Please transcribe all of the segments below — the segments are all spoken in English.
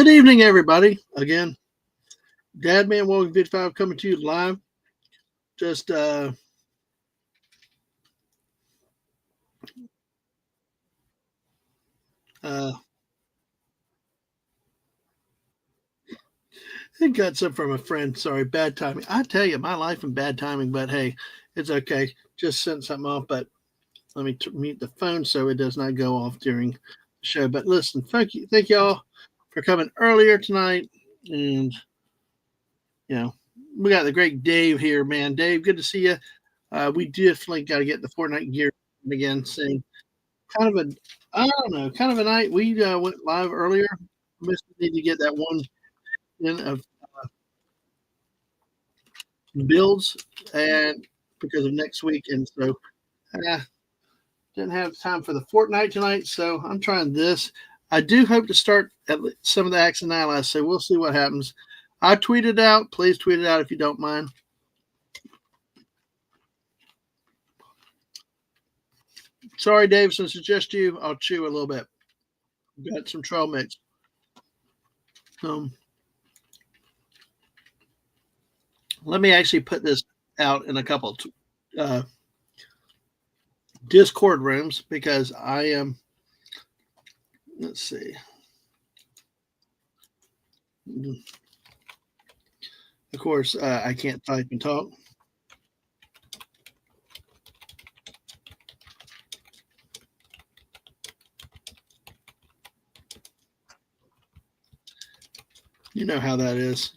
Good evening, everybody. Again, Dadman Walking 55 coming to you live. Just uh I got some from a friend. Sorry, bad timing. I tell you, my life in bad timing, but hey, it's okay. Just sent something off, but let me mute the phone so it does not go off during the show. But listen, thank y'all for coming earlier tonight, and you know we got the great Dave here, man. Dave, good to see you. We definitely got to get the Fortnite gear again soon. Kind of a, I don't know, kind of a night. We went live earlier. Missed need to get that one in of builds, and because of next week, and so uh, didn't have time for the Fortnite tonight. So I'm trying this. I do hope to start at some of the Axe and Allies, so we'll see what happens. I tweeted out. Please tweet it out if you don't mind. Sorry, Dave. Since it's just you, I'll chew a little bit. Got some trail mix. Um, Let me actually put this out in a couple uh, Discord rooms because I am. Let's see. Of course, I can't type and talk. You know how that is.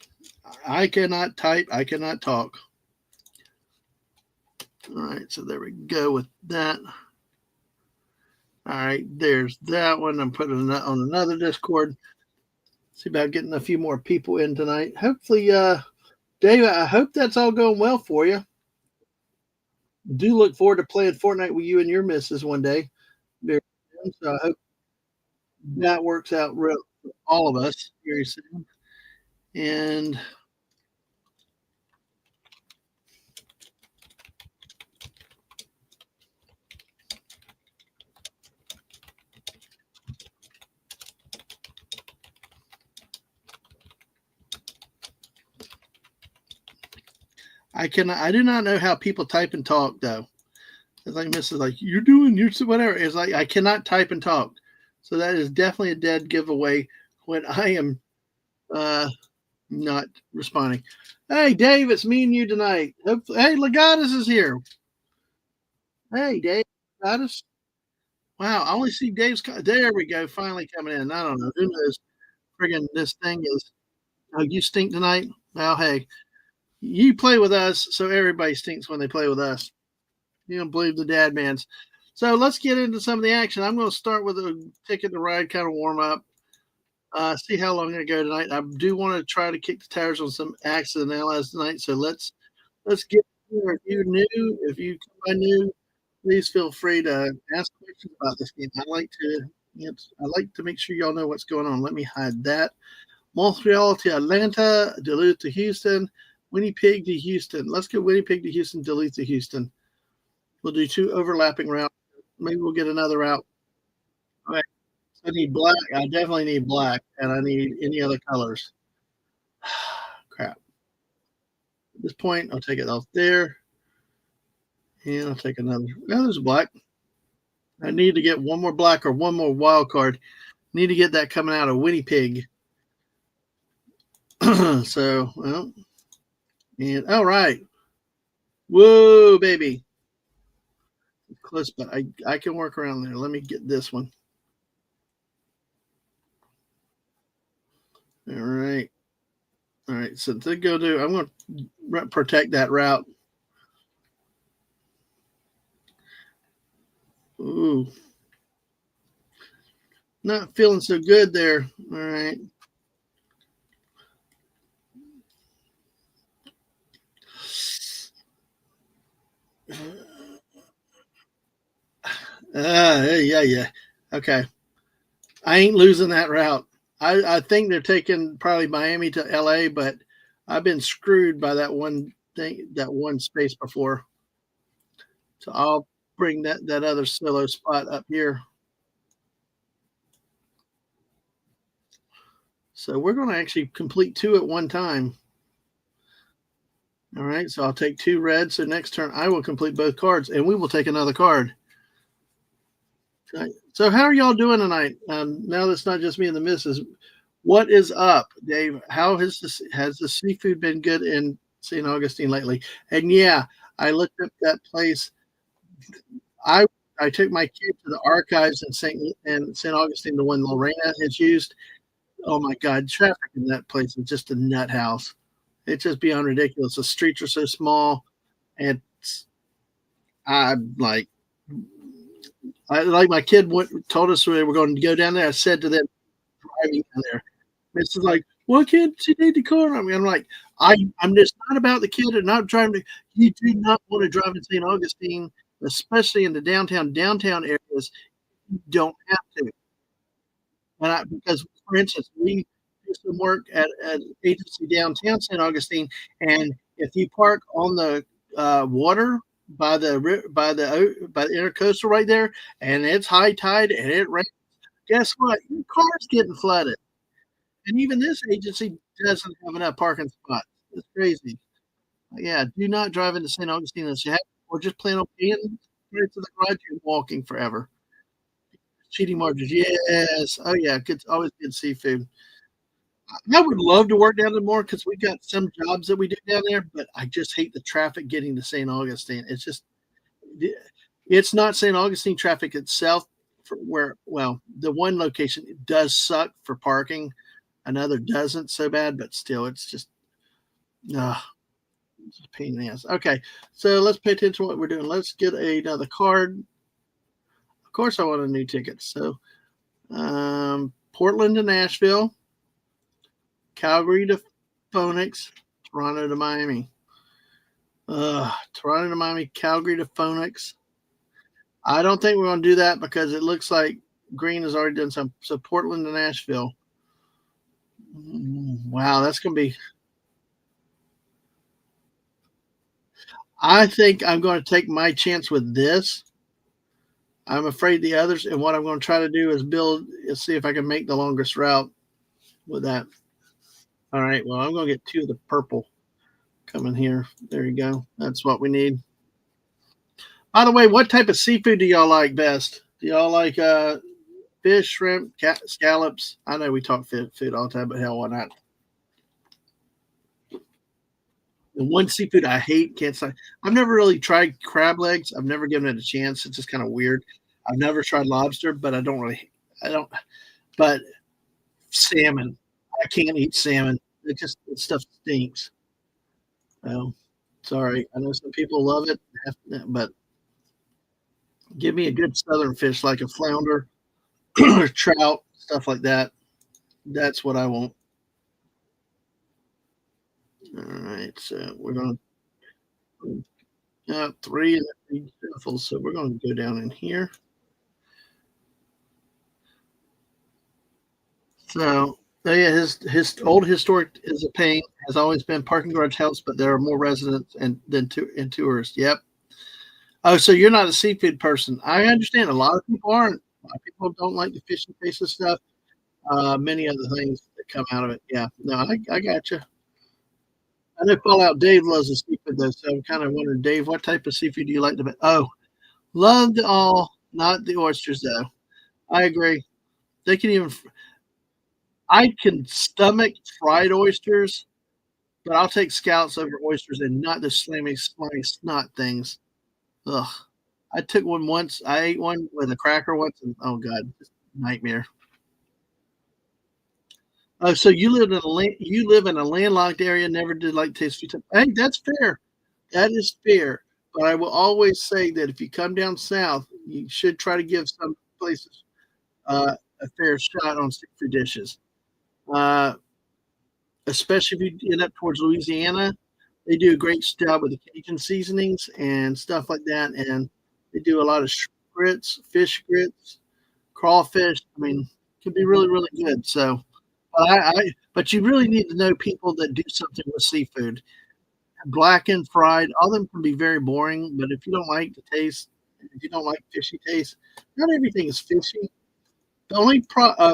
I cannot type. I cannot talk. All right, so there we go with that. All right, there's that one. I'm putting it on another Discord. See about getting a few more people in tonight. Hopefully, Dave, I hope that's all going well for you. Do look forward to playing Fortnite with you and your missus one day. So I hope that works out real for all of us very soon. And I do not know how people type and talk though. It's like Mrs. Like you're doing your whatever. It's like I cannot type and talk. So that is definitely a dead giveaway when I am not responding. Hey Dave, it's me and you tonight. Hey, Legatus is here. Hey Dave, Legatus. Wow, I only see Dave's. There we go, finally coming in. I don't know who knows. Friggin' this thing is. Oh, you stink tonight. Well, hey, you play with us, so everybody stinks when they play with us. You don't believe the dad mans. So let's get into some of the action. I'm going to start with a Ticket to Ride kind of warm up. See how long I go tonight. I do want to try to kick the tires on some Axes and Allies tonight. So let's get here. If you come by new, please feel free to ask questions about this game. I like to make sure y'all know what's going on. Let me hide that. Montreal to Atlanta, Duluth to Houston, Winnipeg to Houston. Let's get Winnipeg to Houston, Duluth to Houston. We'll do 2 overlapping routes. Maybe we'll get another route. All right. So I need black. I definitely need black, and I need any other colors. Crap. At this point, I'll take it off there. And I'll take another. Oh, there's black. I need to get one more black or one more wild card. Need to get that coming out of Winnipeg. So, well, and all right. Whoa, baby. Close, but I can work around there. Let me get this one. All right. All right. So to go do, I'm going to protect that route. Ooh. Not feeling so good there. All right. Yeah. Okay. I ain't losing that route. I think they're taking probably Miami to LA, but I've been screwed by that one thing, that one space before. So I'll bring that other solo spot up here. So we're going to actually complete two at one time. All right. So I'll take two red. So next turn I will complete both cards, and we will take another card. Okay. So how are y'all doing tonight? Now that's not just me and the missus. What is up, Dave? How has the seafood been good in St. Augustine lately? And yeah, I looked up that place. I I took my kid to the archives in St. Augustine, the one Lorena has used. Oh my God, traffic in that place is just a nut house. It's just beyond ridiculous. The streets are so small, and I'm like my kid told us we were going to go down there. I said to them driving down there, this is like, why can't she need the car? I mean, I'm like, I'm just not about the kid and not driving. You do not want to drive in St. Augustine, especially in the downtown areas. You don't have to. Because, for instance, we do some work at an agency downtown St. Augustine, and if you park on the water by the intercoastal right there, and it's high tide and it rains, guess what? Your car's getting flooded. And even this agency doesn't have enough parking spots. It's crazy. Yeah, do not drive into St. Augustine unless you have, or just plan on being right to the garage and walking forever. Cheating margins, yes. Oh yeah, good. Always good seafood. I would love to work down there more because we got some jobs that we do down there, but I just hate the traffic getting to St. Augustine. It's not St. Augustine traffic itself. For where, well, the one location does suck for parking, another doesn't so bad, but still, it's just uh, it's a pain in the ass. Okay, so let's pay attention to what we're doing. Let's get another card. Of course, I want a new ticket. So, Portland to Nashville, Calgary to Phoenix, Toronto to Miami. Toronto to Miami, Calgary to Phoenix. I don't think we're going to do that because it looks like Green has already done some. So Portland to Nashville. Wow, that's going to be. I think I'm going to take my chance with this. I'm afraid the others, and what I'm going to try to do is see if I can make the longest route with that. All right, well, I'm going to get two of the purple coming here. There you go. That's what we need. By the way, what type of seafood do y'all like best? Do y'all like fish, shrimp, scallops? I know we talk food all the time, but hell, why not? The one seafood I hate, can't say. I've never really tried crab legs. I've never given it a chance. It's just kind of weird. I've never tried lobster, but I don't, but salmon. I can't eat salmon. It stuff stinks. Well, sorry. I know some people love it, but give me a good southern fish like a flounder or trout, stuff like that. That's what I want. All right. So we're going to three and three shuffles. So we're going to go down in here. So yeah, his old historic is a pain. Has always been parking garage helps, but there are more residents and tourists. Yep. Oh, so you're not a seafood person. I understand. A lot of people aren't. A lot of people don't like the fish and taste of stuff. Many other things that come out of it. Yeah. No, I got you. I know Fallout Dave loves the seafood though, so I'm kind of wondering, Dave, what type of seafood do you like the best? Oh, love the all, not the oysters though. I agree. They can even. I can stomach fried oysters, but I'll take scallops over oysters and not the slimy snot things. Ugh. I took one once. I ate one with a cracker once, and oh god, nightmare. Oh, so you live in a landlocked area, never did like taste food. Hey, that's fair. That is fair. But I will always say that if you come down south, you should try to give some places a fair shot on seafood dishes. Uh, Especially if you get up towards Louisiana, they do a great job with the Cajun seasonings and stuff like that. And they do a lot of grits, fish grits, crawfish. I mean, it can be really, really good. So, but you really need to know people that do something with seafood. Blackened, fried, all of them can be very boring. But if you don't like the taste, if you don't like fishy taste, not everything is fishy. The only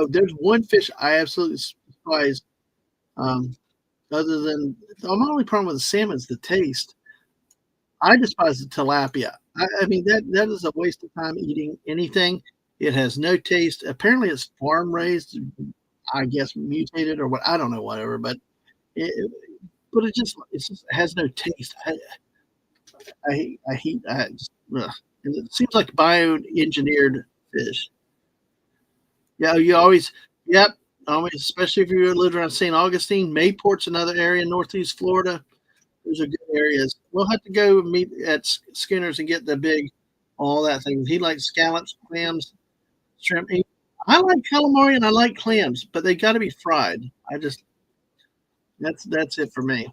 there's one fish I absolutely despise, um, other than the only problem with the salmon is the taste. I despise the tilapia. I mean, that is a waste of time eating anything. It has no taste. Apparently, it's farm raised, I guess, mutated or what, I don't know, whatever, it but it just has no taste. I just ugh. And it seems like bioengineered fish. Yeah, you always yep, always, especially if you lived around St. Augustine. Mayport's another area in Northeast Florida. Those are good areas. We'll have to go meet at Skinner's and get the big all that thing. He likes scallops, clams, shrimp. I like calamari and I like clams, but they gotta be fried. I just that's it for me.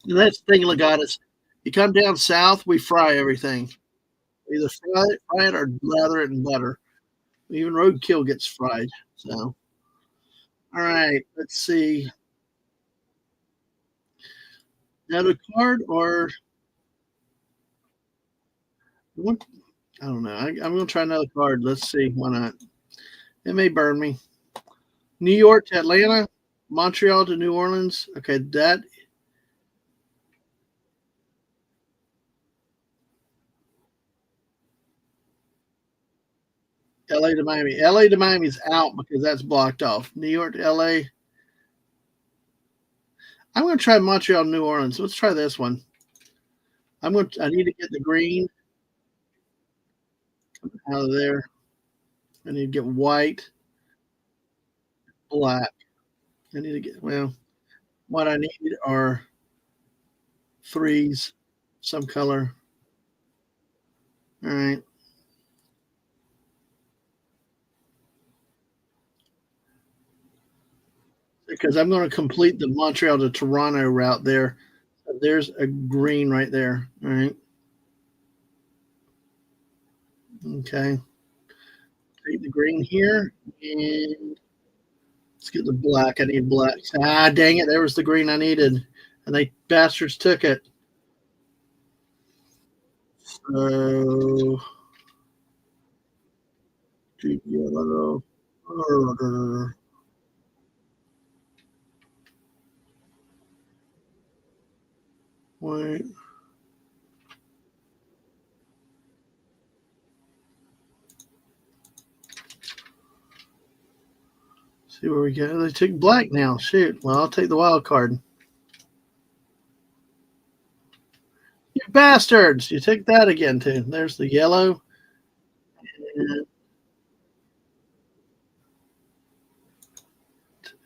And that's the thing, Legatus. You come down south, we fry everything. Either fry it or lather it in butter. Even roadkill gets fried. So, all right, let's see. Another card or what? I don't know. I'm going to try another card. Let's see. Why not? It may burn me. New York to Atlanta, Montreal to New Orleans. Okay, that LA to Miami. LA to Miami is out because that's blocked off. New York to LA. I'm going to try Montreal to New Orleans. Let's try this one. I need to get the green out of there. I need to get white, black. I need to get, well, what I need are threes, some color. All right. Because I'm going to complete the Montreal to Toronto route there. So there's a green right there. All right. Okay. Take the green here and let's get the black. I need black. Ah, dang it. There was the green I needed. And they bastards took it. So, yellow. White. See where we go. They took black now. Shoot. Well, I'll take the wild card. You bastards! You take that again too. There's the yellow and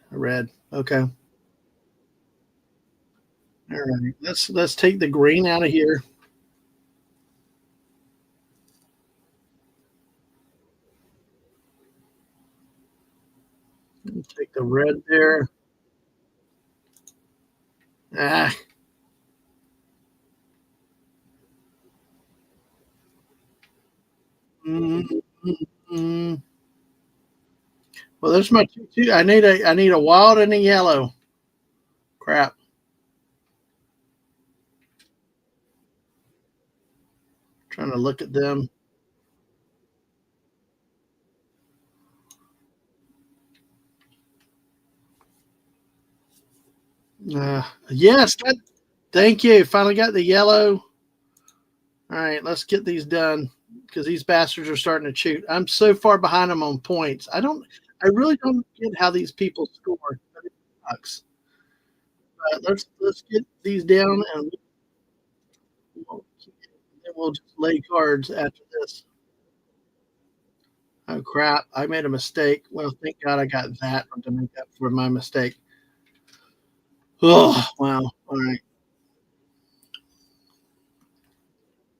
red. Okay. All right. Let's take the green out of here. Take the red there. Ah. Mm, mm, mm. Well, there's my two. I need a wild and a yellow. Crap. Trying to look at them. Yes. Thank you. Finally got the yellow. All right, let's get these done because these bastards are starting to shoot. I'm so far behind them on points. I really don't get how these people score. But it sucks. Let's get these down and then we'll just lay cards after this. Oh crap! I made a mistake. Well, thank God I got that to make up for my mistake. Oh wow! All right.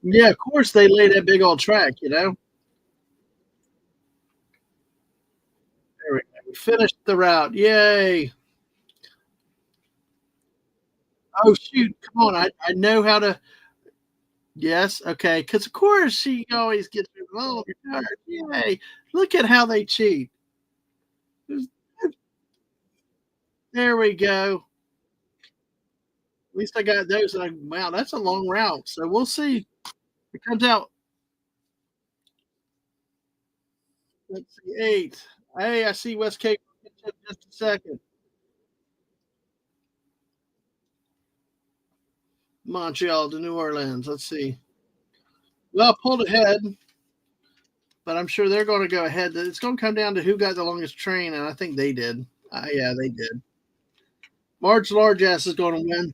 Yeah, of course they lay that big old track. There we go. We finished the route. Yay! Oh shoot! Come on! I know how to. Yes, okay, because of course she always gets me wrong. Yay! Look at how they cheat. There we go. At least I got those. And wow, that's a long route. So we'll see. It comes out. Let's see, 8. Hey, I see West Cape. Just a second. Montreal to New Orleans. Let's see. Well, pulled ahead, but I'm sure they're going to go ahead. It's going to come down to who got the longest train, and I think they did. Yeah, they did. Marge Largess is going to win.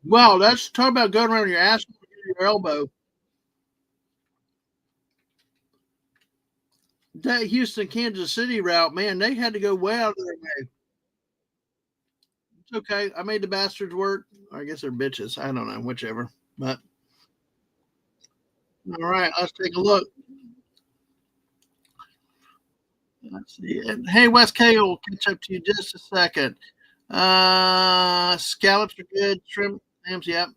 Wow, that's talk about going around your ass with your elbow. That Houston, Kansas City route, man, they had to go way out of their way. It's okay. I made the bastards work. I guess they're bitches. I don't know, whichever. But all right, let's take a look. Let's see. And, hey, West K will catch up to you just a second. Scallops are good. Shrimp, hams, yep.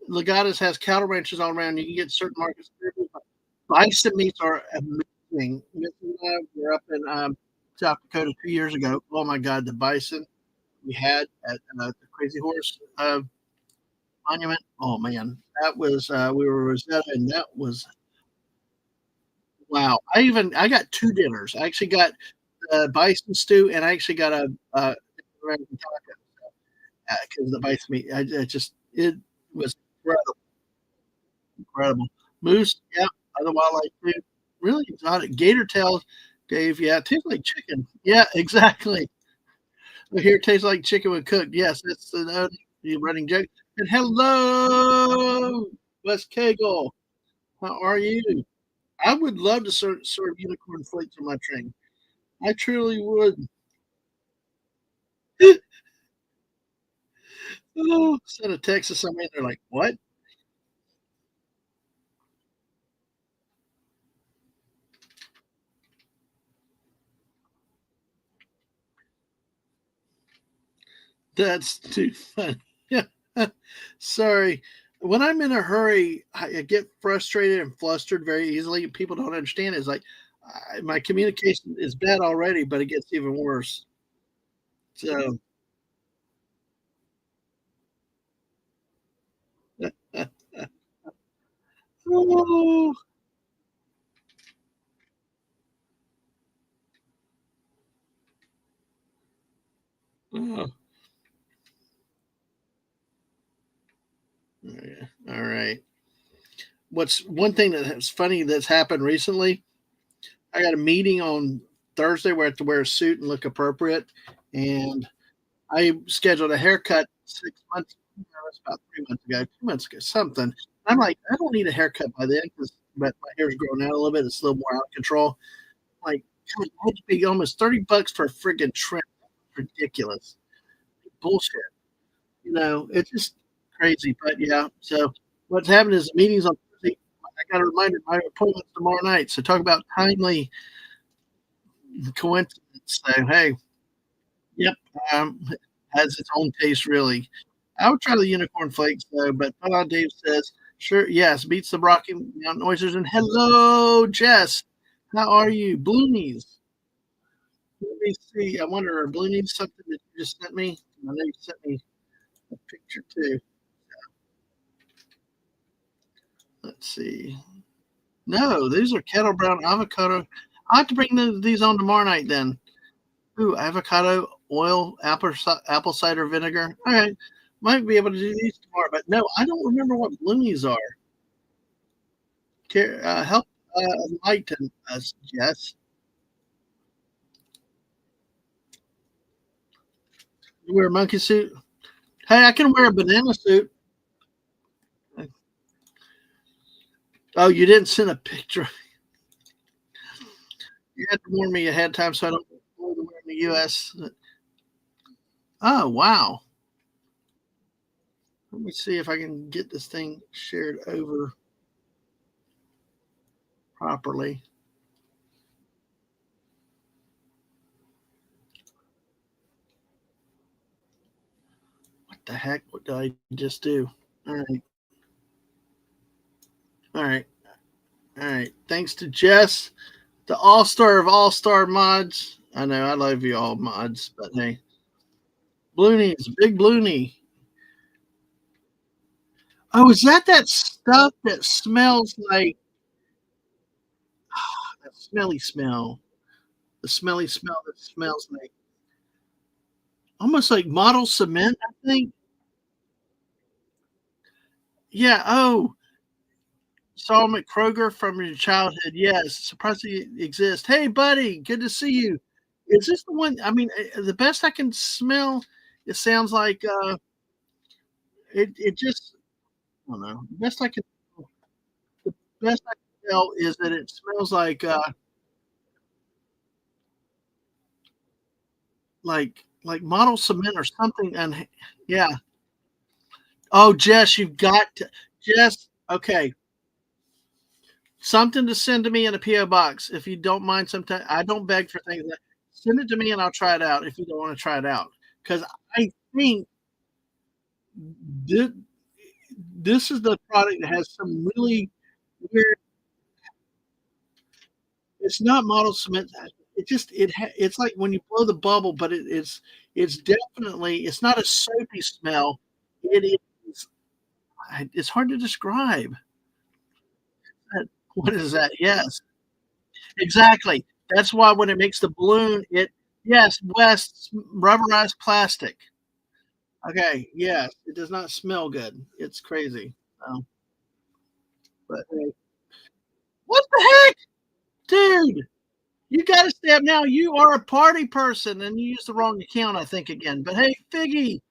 Legatus has cattle ranches all around. You can get certain markets. Bison meats are amazing. Miss and I were up in South Dakota 2 years ago. Oh my God, the bison we had at the Crazy Horse Monument. Oh man, that was we were Rosetta, and that was wow. I got two dinners. I actually got bison stew, and I actually got a American taco because the bison meat. I just it was incredible, incredible. Moose, yeah, other wildlife too. Really exotic. Gator tails, Dave. Yeah, it tastes like chicken. Yeah, exactly. Here it tastes like chicken when cooked. Yes, that's the running joke. And hello, Wes Cagle. How are you? I would love to serve unicorn flakes on my train. I truly would. Oh, send a text to somebody. They're like, "What?" That's too funny. Yeah. Sorry. When I'm in a hurry, I get frustrated and flustered very easily. People don't understand. It's like my communication is bad already, but it gets even worse. So, oh, oh, yeah. All right. What's one thing that's funny that's happened recently? I got a meeting on Thursday where I have to wear a suit and look appropriate, and I scheduled a haircut 6 months. It's about 3 months ago, 2 months ago, something. I'm like, I don't need a haircut by then because but my hair's growing out a little bit. It's a little more out of control. Like, God, I had to pay almost $30 for a friggin' trim. Ridiculous bullshit. It's just crazy. But yeah, so what's happening is the meetings on Thursday. I got a reminder my appointment's tomorrow night. So talk about timely coincidence. So hey, yep, has its own taste really. I would try the unicorn flakes though, but Dave says, sure, yes, beats the Rocky Mountain oysters. And hello, Jess. How are you? Bloonies. Let me see. I wonder, are Bloonies something that you just sent me? I know you sent me a picture too. Let's see. No, these are kettle brown avocado. I have to bring these on tomorrow night then. Ooh, avocado oil, apple cider vinegar. All right. Might be able to do these tomorrow, but no, I don't remember what bloonies are. Help enlighten us, Jess. You wear a monkey suit? Hey, I can wear a banana suit. Oh, you didn't send a picture. You had to warn me ahead of time so I don't wear them in the U.S. Oh, wow. Let me see if I can get this thing shared over properly. What the heck? What did I just do? All right. All right. All right. Thanks to Jess, the all star of all star mods. I know I love you all mods, but hey, Bloonies, big Bloonie. Oh, is that stuff that smells like that smelly smell? the smelly smell that smells like almost like model cement, I think. Yeah, oh, saw him at Kroger from your childhood, yes, surprised he exists. "Hey, buddy, good to see you." Is this the one I mean, the best I can smell, it sounds like, it just I don't know, the best I can tell is that it smells like model cement or something, and yeah. Oh, Jess, you've got to Jess, okay, something to send to me in a PO box, if you don't mind sometime I don't beg for things, send it to me and I'll try it out if you don't wanna try it out, because I think thi this is the product that has some really weird it's not model cement, it just it's like when you blow the bubble, but it's definitely it's not a soapy smell, it is it's hard to describe. What is that? Yes. Exactly. That's why when it makes the balloon, it yes, West rubberized plastic. Okay, yes, it does not smell good. It's crazy. But hey what the heck? Dude, you gotta stop now. You are a party person and you used the wrong account, I think, again. But hey, Figgy,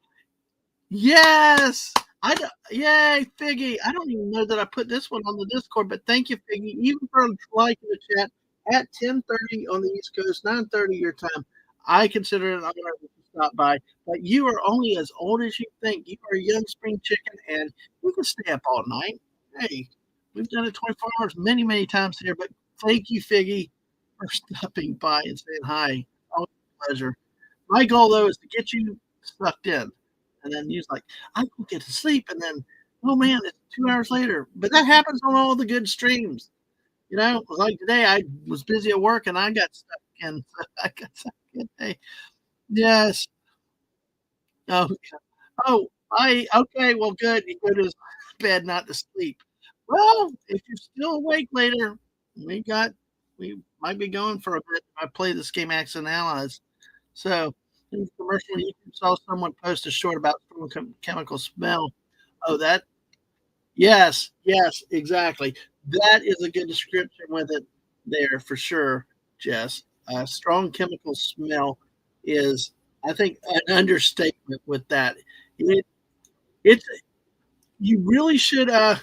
yes! I do yay, Figgy. I don't even know that I put this one on the Discord, but thank you, Figgy, even for liking the chat at 10:30 on the East Coast, 9:30 your time. I consider it an honor that you stop by, but you are only as old as you think. You are a young spring chicken, and you can stay up all night. Hey, we've done it 24 hours many, many times here, but thank you, Figgy, for stopping by and saying hi. Always a pleasure. My goal, though, is to get you sucked in. And then you's like, "I can get to sleep," and then, "Oh, man, it's 2 hours later." But that happens on all the good streams, you know? Like today, I was busy at work and I got stuck in. I got stuck in. Hey, yes. Oh, yeah. Oh, I okay, well, good. You go to bed not to sleep. Well, if you're still awake later, we got we might be going for a bit. I play this game Acts and Allies. So, in the commercial, you saw someone post a short about strong chemical smell. Oh, that yes, yes, exactly. That is a good description with it there for sure, Jess. Strong chemical smell is, I think, an understatement with that. It it's you really should, uh,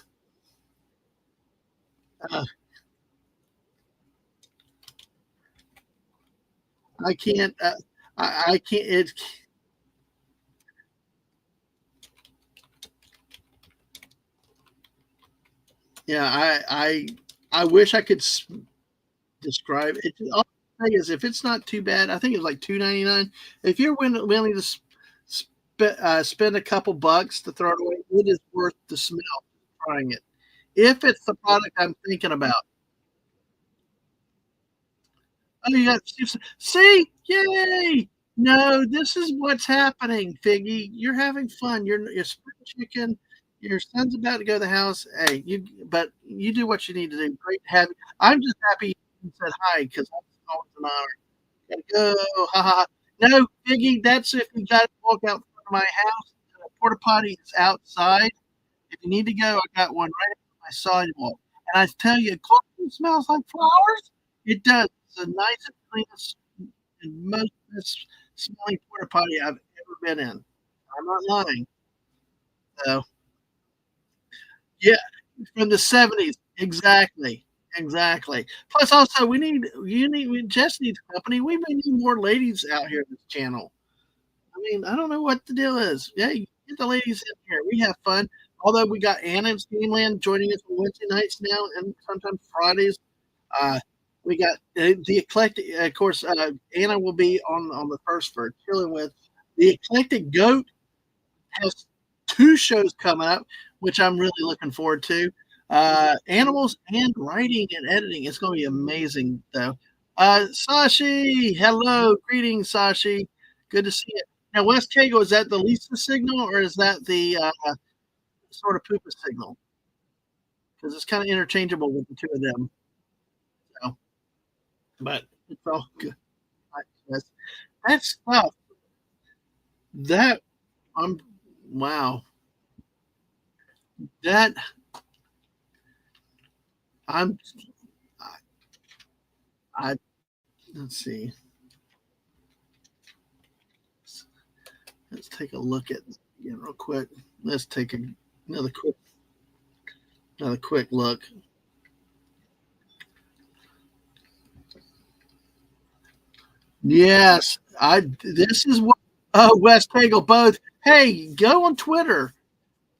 I can't, I can't it's yeah, I wish I could describe it. All I say is if it's not too bad, I think it's like 2.99. If you're willing to spend a couple bucks to throw it away, it is worth the smell trying it. If it's the product I'm thinking about. Oh, you got see? Yay! No, this is what's happening, Figgy. You're having fun. You're spring chicken. Your son's about to go to the house. Hey, but you do what you need to do. Great to have you. I'm just happy you said hi because that's always an honor. Gotta go. Ha ha ha. No, Figgy, that's if you gotta walk out front of my house. The porta potty is outside. If you need to go, I got one right on my sidewalk. And I tell you, coffee smells like flowers. It does. It's the nicest, cleanest, and most best smelling porta potty I've ever been in. I'm not lying. So, yeah, from the 70s. Exactly. Exactly. Plus, also, we Jess needs company. We may need more ladies out here in this channel. I mean, I don't know what the deal is. Yeah, you get the ladies in here. We have fun. Although we got Anna and Steamland joining us on Wednesday nights now, and sometimes Fridays. Uh, we got the eclectic. Of course, Anna will be on the first for chilling with. The eclectic goat has two shows coming up, which I'm really looking forward to. Animals and writing and editing. It's going to be amazing, though. Sashi, hello, greetings, Sashi. Good to see you. Now, West Kago, is that the Lisa signal or is that the sort of Poopa signal? Because it's kind of interchangeable with the two of them. So, but it's all good. That's tough. That I'm wow. That I'm I, I let's see. Let's take a look at real quick. Let's take another quick another quick look. Yes, I this is what West Pagel both. Hey, go on Twitter.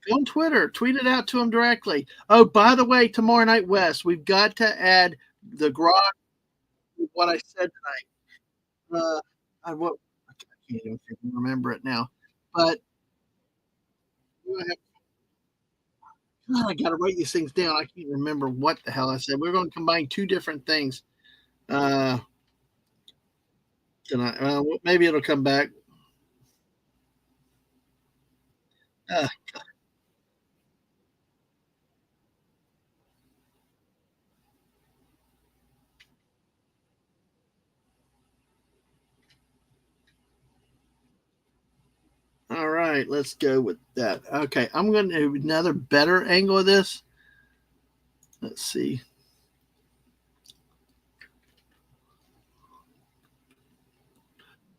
Go on Twitter. Tweet it out to him directly. Oh, by the way, tomorrow night, West, we've got to add the grok with what I said tonight. I can't even remember it now. But God, I got to write these things down. I can't remember what the hell I said. We're going to combine two different things uh, tonight. Maybe it'll come back. Uh, all right, let's go with that. Okay, I'm going to do another better angle of this. Let's see.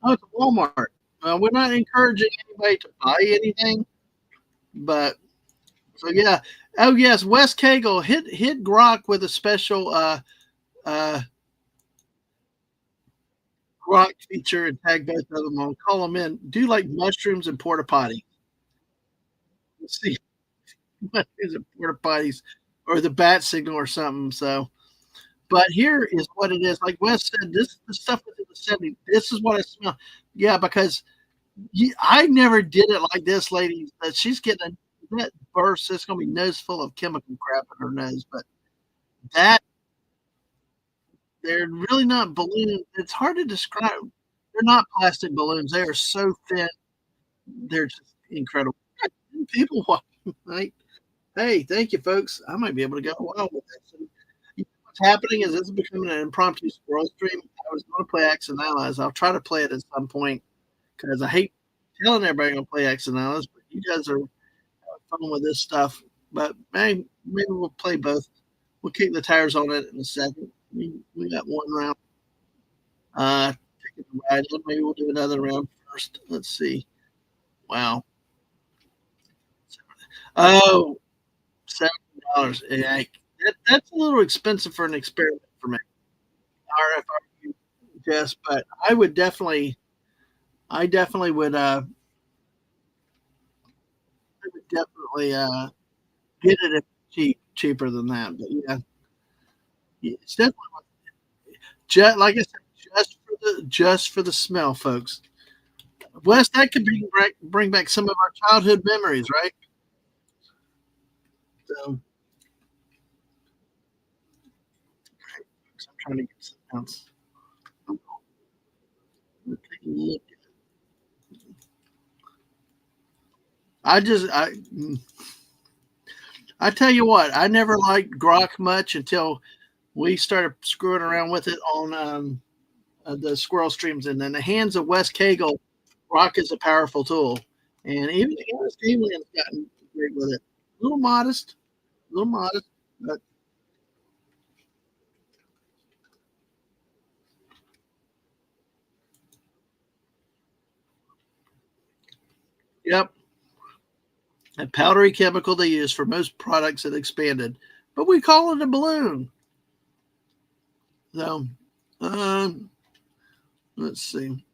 Oh, it's Walmart. We're not encouraging anybody to buy anything, but so yeah. Oh yes, Wes Cagle hit Grok with a special uh Grok feature and tag both of them on. Call them in. Do like mushrooms and porta potty. Let's see what is it porta potties or the bat signal or something. So, but here is what it is. Like Wes said, this is the stuff within the 70s. This is what I smell. Yeah, because I never did it like this lady. That she's getting a net burst. It's going to be nose full of chemical crap in her nose. But that they're really not balloons. It's hard to describe. They're not plastic balloons. They are so thin. They're just incredible. People watching, right? Hey, thank you, folks. I might be able to go a while with this. You know what's happening is it's becoming an impromptu squirrel stream. I was going to play X and Allies. I'll try to play it at some point because I hate telling everybody I'm going to play X and Allies, but you guys are fun with this stuff. But maybe we'll play both. We'll kick the tires on it in a second. We got one round. Taking the ride in. Maybe we'll do another round first. Let's see. Wow. Oh, $70. Yeah, that's a little expensive for an experiment for me. RFID test, but I definitely would definitely get it if cheaper than that. But yeah, it's definitely just like I said, just for the smell, folks. Wes, that could bring back some of our childhood memories, right? So I'm trying to get something else. Take a look. I just I tell you what, I never liked grok much until we started screwing around with it on the squirrel streams, and in the hands of Wes Cagle, grok is a powerful tool, and even his family has gotten great with it. A little modest, but yep, a powdery chemical they use for most products that expanded, but we call it a balloon. So, um, let's see.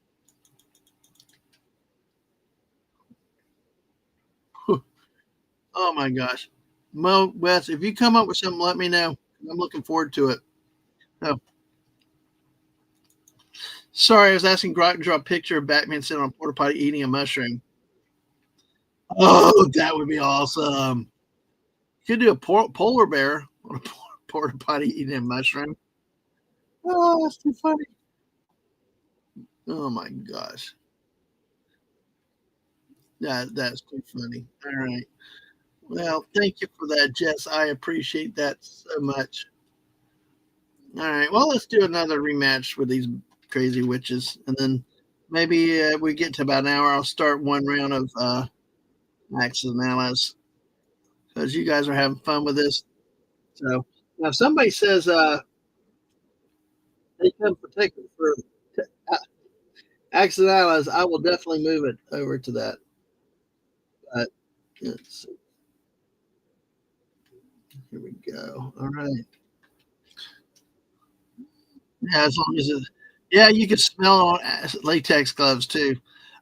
Oh my gosh. Well, Wes, if you come up with something, let me know. I'm looking forward to it. Oh, sorry, I was asking Grok to draw a picture of Batman sitting on a porta potty eating a mushroom. Oh, that would be awesome. You could do a polar bear on a porta potty eating a mushroom. Oh, that's too funny. Oh my gosh. That's too funny. All right. Well, thank you for that, Jess. I appreciate that so much. All right. Well, let's do another rematch with these crazy witches, and then maybe we get to about an hour. I'll start one round of axes and allies because you guys are having fun with this. So now, if somebody says they come for taking for uh, axes and allies, I will definitely move it over to that. But let's see. Here we go. All right. Yeah, as long as it, yeah, you can smell latex gloves too.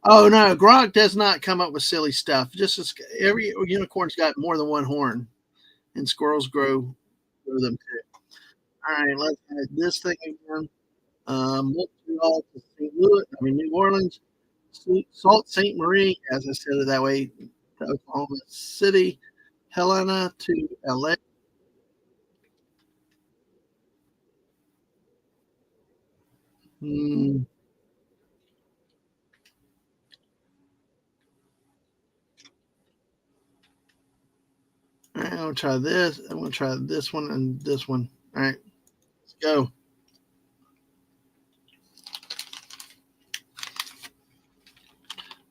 Oh no, Grok does not come up with silly stuff. Just as every unicorn's got more than one horn, and squirrels grow them too. All right, let's add this thing again. Montreal to St. Louis. I mean New Orleans, Salt Ste. Marie, as I said it that way, to Oklahoma City, Helena to LA. Hmm, all right, I'm gonna try this. I'm gonna try this one and this one. All right, let's go.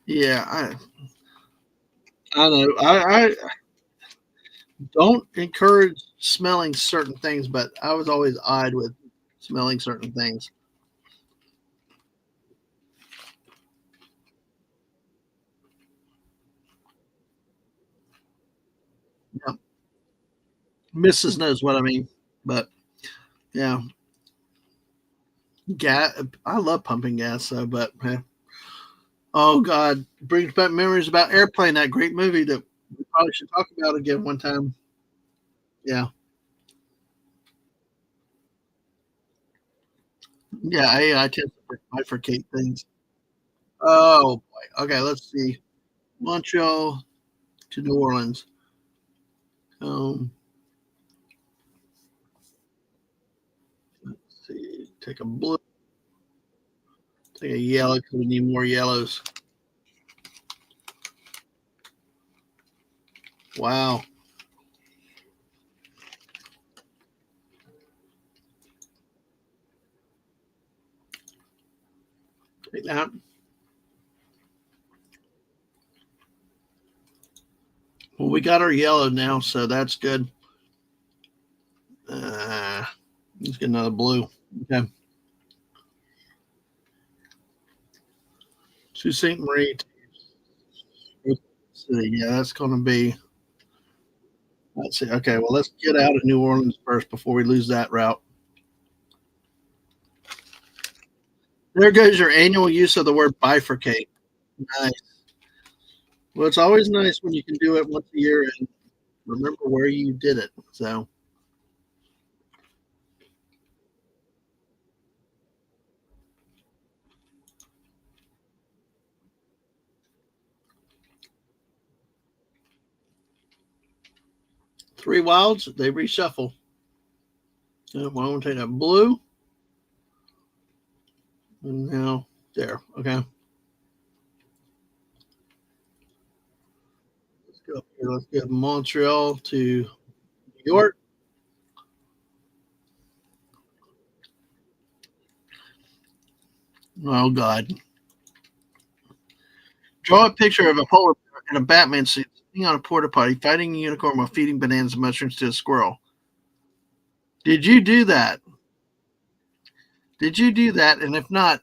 Yeah, I know. I don't encourage smelling certain things, but I was always odd with smelling certain things. Yeah. Mrs. knows what I mean, but yeah, gas. I love pumping gas, so but oh god, brings back memories about Airplane, that great movie that we probably should talk about again one time. Yeah, yeah. I tend to bifurcate things. Oh boy. Okay, let's see. Montreal to New Orleans. Um, let's see. Take a blue. Take a yellow because we need more yellows. Wow. Take that. Well, we got our yellow now, so that's good. Uh, let's get another blue. Okay. To St. Marie. City. Yeah, that's going to be. Let's see. Okay, well, let's get out of New Orleans first before we lose that route. There goes your annual use of the word bifurcate. Nice. Well, it's always nice when you can do it once a year and remember where you did it. So, 3 wilds, they reshuffle. So, well, I'm going to take that blue. And now, there. Okay. Let's go here. Let's get Montreal to New York. Oh, God. Draw a picture of a polar bear in a Batman suit sitting on a porta potty, fighting a unicorn while feeding bananas and mushrooms to a squirrel. Did you do that? Did you do that? And if not,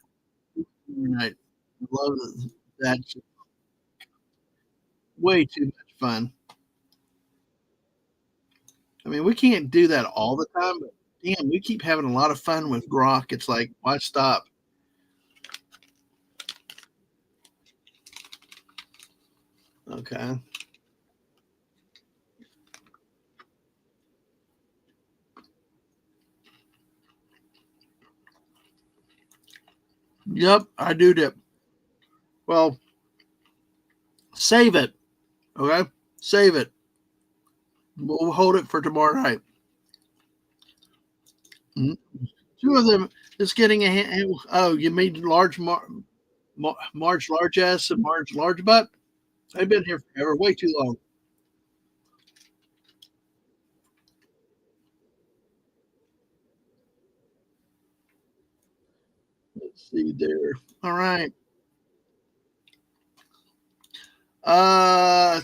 right. I love that. That's way too much fun. I mean, we can't do that all the time, but damn, we keep having a lot of fun with Grok. It's like, why stop? Okay. Yep, I do dip. Well, save it. Okay. Save it. We'll hold it for tomorrow night. Mhm. Two of them is getting a oh, you made Marge large ass and Marge large butt. They've been here forever, way too long. Let's see there. All right. Uh,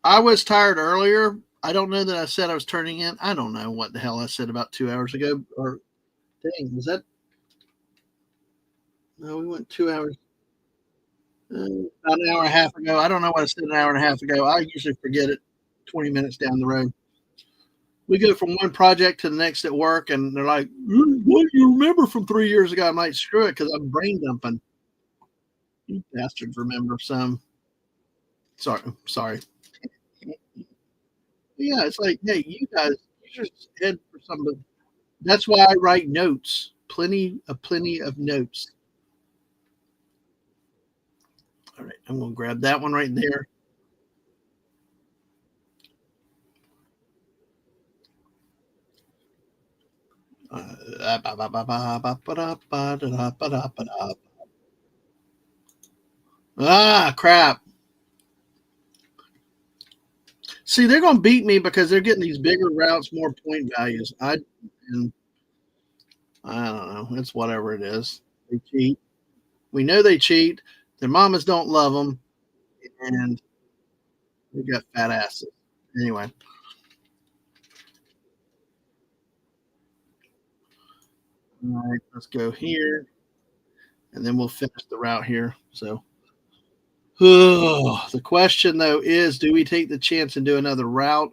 I was tired earlier. I don't know that I said I was turning in. I don't know what the hell I said about 2 hours ago. Or dang, was that? No, we went 2 hours. About an hour and a half ago. I don't know what I said an hour and a half ago. I usually forget it 20 minutes down the road. We go from one project to the next at work, and they're like, "What do you remember from 3 years ago?" I'm like, "Screw it, because I'm brain dumping." You bastards remember some. Sorry, sorry. Yeah, it's like, hey, you guys, you just head for somebody. That's why I write notes. Plenty of notes. All right, I'm gonna grab that one right there. Ah, crap. See, they're gonna beat me because they're getting these bigger routes, more point values. And I don't know. It's whatever it is. They cheat. We know they cheat. Their mamas don't love them, and they got fat asses. Anyway, all right, let's go here, and then we'll finish the route here. So, the question though is, do we take the chance and do another route?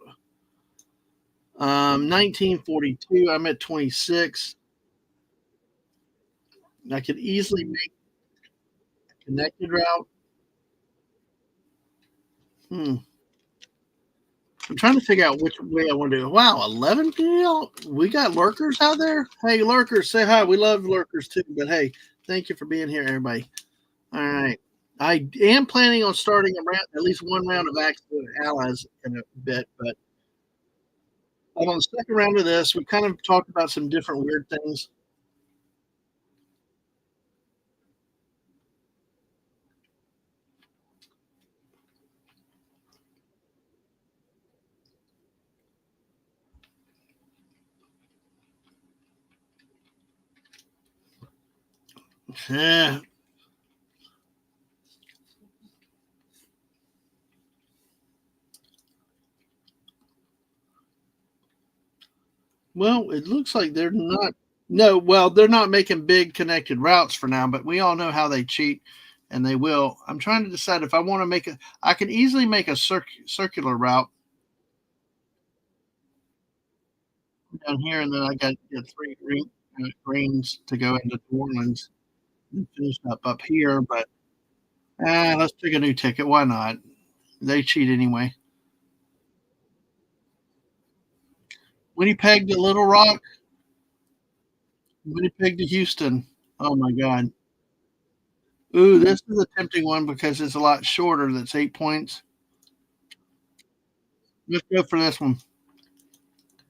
1942. I'm at 26. I could easily make a connected route. Hmm. I'm trying to figure out which way I want to do. Wow, 11 deal. We got lurkers out there. Hey, lurkers, say hi. We love lurkers too. But hey, thank you for being here, everybody. All right. I am planning on starting a round, at least one round of accident allies in a bit. But on the second round of this, we kind of talked about some different weird things. Yeah. Well, it looks like they're not. No, well, they're not making big connected routes for now, but we all know how they cheat, and they will. I'm trying to decide if I want to make a. I can easily make a circular route down here, and then I got three greens to go into New Orleans and finish up here. But let's take a new ticket. Why not? They cheat anyway. Winnipeg to Little Rock, Winnipeg to Houston. Oh my God. Ooh, this is a tempting one because it's a lot shorter. That's 8 points. Let's go for this one.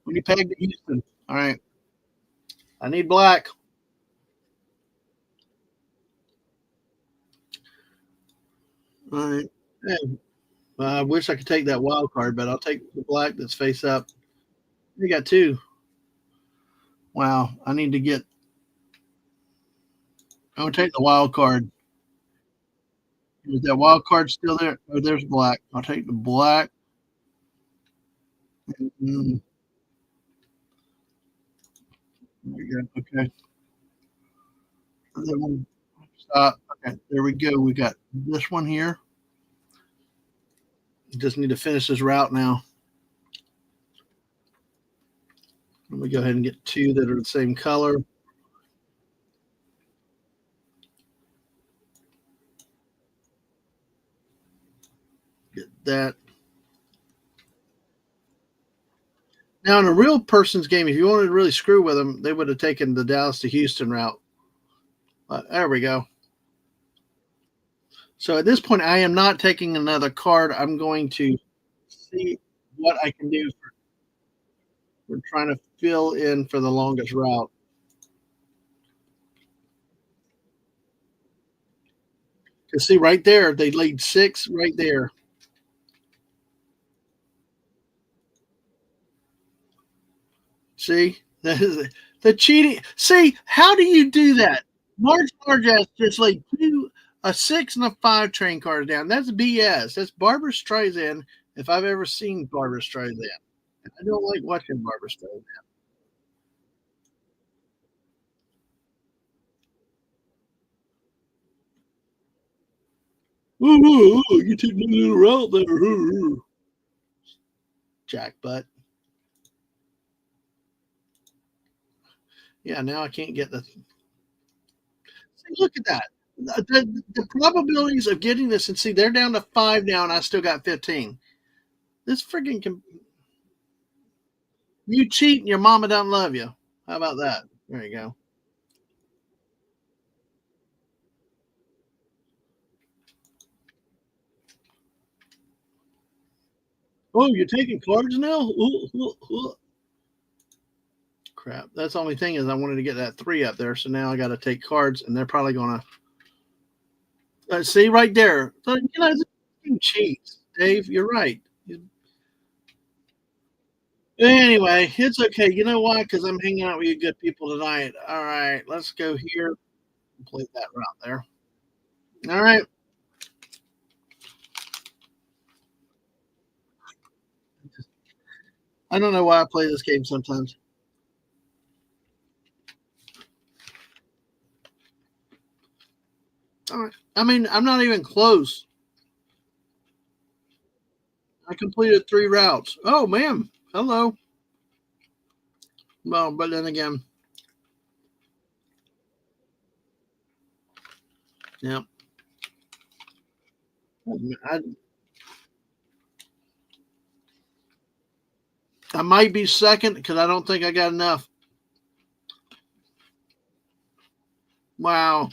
Winnipeg to Houston. All right. I need black. All right. Hey, I wish I could take that wild card, but I'll take the black that's face up. We got two. Wow. I need to get. I'm gonna take the wild card. Is that wild card still there? Oh, there's black. I'll take the black. Mm, there we go. Okay. Stop. Okay. There we go. We got this one here. Just need to finish this route now. Let me go ahead and get two that are the same color. Get that. Now, in a real person's game, if you wanted to really screw with them, they would have taken the Dallas to Houston route. There we go. So at this point, I am not taking another card. I'm going to see what I can do. We're trying to fill in for the longest route. Because see, right there, they lead six right there. See, that is the cheating. See, how do you do that? Marge Large ass just like two. A 6 and a 5 train cars down. That's BS. That's Barbara Streisand if I've ever seen Barbara Streisand. I don't like watching Barbara Streisand. Ooh, ooh, ooh, you took me a little route there. Ooh, ooh. Jackbutt. Yeah, now I can't get the. See, look at that. The probabilities of getting this, and see, they're down to 5 now, and I still got 15. This freaking. You cheat and your mama don't love you. How about that? There you go. Oh, you're taking cards now? Ooh, ooh, ooh. Crap. That's the only thing is I wanted to get that 3 up there, so now I got to take cards, and they're probably going to see right there. So, cheats, Dave. You're right. Anyway, it's okay. You know why? Because I'm hanging out with you good people tonight. All right, let's go here. Complete that route there. All right. I don't know why I play this game sometimes. All right. I mean, I'm not even close. I completed 3 routes. Oh, man. Hello. Well, but then again, yeah, I, I might be second because I don't think I got enough. Wow.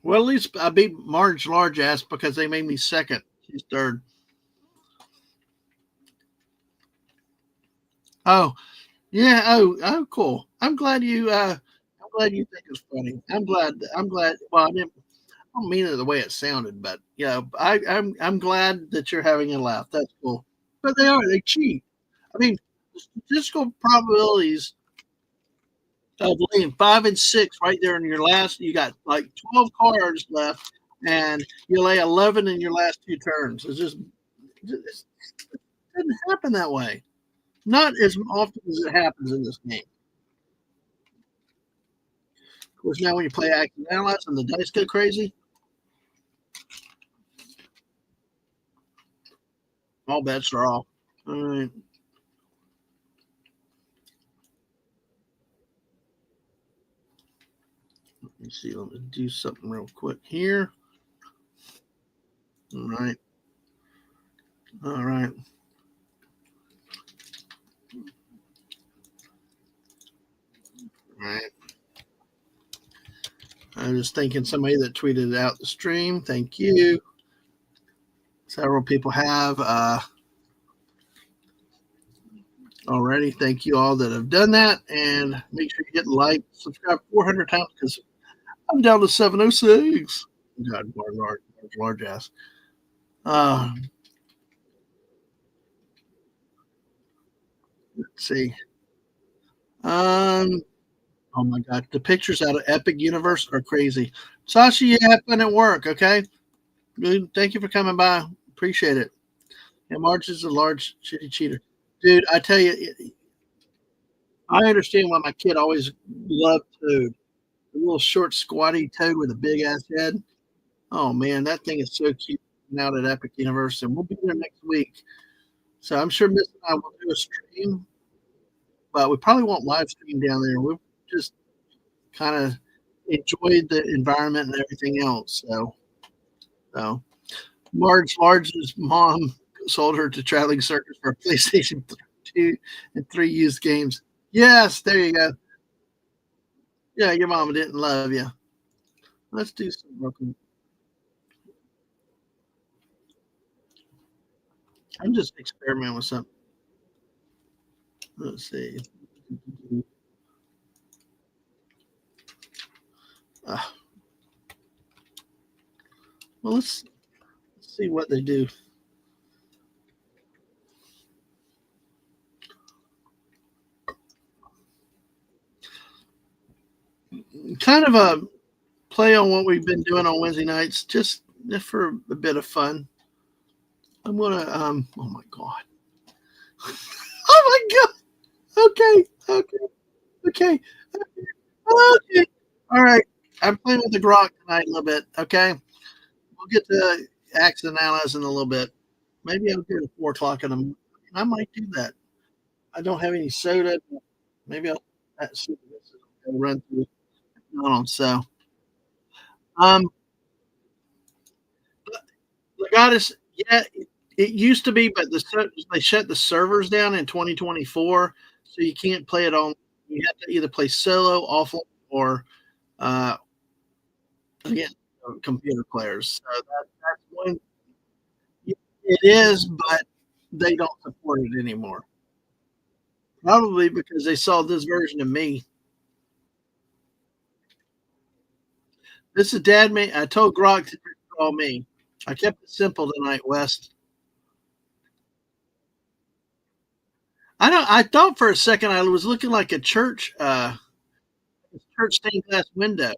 Well, at least I beat Marge Large Ass because they made me second. She's third. Oh, yeah. Oh, oh, cool. I'm glad you think it's funny. I'm glad. Well, I don't mean it the way it sounded, but yeah, I'm glad that you're having a laugh. That's cool. But they cheat. I mean, statistical probabilities of laying 5 and 6 right there in your last. You got like 12 cards left, and you lay 11 in your last 2 turns. It doesn't happen that way. Not as often as it happens in this game. Of course, now when you play active analyze and the dice go crazy, all bets are off. All right, let me see. Let me do something real quick here. All right, all right, all right. I was thanking somebody that tweeted out the stream. Thank you. Several people have already. Thank you all that have done that. And make sure you get like, subscribe 400 times because I'm down to 706. God, large ass. Uh, let's see. Um, oh my God. The pictures out of Epic Universe are crazy. Sasha, you have fun at work, okay? Dude, thank you for coming by. Appreciate it. And Marge is a large shitty cheater. Dude, I tell you, I understand why my kid always loved Toad. The little short, squatty Toad with a big ass head. Oh man, that thing is so cute now at Epic Universe, and we'll be there next week. So I'm sure Miss and I will do a stream, but we probably won't live stream down there. We'll just kind of enjoy the environment and everything else. So Large's mom sold her to Traveling Circus for a PlayStation 2 and 3 used games. Yes, there you go. Yeah, your mama didn't love you. Let's do some broken. I'm just experimenting with something. Let's see. Uh, well, let's see what they do. kind of a play on what we've been doing on Wednesday nights, just for a bit of fun. I'm gonna oh my god. Oh my god. Okay. Okay. Okay. Okay. All right. I'm playing with the grok tonight a little bit. Okay. We'll get to accident analyze in a little bit. Maybe I'll do it at 4 o'clock in the morning. I might do that. I don't have any soda. Maybe see I'll run through it. So um Legatus, yeah, it used to be, but they shut the servers down in 2024, so you can't play it on. You have to either play solo, offline, or uh, again, computer players. So that's one. It is, but they don't support it anymore. Probably because they saw this version of me. This is Dadman. I told Grok to call me. I kept it simple tonight, West. I don't. I thought for a second I was looking like a church stained glass window.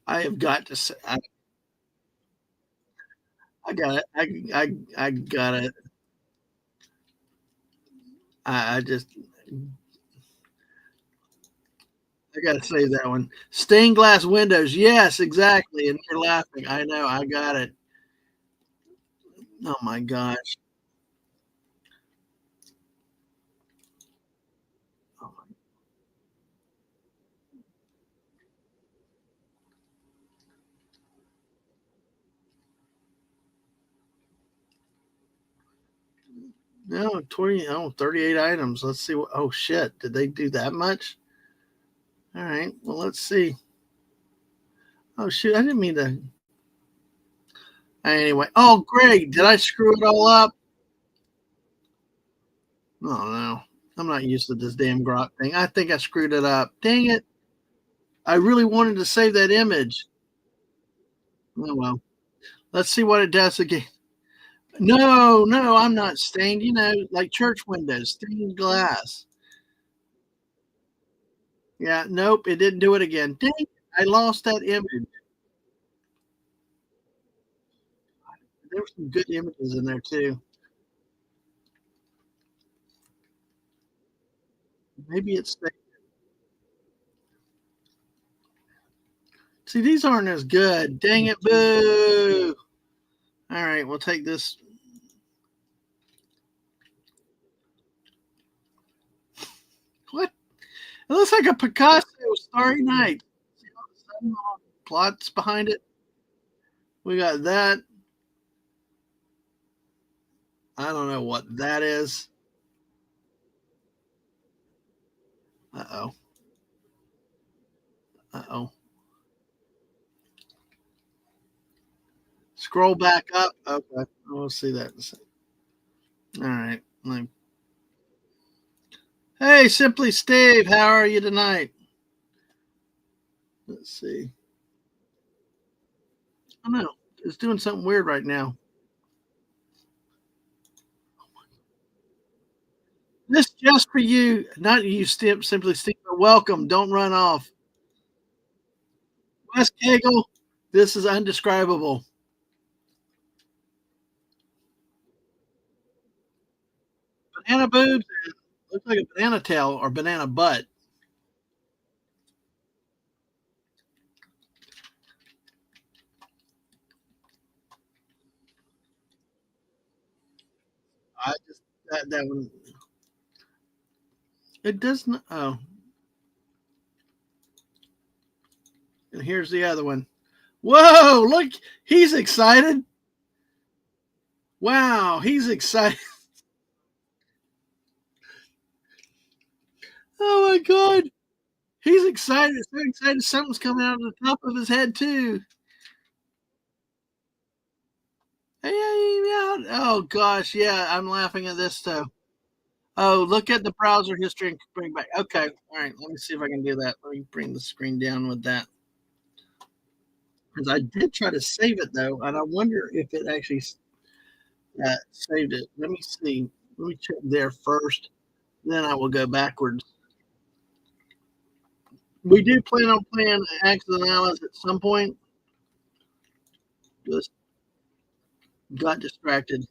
I have got to say, I got it. I got it. I just, I got to say that one. Stained glass windows. Yes, exactly. And you're laughing. I know. I got it. Oh my gosh. Oh my- No, 20, oh, 38 items. Let's see what, oh shit. Did they do that much? All right. Well, let's see. Oh shoot. I didn't mean to. Anyway. Oh, great. Did I screw it all up? Oh no. I'm not used to this damn grok thing. I think I screwed it up. Dang it. I really wanted to save that image. Oh well. Let's see what it does again. No, no, I'm not stained. Like church windows, stained glass. Yeah, nope, it didn't do it again. Dang, I lost that image. There were some good images in there too. Maybe it's see these aren't as good. Dang it, boo! All right, we'll take this. What? It looks like a Picasso Starry Night. See all the sun plots behind it. We got that. I don't know what that is. Uh oh. Uh oh. Scroll back up. Okay, we'll see that. All right. Hey, Simply Steve, how are you tonight? Let's see. I don't know. It's doing something weird right now. This just for you, not you, Simply Steve, but welcome. Don't run off. Wes Cagle, this is undescribable. Banana boobs and looks like a banana tail or banana butt. I just that one. It doesn't. Oh, and here's the other one. Whoa! Look, he's excited. Wow, he's excited. Oh my god, he's excited. So excited. Something's coming out of the top of his head too. Hey, yeah. Oh gosh, yeah. I'm laughing at this though. Oh, look at the browser history and bring back. Okay, all right. Let me see if I can do that. Let me bring the screen down with that because I did try to save it though, and I wonder if it actually saved it. Let me see. Let me check there first. Then I will go backwards. We do plan on playing Axis and Allies at some point. Just got distracted.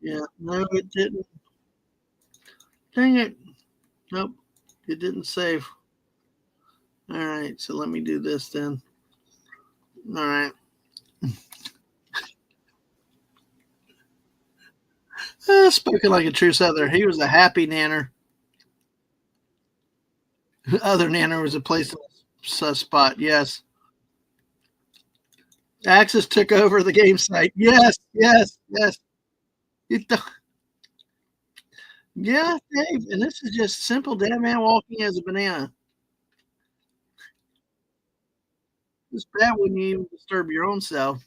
Yeah, no, it didn't. Dang it. Nope, it didn't save. All right, so let me do this then. All right. Spoken like a true Southerner. He was a happy nanner. Other nanner was a place in a spot. Yes. Axis took over the game site. Yes, yes, yes. It, yeah, Dave. And this is just simple dead man walking as a banana. It's bad when you even disturb your own self.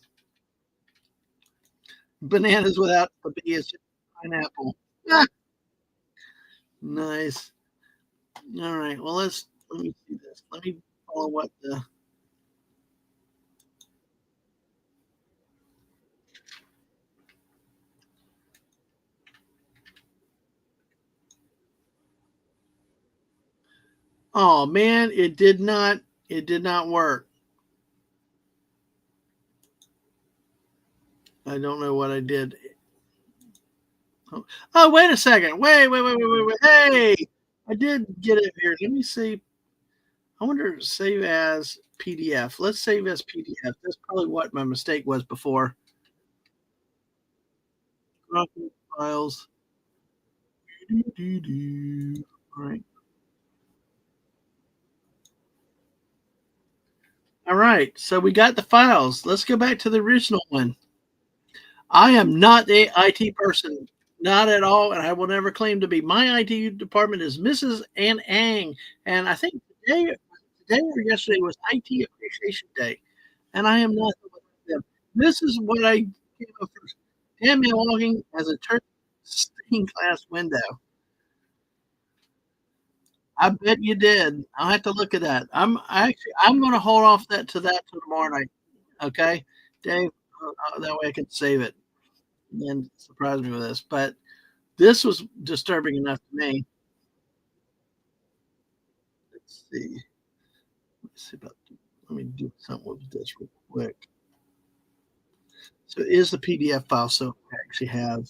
Bananas without the B is just pineapple. Ah, nice. All right. Well, let me see this. Let me follow what the. Oh man, it did not. It did not work. I don't know what I did. Oh, wait a second. Wait. Hey, I did get it here. Let me see. I wonder, save as PDF. Let's save as PDF. That's probably what my mistake was before. Document files. All right. All right. So we got the files. Let's go back to the original one. I am not the IT person, not at all, and I will never claim to be. My IT department is Mrs. and Ang, and I think today or yesterday was IT Appreciation Day, and I am not one of them. This is what I came up first. Damn me logging as a turn stained glass window. I bet you did. I'll have to look at that. I'm going to hold off that till tomorrow night. Okay, Dave. That way I can save it and then surprise me with this. But this was disturbing enough to me. Let's see. Let's see about. Let me do something with this real quick. So it is the PDF file. So I actually have.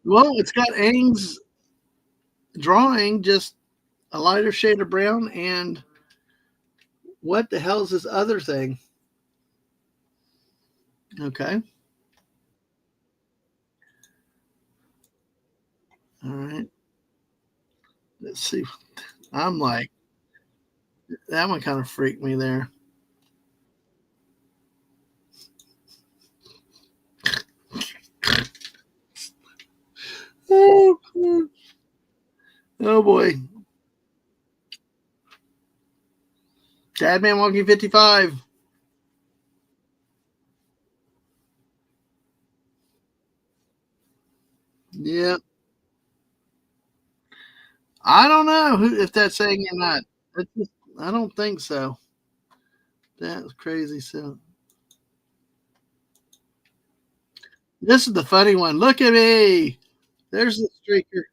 Well, it's got Ang's drawing, just a lighter shade of brown. And what the hell is this other thing? Okay. All right. Let's see. I'm like, that one kind of freaked me there. Oh, oh boy. Dadman walking 55. Yeah. I don't know if that's saying or not. Just, I don't think so. That's crazy. So this is the funny one. Look at me. There's the streaker.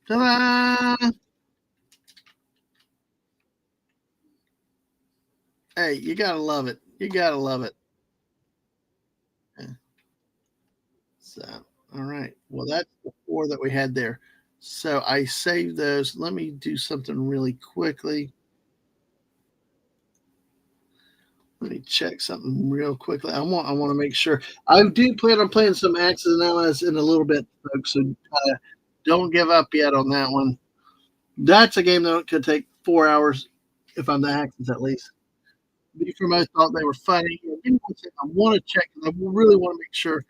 Ta-da! Hey, you gotta love it. You gotta love it. Yeah. So, all right. Well, that's the four that we had there. So I saved those. Let me do something really quickly. Let me check something real quickly. I want to make sure. I do plan on playing some Axis and Allies in a little bit, folks. So don't give up yet on that one. That's a game that could take 4 hours if I'm the Axis at least. Me from I thought they were funny. I want to check. I really want to make sure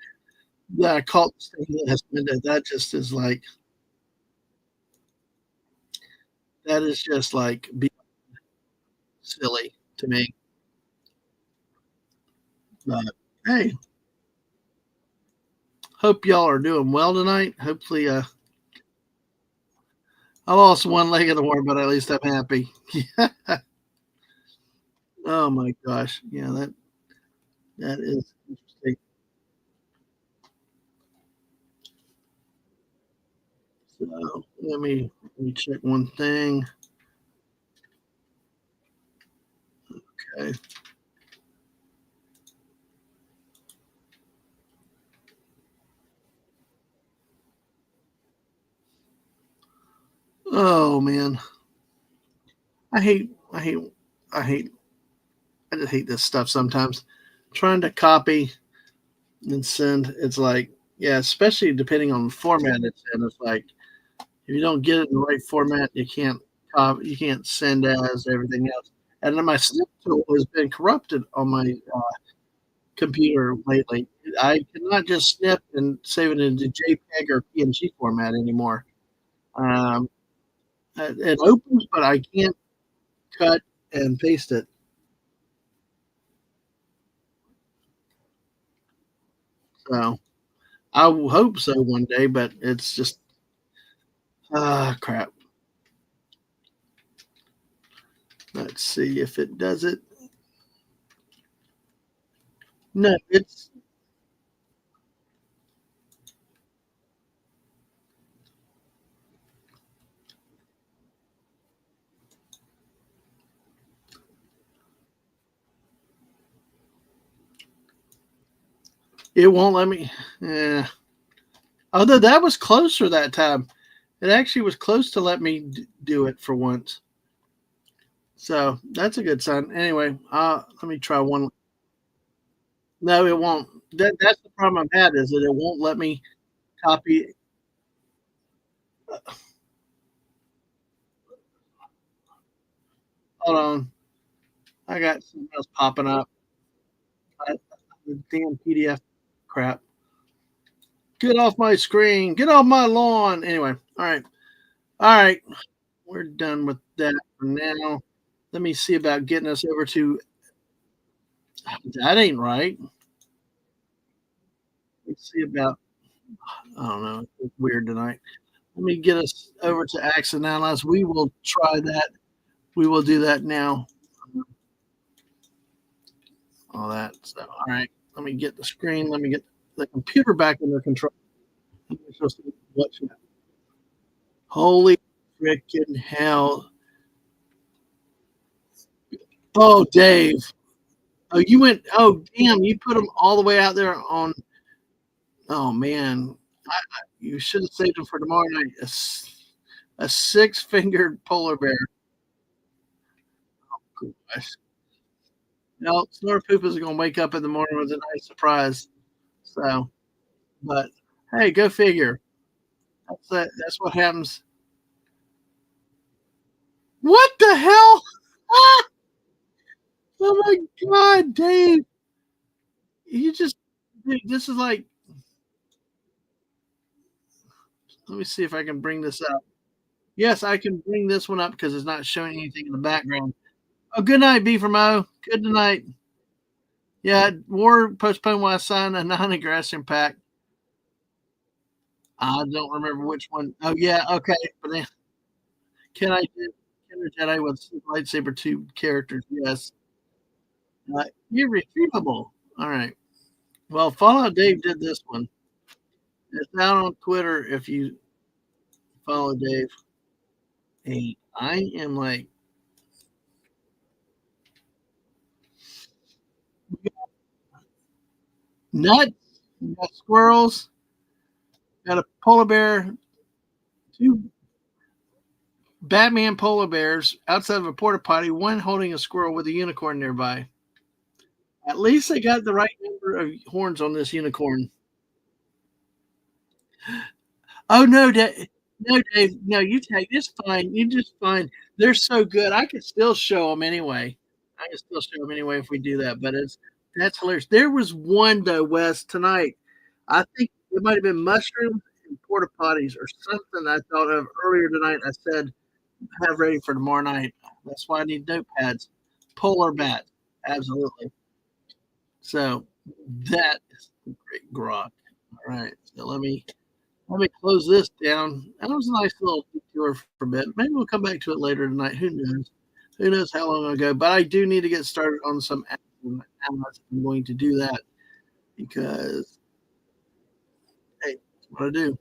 that I caught the thing that has been that. That just is like that is just like silly to me. But hey, hope y'all are doing well tonight. Hopefully, I lost one leg of the worm, but at least I'm happy. Oh my gosh. Yeah, that is interesting. So let me check one thing. Okay. Oh man. I hate I hate I hate I just hate this stuff sometimes. Trying to copy and send, it's like, yeah, especially depending on the format it's in. It's like if you don't get it in the right format, you can't send as everything else. And then my snip tool has been corrupted on my computer lately. I cannot just snip and save it into JPEG or PNG format anymore. Um, it opens, but I can't cut and paste it. So I will hope so one day, but it's just crap. Let's see if it does it. No, it won't let me. Yeah. Although that was closer that time. It actually was close to let me do it for once. So that's a good sign. Anyway, let me try one. No, it won't. That's the problem I've had is that it won't let me copy. Hold on, I got something else popping up. I, the damn PDF crap. Get off my screen. Get off my lawn. Anyway, all right. We're done with that for now. Let me see about getting us over to. That ain't right. Let's see about. I don't know. It's weird tonight. Let me get us over to Accent Analyze. We will try that. We will do that now. All that. So, all right. Let me get the screen. Let me get the computer back under control. What's that? Holy freaking hell. Oh, Dave. Oh, you went. Oh, damn. You put them all the way out there on. Oh, man. You should have saved them for tomorrow night. A six-fingered polar bear. Gosh. No, Snore Poop is going to wake up in the morning with a nice surprise. So, but hey, go figure. That's what happens. What the hell? Ah! Oh my God, Dave! You just, dude, this is like. Let me see if I can bring this up. Yes, I can bring this one up because it's not showing anything in the background. Oh, good night, B from O. Good night. Yeah, war postponed while I signed a non-aggression pact. I don't remember which one. Oh yeah, okay. But then, can I do Killer Jedi with lightsaber two characters? Yes. Irretrievable. All right. Well, Fallout Dave did this one. It's out on Twitter if you follow Dave. Hey, I am like nuts. We got squirrels. Got a polar bear. Two Batman polar bears outside of a porta potty. One holding a squirrel with a unicorn nearby. At least they got the right number of horns on this unicorn. Oh no, no, Dave, no, you take it's fine. You just fine. They're so good. I could still show them anyway. I can still show them anyway if we do that. But that's hilarious. There was one though, Wes, tonight. I think it might have been mushrooms and porta potties or something I thought of earlier tonight. I said have ready for tomorrow night. That's why I need notepads. Polar bat, absolutely. So that is great grok. All right. So let me Let me close this down. That was a nice little detour for a bit. Maybe we'll come back to it later tonight. Who knows? Who knows how long ago? But I do need to get started on some apps, and I'm going to do that because hey, that's what I do.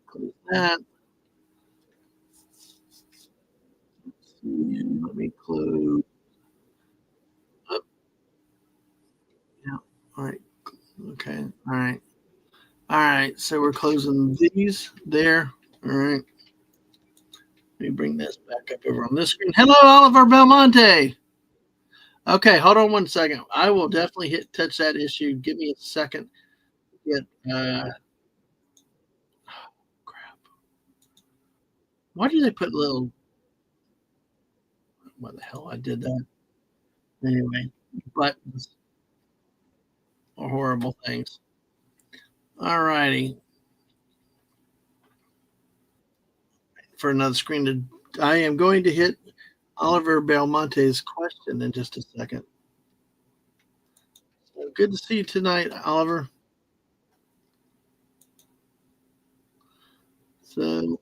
Close that. Let me close. Up. Yeah. All right. Okay. All right. All right. So we're closing these there. All right. Let me bring this back up over on this screen. Hello, Oliver Belmonte. Okay, hold on one second. I will definitely touch that issue. Give me a second. Get crap. Why do they put little? What the hell? I did that anyway. Buttons are horrible things. All righty. For another screen to, I am going to hit Oliver Belmonte's question in just a second. So good to see you tonight, Oliver. So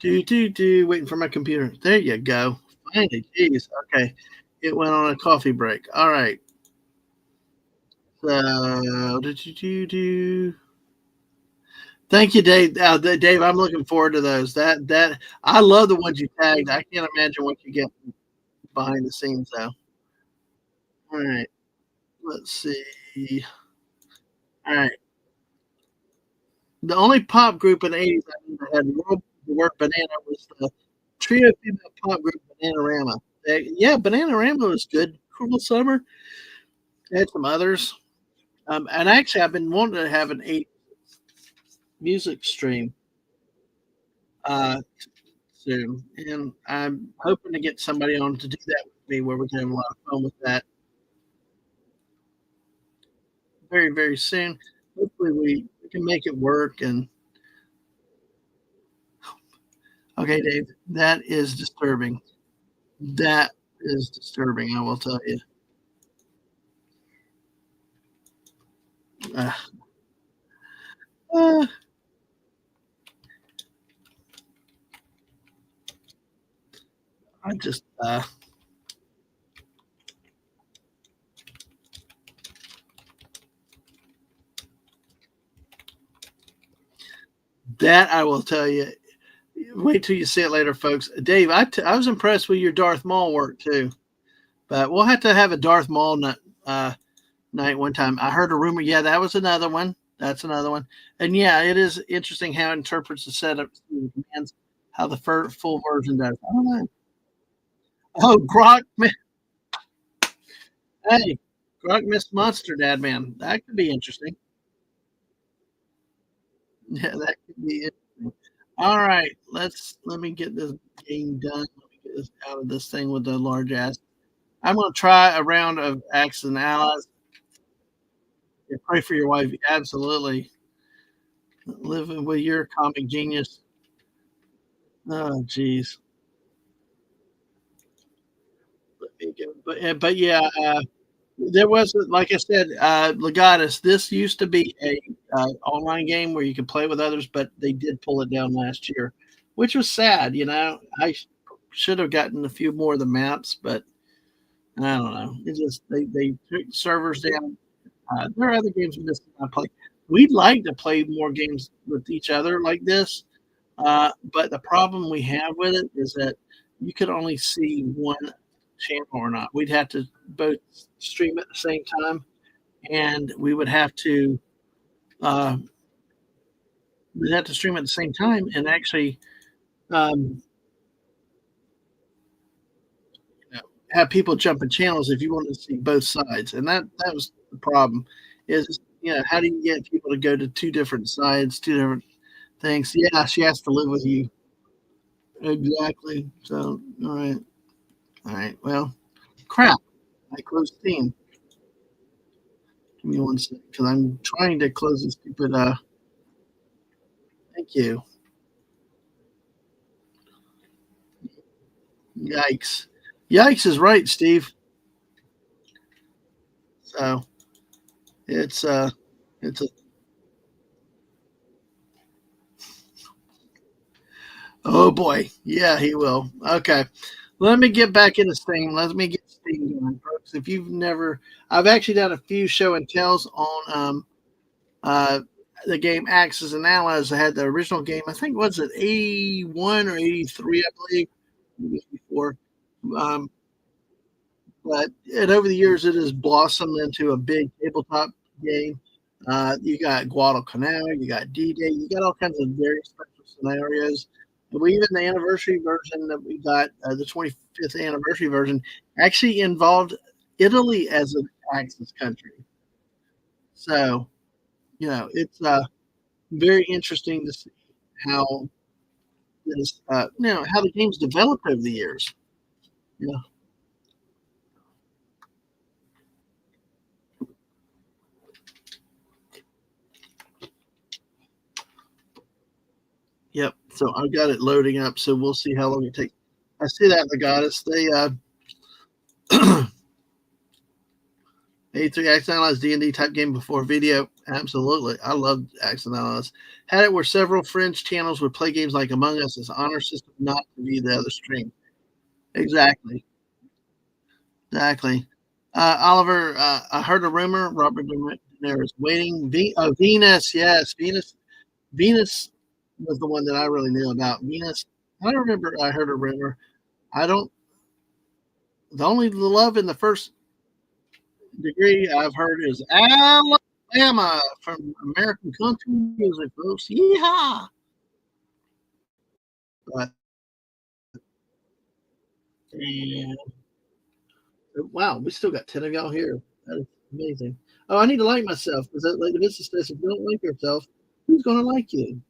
waiting for my computer. There you go. Finally, jeez. Okay, it went on a coffee break. All right. So Thank you, Dave. Dave, I'm looking forward to those. That I love the ones you tagged. I can't imagine what you get behind the scenes though. All right, let's see. All right, the only pop group in the '80s I knew that had the word banana was the trio female pop group Bananarama. Yeah, Bananarama was good. Cruel Summer. They had some others. And actually, I've been wanting to have an '80s music stream uh, soon, and I'm hoping to get somebody on to do that with me, where we can have a lot of fun with that very, very soon. Hopefully, we can make it work. And okay, Dave, that is disturbing. That is disturbing. I will tell you. Uh, uh, I just that I will tell you. Wait till you see it later, folks. Dave, I was impressed with your Darth Maul work too, but we'll have to have a Darth Maul night one time. I heard a rumor. Yeah, that was another one. That's another one. And yeah, it is interesting how it interprets the setup commands, how the full version does. I don't know. Oh, Grok, hey, Grok missed Monster Dadman. That could be interesting. Yeah, that could be interesting. All right, let me get this game done. Let me get this out of this thing with the large ass. I'm gonna try a round of Axes and Allies. Yeah, pray for your wife. Absolutely. Living with your comic genius. Oh, geez. But yeah, there was, like I said, Legatus. This used to be a online game where you could play with others, but they did pull it down last year, which was sad. You know, should have gotten a few more of the maps, but I don't know. It just they took servers down. There are other games we just not play. We'd like to play more games with each other like this, but the problem we have with it is that you could only see one channel or not. We'd have to both stream at the same time, and uh, we'd have to stream at the same time and actually um, you know, have people jumping channels if you want to see both sides. And that was the problem. Is how do you get people to go to two different sides, two different things? Yeah, she has to live with you. Exactly. So all right. Well, crap. I closed Steam. Give me one second because I'm trying to close this stupid. Thank you. Yikes. Yikes is right, Steve. So it's it's a Oh boy, yeah, he will. Okay, let me get back into Steam. Let me get Steam going, folks. If you've never, I've actually done a few show and tells on uh, the game Axis and Allies. I had the original game. I think was it 81 or 83, I believe, maybe before. Um, but and over the years, it has blossomed into a big tabletop game. You got Guadalcanal, you got D-Day, you got all kinds of very special scenarios. And we even the anniversary version that we got, the 25th anniversary version, actually involved Italy as an Axis country. So it's very interesting to see how this, how the game's developed over the years. Yeah. Yep. So I've got it loading up. So we'll see how long it takes. I see that the goddess. They 83 Accent Allies D&D type game before video. Absolutely. I love Accent Allies. Had it where several French channels would play games like Among Us as honor system not to be the other stream. Exactly. Exactly. Oliver, I heard a rumor. Robert De Niro is waiting. Venus, yes, Venus was the one that I really knew about. Venus, I don't remember. I heard a rumor. I don't. The only love in the first degree I've heard is Alabama from American country music, folks. Yeehaw! But and, wow, we still got 10 of y'all here. That is amazing. Oh, I need to like myself because like the business says, if you don't like yourself, who's going to like you?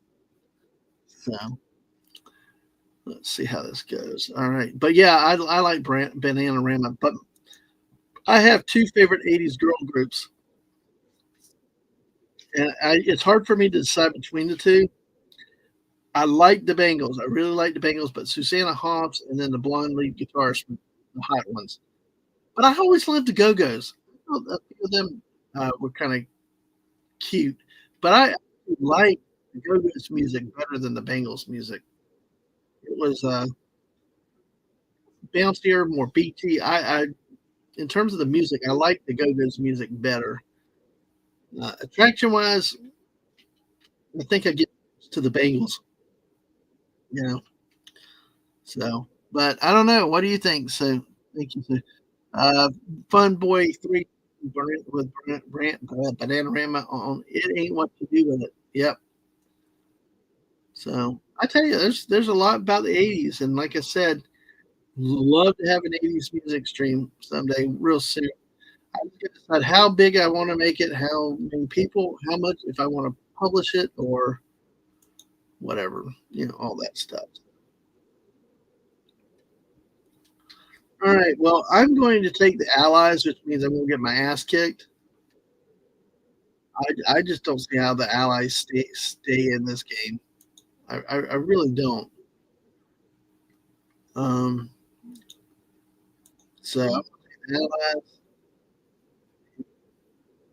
So let's see how this goes. All right, but yeah, I like Bananarama, but I have two favorite '80s girl groups, and it's hard for me to decide between the two. I like the Bengals. I really like the Bengals, but Susanna Hoffs and then the blonde lead guitarist, the hot ones. But I always loved the Go Go's. A few of them were kind of cute, but I like the Go Go's music better than the Bengals music. It was bouncier, more beaty. In terms of the music, I like the Go Go's music better. Attraction wise, I think I get to the Bengals. You know, so but I don't know. What do you think? So thank you. So, Uh, Fun Boy 3 with Bananarama on It Ain't What You Do With It. Yep. So I tell you, there's a lot about the 80s. And like I said, love to have an 80s music stream someday, real soon. I'm going to decide how big I want to make it, how many people, how much, if I want to publish it or whatever, all that stuff. All right. Well, I'm going to take the Allies, which means I'm going to get my ass kicked. I just don't see how the Allies stay in this game. I really don't. Um, so Allies,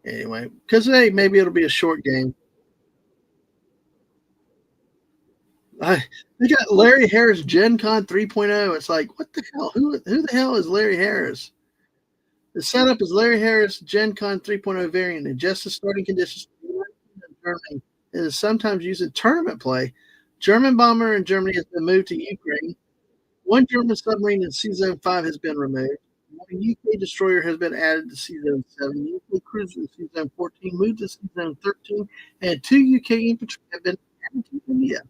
anyway, because hey, maybe it'll be a short game. I they got Larry Harris Gen Con 3.0. It's like what the hell? Who the hell is Larry Harris? The setup is Larry Harris Gen Con 3.0 variant. Adjust the starting conditions in Germany. It is sometimes used in tournament play. German bomber in Germany has been moved to Ukraine. One German submarine in Sea Zone 5 has been removed. One UK destroyer has been added to Sea Zone 7. UK cruiser in Sea Zone 14 moved to Sea Zone 13. And two UK infantry have been added to India.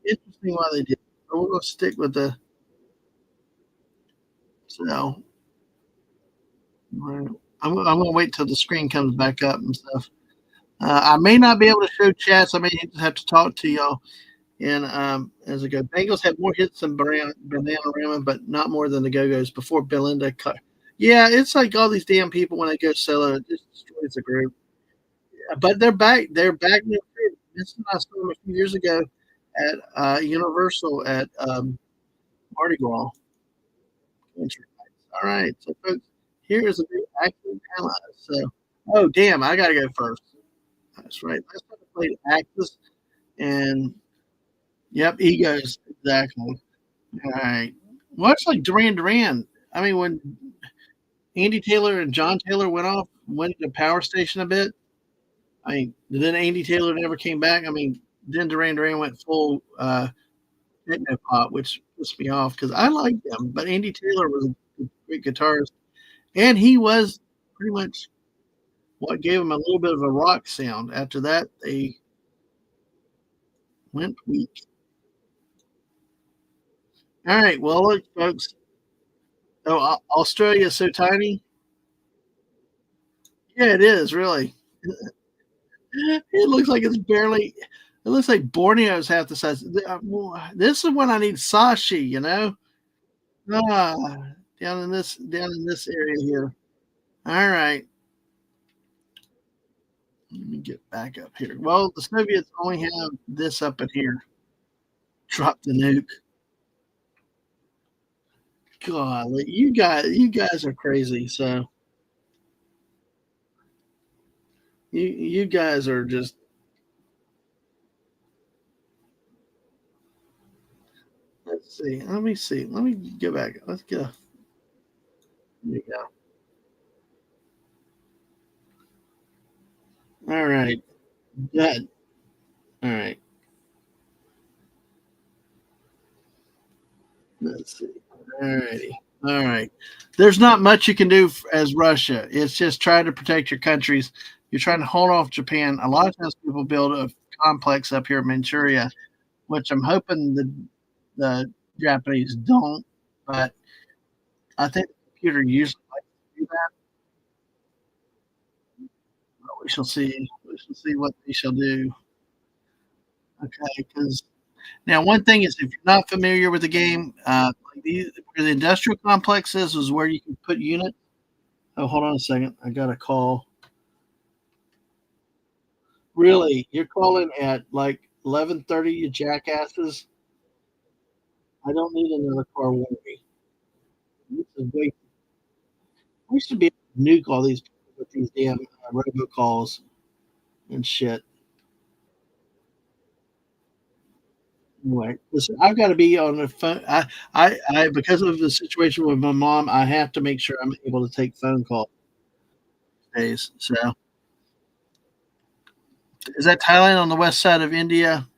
Interesting why they did. But we're going to stick with the. So I'm going to wait till the screen comes back up and stuff. I may not be able to show chats. I may just have to talk to y'all. And as I go, Bengals had more hits than Bananarama, but not more than the Go Go's before Belinda cut. Yeah, it's like all these damn people when they go solo, it just destroys the group. But they're back. They're back in the group. This is I saw them a few years ago at Universal at Mardi Gras. All right, so folks, here is a big Axis Allies. So, oh damn, I gotta go first. That's right. Last time I played Axis, and Yep, egos, exactly. Alright. Much like Duran Duran. I mean, when Andy Taylor and John Taylor went to Power Station a bit, I mean, then Andy Taylor never came back. I mean, then Duran Duran went full, techno pop, which pissed me off because I liked them, but Andy Taylor was a great guitarist, and he was pretty much what gave him a little bit of a rock sound. After that, they went weak. Alright, well, look, folks. Oh, Australia is so tiny. Yeah, it is, really. It looks like it's barely it looks like Borneo's half the size. This is when I need Sashi, you know? Ah, down in this area here. Alright, let me get back up here. Well, the Soviets only have this up in here. Drop the nuke. Golly, you guys are crazy, so you guys are just let's see, let me see, let me go back. Let's go. There you go. Alright, good. Alright. Let's see. Alrighty. All right. There's not much you can do as Russia. It's just trying to protect your countries. You're trying to hold off Japan. A lot of times people build a complex up here in Manchuria, which I'm hoping the Japanese don't. But I think the computer usually likes to do that. But we shall see. We shall see what they shall do. Okay. Because now, one thing is, if you're not familiar with the game, like where the industrial complex is where you can put units. Oh, hold on a second. I got a call. Really? You're calling at like 11:30, you jackasses? I don't need another car warranty. This is way we should be able to nuke all these people with these damn robocalls and shit. Anyway, listen, I've got to be on the phone. Because of the situation with my mom, I have to make sure I'm able to take phone calls days. So, is that Thailand on the west side of India?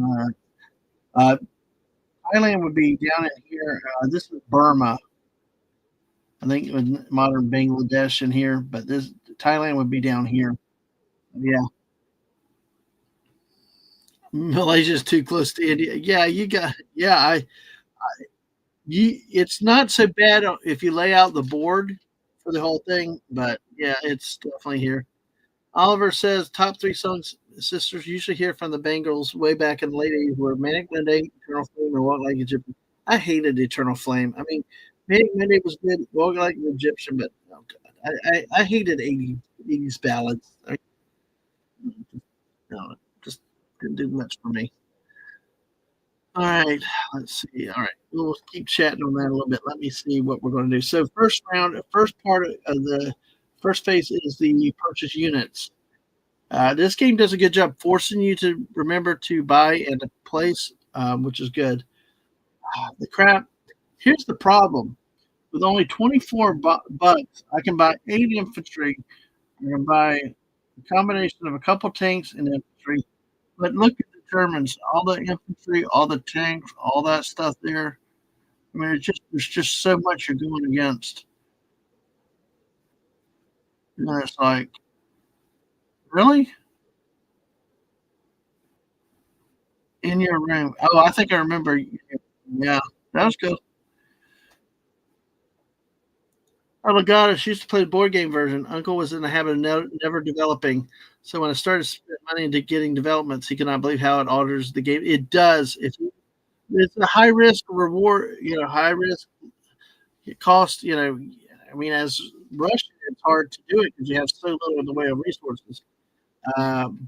Uh, uh, Thailand would be down in here. This is Burma. I think with modern Bangladesh in here, but this Thailand would be down here. Yeah, Malaysia's too close to India. Yeah, you got. Yeah, you. It's not so bad if you lay out the board for the whole thing, but yeah, it's definitely here. Oliver says top three songs sisters usually hear from the Bengals way back in the late '80s were Manic Monday, Eternal Flame, and Walk Like Egyptian. I hated Eternal Flame. I mean, Manic Monday was good, Walk Like an Egyptian, but oh god, I hated '80s ballads. No, just didn't do much for me. All right, let's see. All right, we'll keep chatting on that a little bit. Let me see what we're going to do. So, first round, first part of the first phase is the purchase units. This game does a good job forcing you to remember to buy and to place, which is good. The crap. Here's the problem. With only 24 bucks, I can buy 8 infantry. I can buy a combination of a couple tanks and infantry. But look at the Germans, all the infantry, all the tanks, all that stuff there. I mean, there's just so much you're going against. And it's like, really? In your room? Oh, I think I remember. Yeah, that was good. Oh my god, she used to play the board game version. Uncle was in the habit of never developing. So when I started spending money into getting developments, he could not believe how it alters the game. It does. It's a high risk reward, high risk it cost, I mean, as Russian, it's hard to do it because you have so little in the way of resources.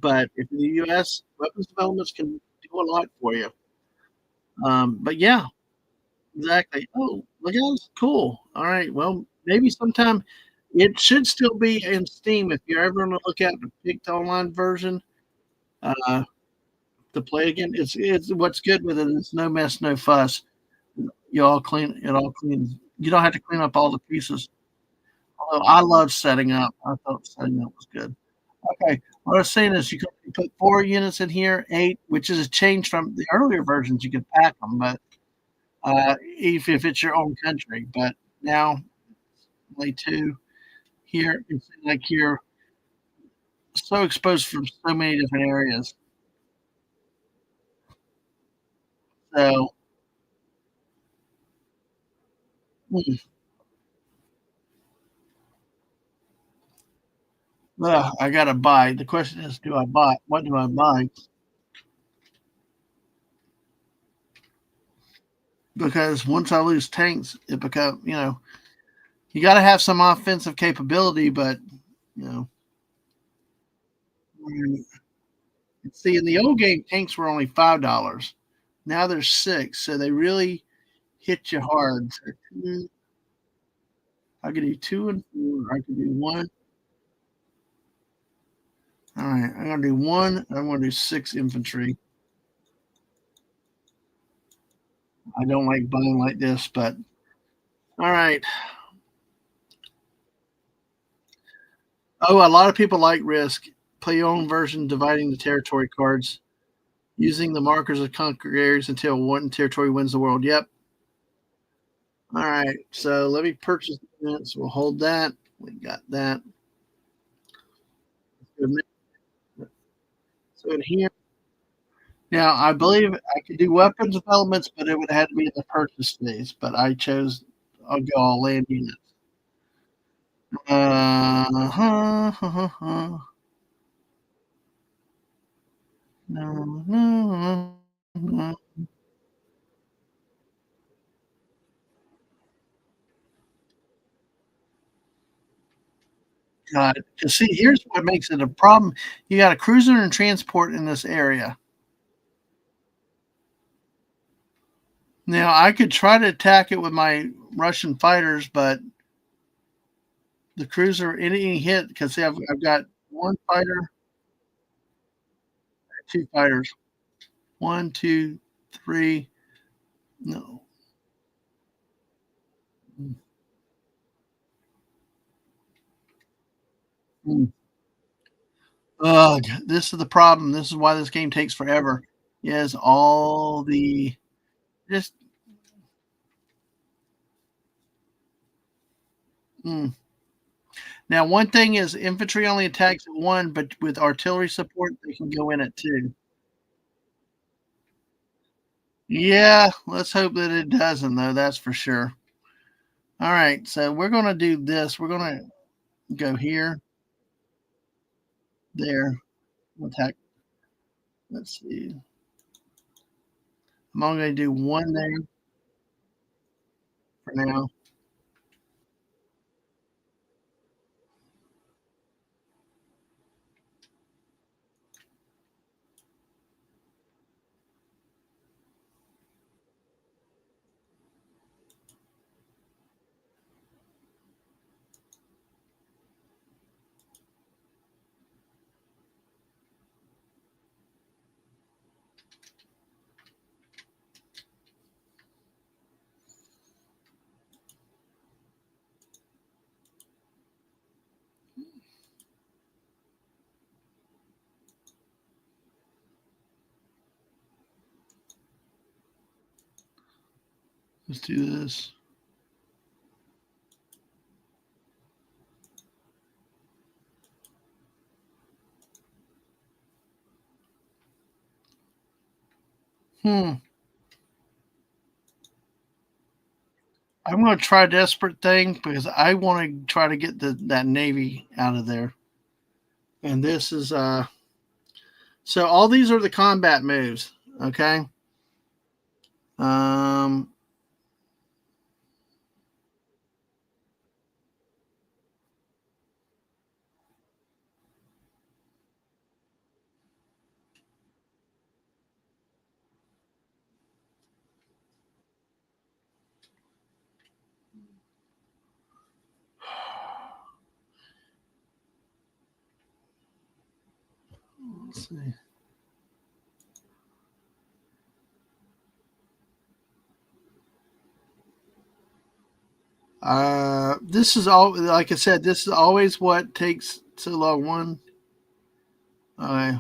But if in the U.S., weapons developments can do a lot for you. But yeah, exactly. Oh, look at this. Cool. All right. Well, maybe sometime it should still be in Steam if you're ever going to look at the picked online version. uh, to play again. It's what's good with it is no mess, no fuss. You all clean it all cleans. You don't have to clean up all the pieces. Although I love setting up. I thought setting up was good. Okay, what I was saying is you put 4 units in here, 8, which is a change from the earlier versions. You could pack them, but if it's your own country. But now only 2 here. It's like you're so exposed from so many different areas. So, mm, I gotta buy. The question is, do I buy? What do I buy? Because once I lose tanks, it become you got to have some offensive capability, but you know, mm, see, in the old game, tanks were only $5. Now they're 6, so they really hit you hard. So I could do 2 and 4. I could do one. All right, I'm gonna do one. I'm gonna do 6 infantry. I don't like buying like this, but all right. Oh, a lot of people like Risk. Play your own version, dividing the territory cards, using the markers of conquer areas until one territory wins the world. Yep. All right. So let me purchase this. We'll hold that. We got that. So in here, now I believe I could do weapons developments, but it would have to be in the purchase phase. But I chose. I'll go all land units. Uh-huh. No, no, no. God, 'cause see, here's what makes it a problem. You got a cruiser and transport in this area. Now, I could try to attack it with my Russian fighters, but the cruiser, any hit, because see, I've got 1 fighter, 2 fighters. 1, 2, 3. No. Mm, mm. Ugh, this is the problem. This is why this game takes forever. Is all the just mm. Now, one thing is infantry only attacks at 1, but with artillery support, they can go in at 2. Yeah, let's hope that it doesn't, though, that's for sure. Alright, so we're gonna do this. We're gonna go here, there, attack. Let's see. I'm only gonna do 1 there for now. Let's do this. Hmm. I'm gonna try a desperate thing because I wanna try to get that Navy out of there. And this is, so all these are the combat moves, okay? Um, let's see. This is all, like I said, this is always what takes so long. One, okay,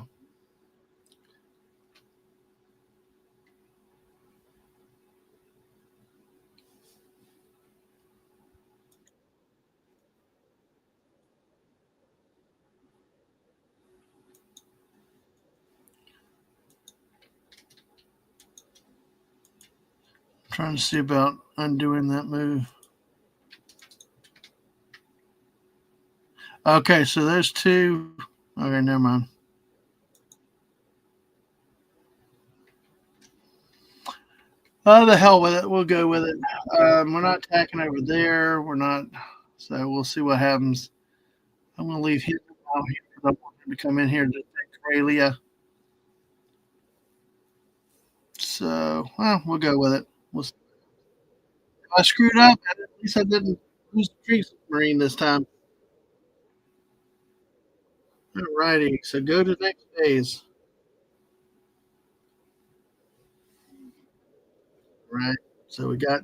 trying to see about undoing that move. Okay, so there's two. Okay, never mind. Oh, the hell with it. We'll go with it. We're not attacking over there. We're not. So we'll see what happens. I'm going to leave him out here because I want him to come in here to take Australia. So, well, we'll go with it. If I screwed up, at least I didn't lose the tree submarine this time. All righty. So go to next phase. Right. So we got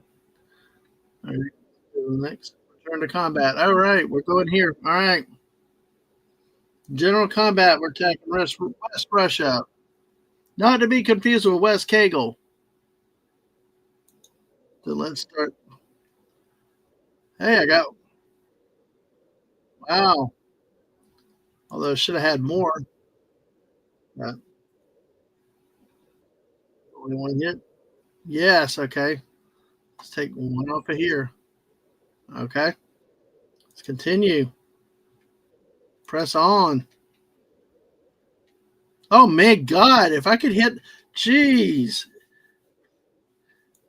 all right, next return to combat. All right, we're going here. All right. General combat. We're attacking West Russia. Not to be confused with West Kegel. So let's start. Hey, I got wow. Although I should have had more. Uh, only one hit. Yes. Okay. Let's take one off of here. Okay. Let's continue. Press on. Oh my God! If I could hit, jeez,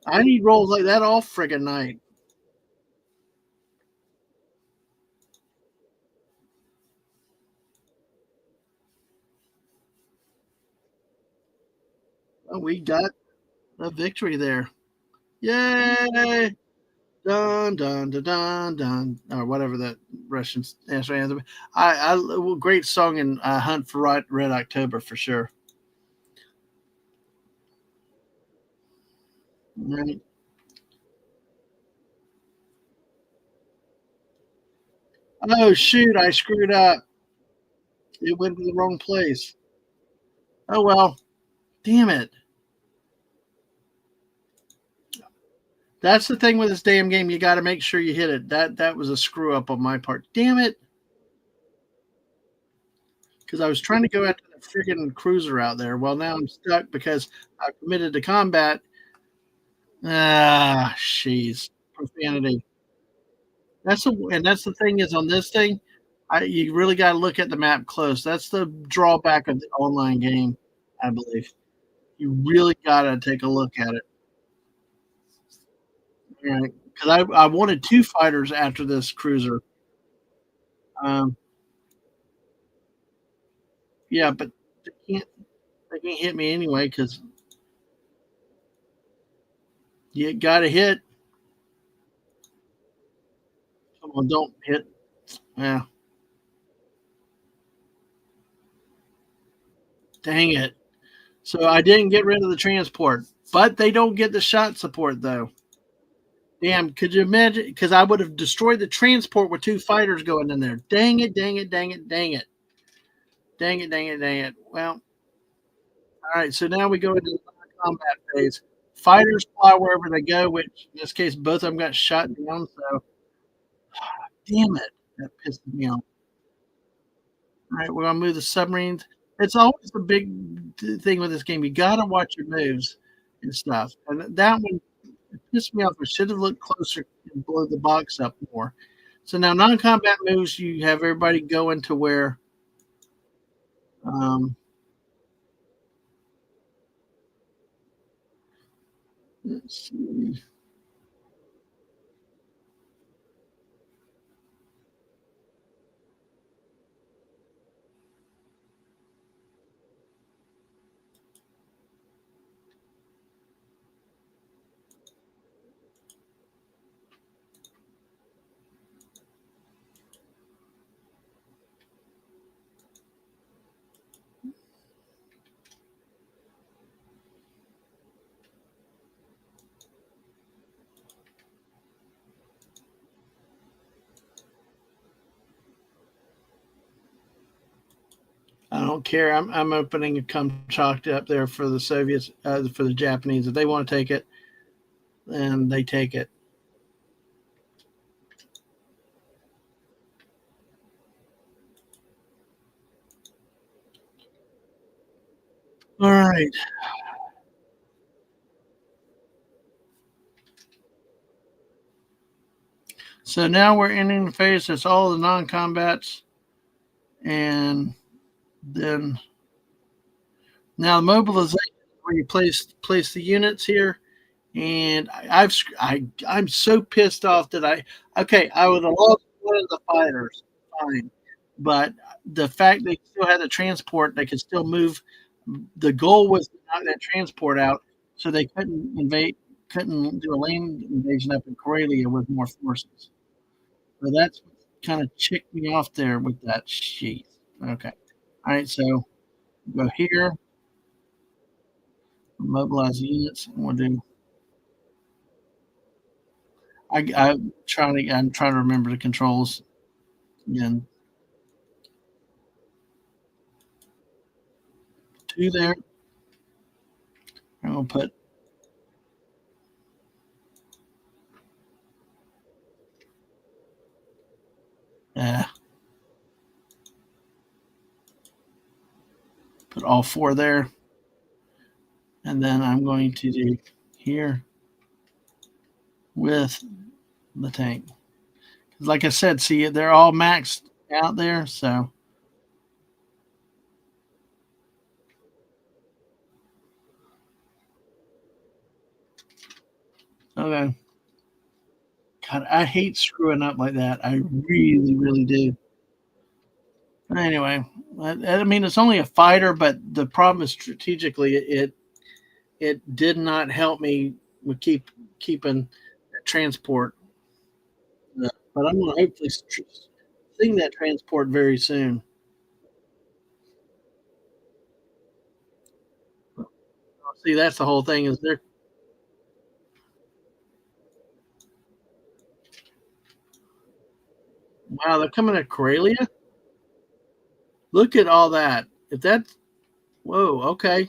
I need rolls like that all friggin' night. Well, we got a victory there. Yay! Dun dun dun dun dun, or whatever that Russian national anthem. Well, great song in Hunt for Red October for sure. Right. Oh shoot! I screwed up. It went to the wrong place. Oh well. Damn it. That's the thing with this damn game. You got to make sure you hit it. That was a screw up on my part. Damn it. Because I was trying to go after the friggin' cruiser out there. Well, now I'm stuck because I committed to combat. Ah, jeez, profanity. That's the thing is on this thing, you really got to look at the map close. That's the drawback of the online game, I believe. You really got to take a look at it, right? Because I wanted two fighters after this cruiser. Um, yeah, but they can't they can't hit me anyway because you got to hit. Come on, don't hit. Yeah, dang it. So I didn't get rid of the transport, but they don't get the shot support though. Damn, could you imagine? Because I would have destroyed the transport with two fighters going in there. Dang it, dang it, dang it, dang it. Dang it, dang it, dang it. Well, all right, so now we go into the combat phase. Fighters fly wherever they go, which in this case, both of them got shot down. So, damn it. That pissed me off. All right, we're going to move the submarines. It's always a big thing with this game. You got to watch your moves and stuff. And that one pissed me off. I should have looked closer and blow the box up more. So now non-combat moves, you have everybody going to where um, let's see. don't care. I'm opening a Kamchatka up there for the Soviets, for the Japanese. If they want to take it, then they take it. All right. So now we're entering the phase that's all the non-combats, and then now the mobilization where you place the units here. And I'm so pissed off that I would have lost one of the fighters, fine, but the fact they still had the transport, they could still move. The goal was to knock that transport out, so they couldn't do a land invasion up in Karelia with more forces. So that's kind of chicked me off there with that sheet. Okay, all right, so go here, mobilize the units, and we'll do. I'm trying to remember the controls again. Two there. I'm gonna put uh, put all four there, and then I'm going to do here with the tank. Like I said, see, they're all maxed out there. So okay. God, I hate screwing up like that. I really, really do. But anyway, I mean, it's only a fighter, but the problem is strategically, it did not help me with keeping transport. But I'm going to hopefully seeing that transport very soon. See, that's the whole thing is they're wow, they're coming to Karelia. Look at all that. If that's whoa, okay.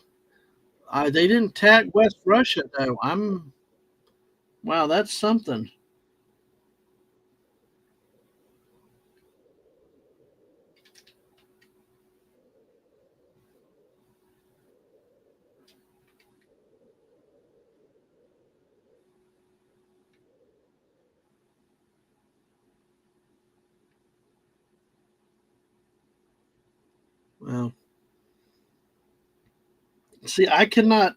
They didn't attack West Russia though. I'm wow, that's something. Well, see, I cannot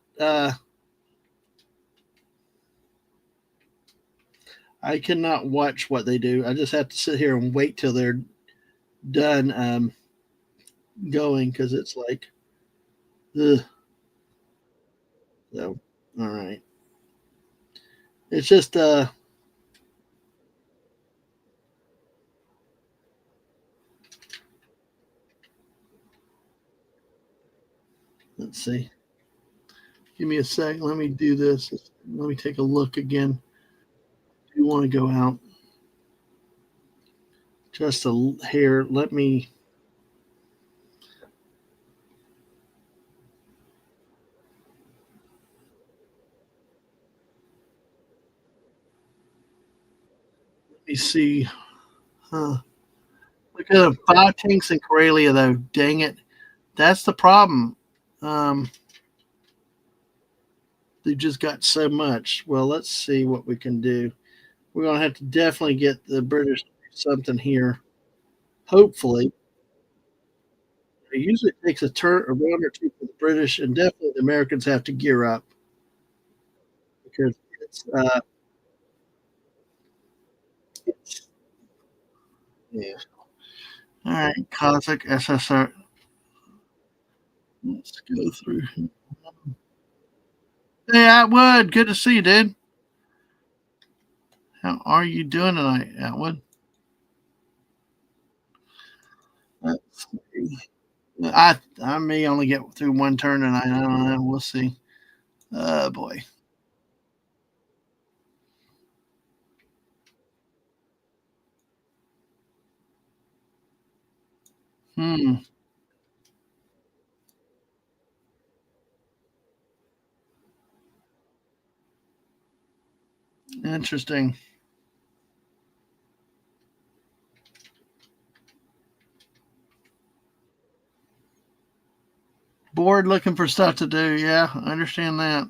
watch what they do. I just have to sit here and wait till they're done going because it's like, ugh. So, all right. It's just let's see. Give me a sec. Let me do this. Let me take a look again. Do you want to go out? Just a hair. Let me see. Huh. Look at the 5 tanks in Karelia though. Dang it. That's the problem. Um, they just got so much. Well, let's see what we can do. We're gonna have to definitely get the British something here. Hopefully, it usually takes a round or two for the British, and definitely the Americans have to gear up because it's yeah. All right, Kazakh SSR. Let's go through. Hey, Atwood, good to see you, dude. How are you doing tonight, Atwood? Let's see. I may only get through one turn tonight. I don't know. We'll see. Oh boy. Hmm. Interesting. Bored looking for stuff to do. Yeah, I understand that.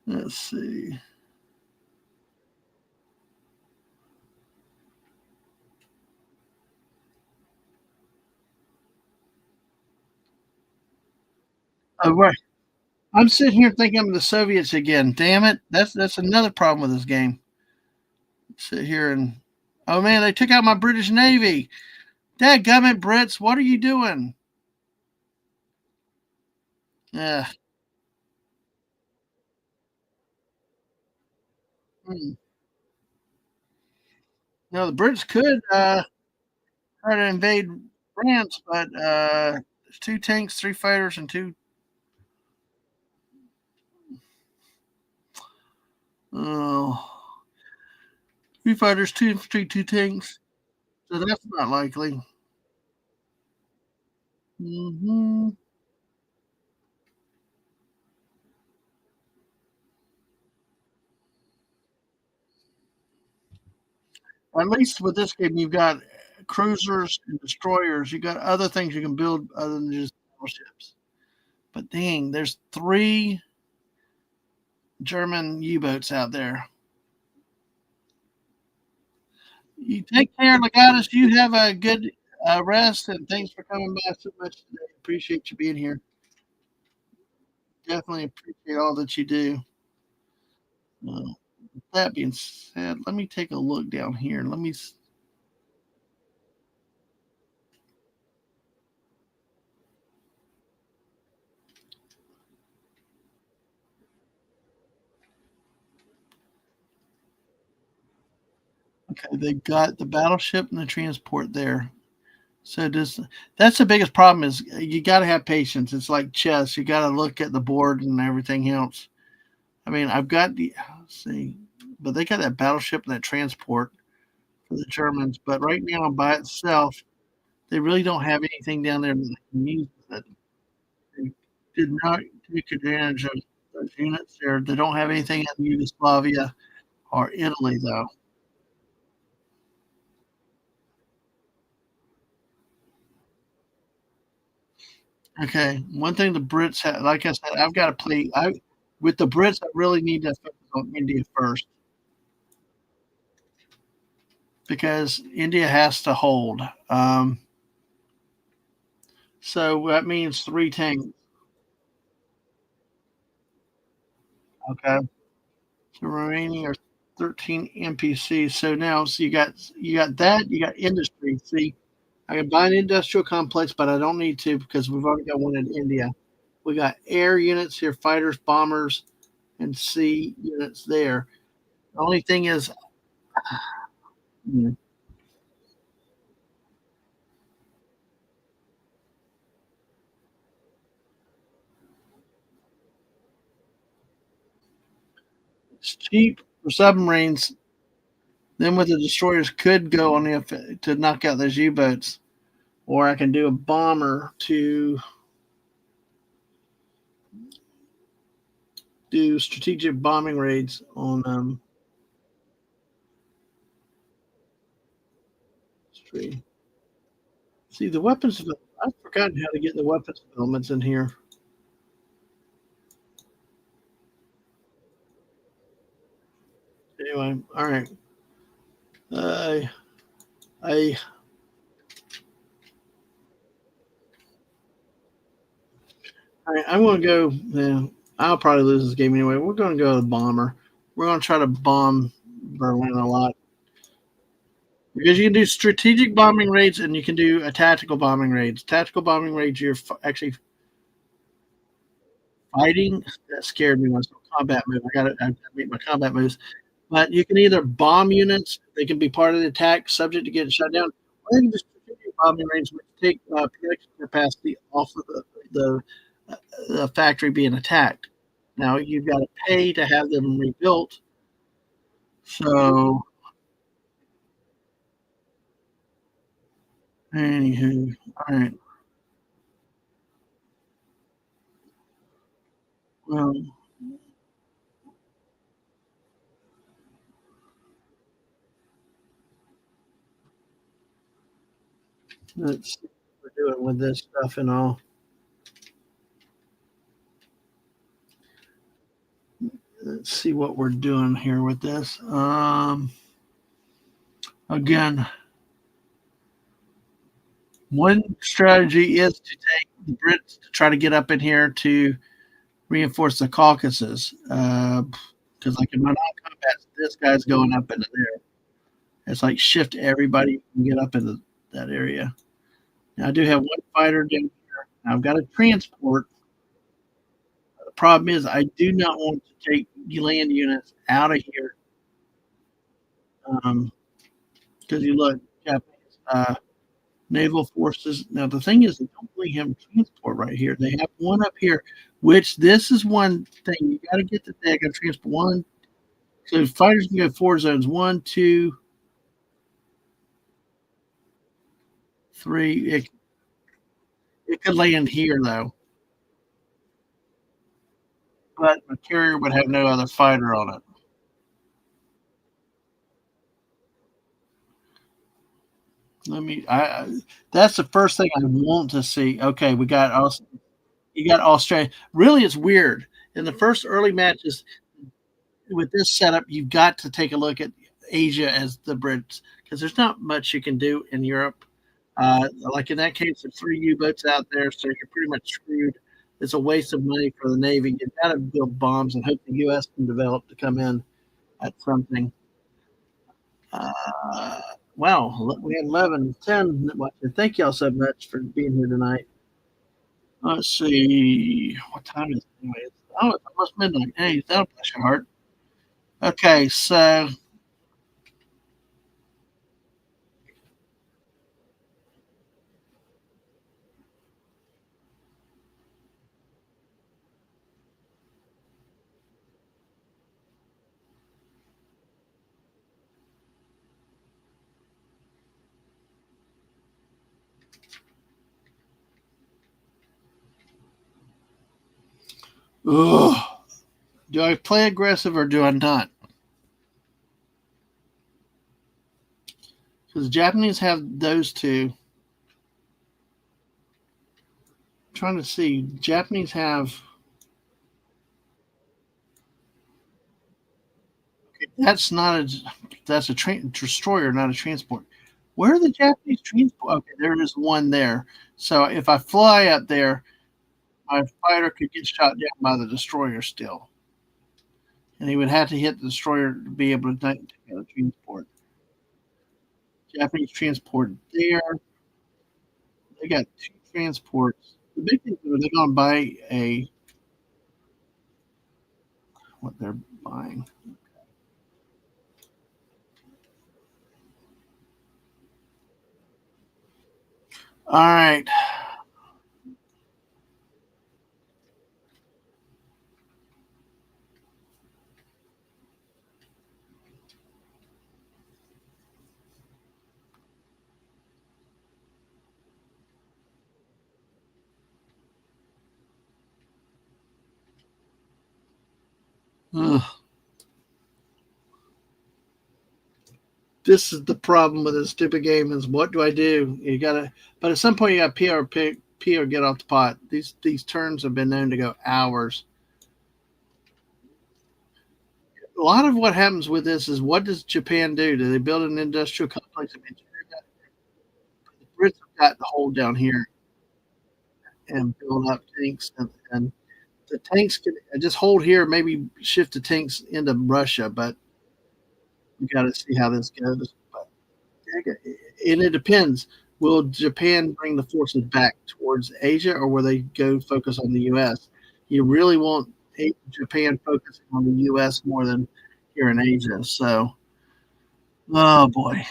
Let's see. Oh, right. I'm sitting here thinking I'm the Soviets again. Damn it. That's another problem with this game. Sit here and oh man, they took out my British Navy. Dadgummit, Brits, what are you doing? Yeah. Hmm. No, the Brits could try to invade France, but there's two tanks, three fighters, and oh, three fighters, two infantry, two tanks. So that's not likely. Hmm. At least with this game, you've got cruisers and destroyers. You got other things you can build other than just battleships. But dang, there's three German U-boats out there. You take care, Legatus. You have a good rest, and thanks for coming by so much today. Appreciate you being here. Definitely appreciate all that you do. Uh, that being said, let me take a look down here. Let me. Okay, they got the battleship and the transport there. So does that's the biggest problem is you got to have patience. It's like chess. You got to look at the board and everything else. I mean, I've got the let's see, but they got that battleship and that transport for the Germans. But right now, by itself, they really don't have anything down there that they can use. That they did not take advantage of those units there. They don't have anything in Yugoslavia or Italy, though. Okay, one thing the Brits have, like I said, I've got to play. I with the Brits, I really need to focus on India first because India has to hold. So that means three tanks. Okay, so remaining are 13 NPCs. So now, so you got that. You got industry. See, I can buy an industrial complex, but I don't need to because we've already got one in India. We got air units here, fighters, bombers, and sea units there. The only thing is, mm, it's cheap for submarines. Then with the destroyers could go on the to knock out those U-boats, or I can do a bomber to do strategic bombing raids on street. See the weapons. I've forgotten how to get the weapons developments in here. Anyway, all right. I I all right, I'm gonna go. Yeah, I'll probably lose this game anyway. We're gonna go with bomber. We're gonna try to bomb Berlin a lot because you can do strategic bombing raids and you can do a tactical bombing raids. Tactical bombing raids, you're actually fighting. That scared me when I saw combat move. I gotta make my combat moves. But you can either bomb units; they can be part of the attack, subject to getting shut down. Or you can just strategic bombing range, which take production capacity off of the the factory being attacked. Now you've got to pay to have them rebuilt. So, anywho, all right. Well, Let's see what we're doing with this stuff and all. Let's see what we're doing here with this. Again, one strategy is to take the Brits to try to get up in here to reinforce the Caucasus. Because like in my non-combat, this guy's going up into there. It's like shift everybody and get up into that area. Now I do have one fighter down here. Now I've got a transport. The problem is I do not want to take land units out of here. Because you look, Japanese naval forces. Now the thing is, they don't really have transport right here. They have one up here, which this is one thing you got to get the deck of transport one. So fighters can go 4 zones: one, two, three. It could land here though, but a carrier would have no other fighter on it. Let me. That's the first thing I want to see. Okay, we got us. You got Australia. Really, it's weird. In the first early matches with this setup, you've got to take a look at Asia as the Brits because there's not much you can do in Europe. Like in that case, there's 3 U-boats out there, so you're pretty much screwed. It's a waste of money for the Navy. You've got to build bombs and hope the U.S. can develop to come in at something. Uh, wow, we had 11, 10 watching. Thank y'all so much for being here tonight. Let's see. What time is it anyway? It's almost midnight. Hey, that'll bless your heart. Okay, so ugh, do I play aggressive or do I not? Because the Japanese have those two. I'm trying to see. Japanese have. That's not a. That's a destroyer, not a transport. Where are the Japanese transport? Okay, there is one there. So if I fly up there, my fighter could get shot down by the destroyer still, and he would have to hit the destroyer to be able to take out the transport. Japanese transport there. They got 2 transports. The big thing is they're going to buy a what they're buying. All right. Ugh. This is the problem with this stupid game is what do I do? You gotta but at some point you got P or get off the pot. These turns have been known to go hours. A lot of what happens with this is what does Japan do? Do they build an industrial complex? I mean, the Brits have got to hold down here and build up tanks and the tanks can just hold here, maybe shift the tanks into Russia, but we got to see how this goes. But and it depends. Will Japan bring the forces back towards Asia, or will they go focus on the U.S.? You really want Japan focusing on the U.S. more than here in Asia. So, oh boy,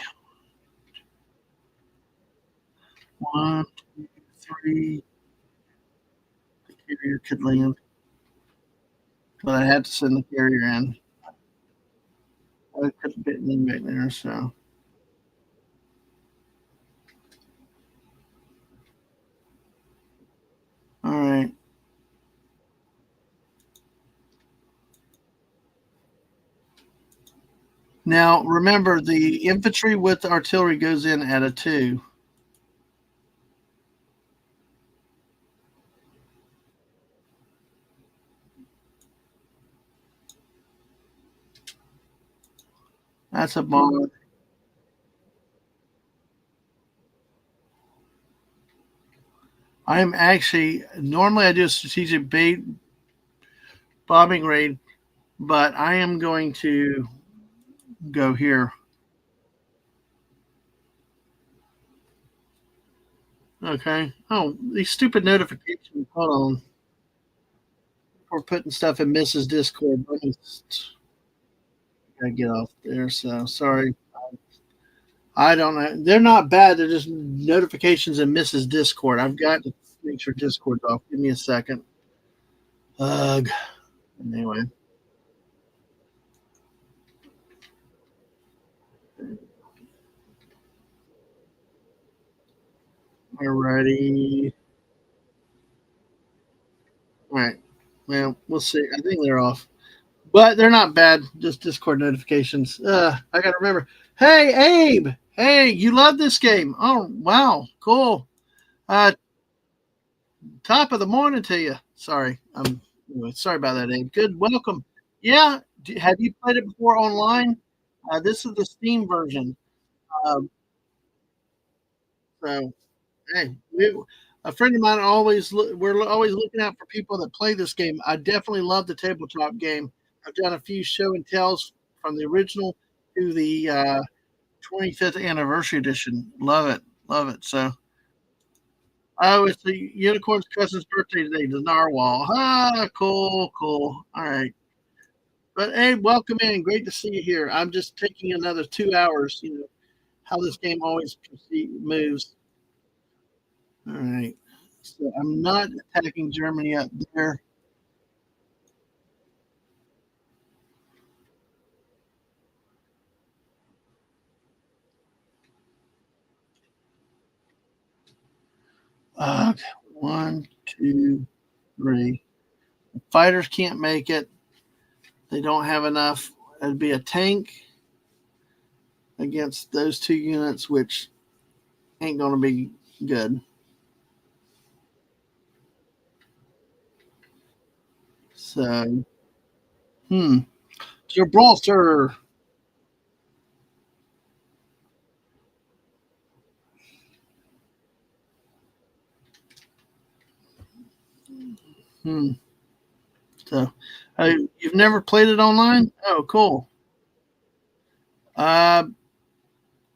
1, 2, 3. The carrier could land, but I had to send the carrier in. I couldn't fit me right there. So, all right. Now remember, the infantry with artillery goes in at a 2. That's a bummer. I am actually normally I do a strategic bait bombing raid, but I am going to go here. Okay. Oh, these stupid notifications. Hold on. We're putting stuff in Mrs. Discord. Let me gotta get off there. So sorry. I don't know. They're not bad. They're just notifications in Mrs. Discord. I've got to make sure Discord's off. Give me a second. Ugh. Anyway. Alrighty. All right. Well, we'll see. I think they're off. But they're not bad. Just Discord notifications. I gotta remember. Hey, Abe. Hey, you love this game. Oh, wow. Cool. Uh, top of the morning to you. Sorry. Anyway, sorry about that, Abe. Good. Welcome. Yeah. Have you played it before online? This is the Steam version. Um, so, hey, a friend of mine we're always looking out for people that play this game. I definitely love the tabletop game. I've done a few show and tells from the original to the 25th anniversary edition. Love it, love it. So, oh, it's the unicorn's cousin's birthday today, the narwhal. Ah, cool, cool. All right, but hey, welcome in. Great to see you here. I'm just taking another 2 hours. You know how this game always moves. All right. So I'm not attacking Germany up there. Uh, one, two, three. Fighters can't make it. They don't have enough. It'd be a tank against those two units, which ain't going to be good. So, hmm. Gibraltar. Hmm. So, you've never played it online? Oh, cool. Uh,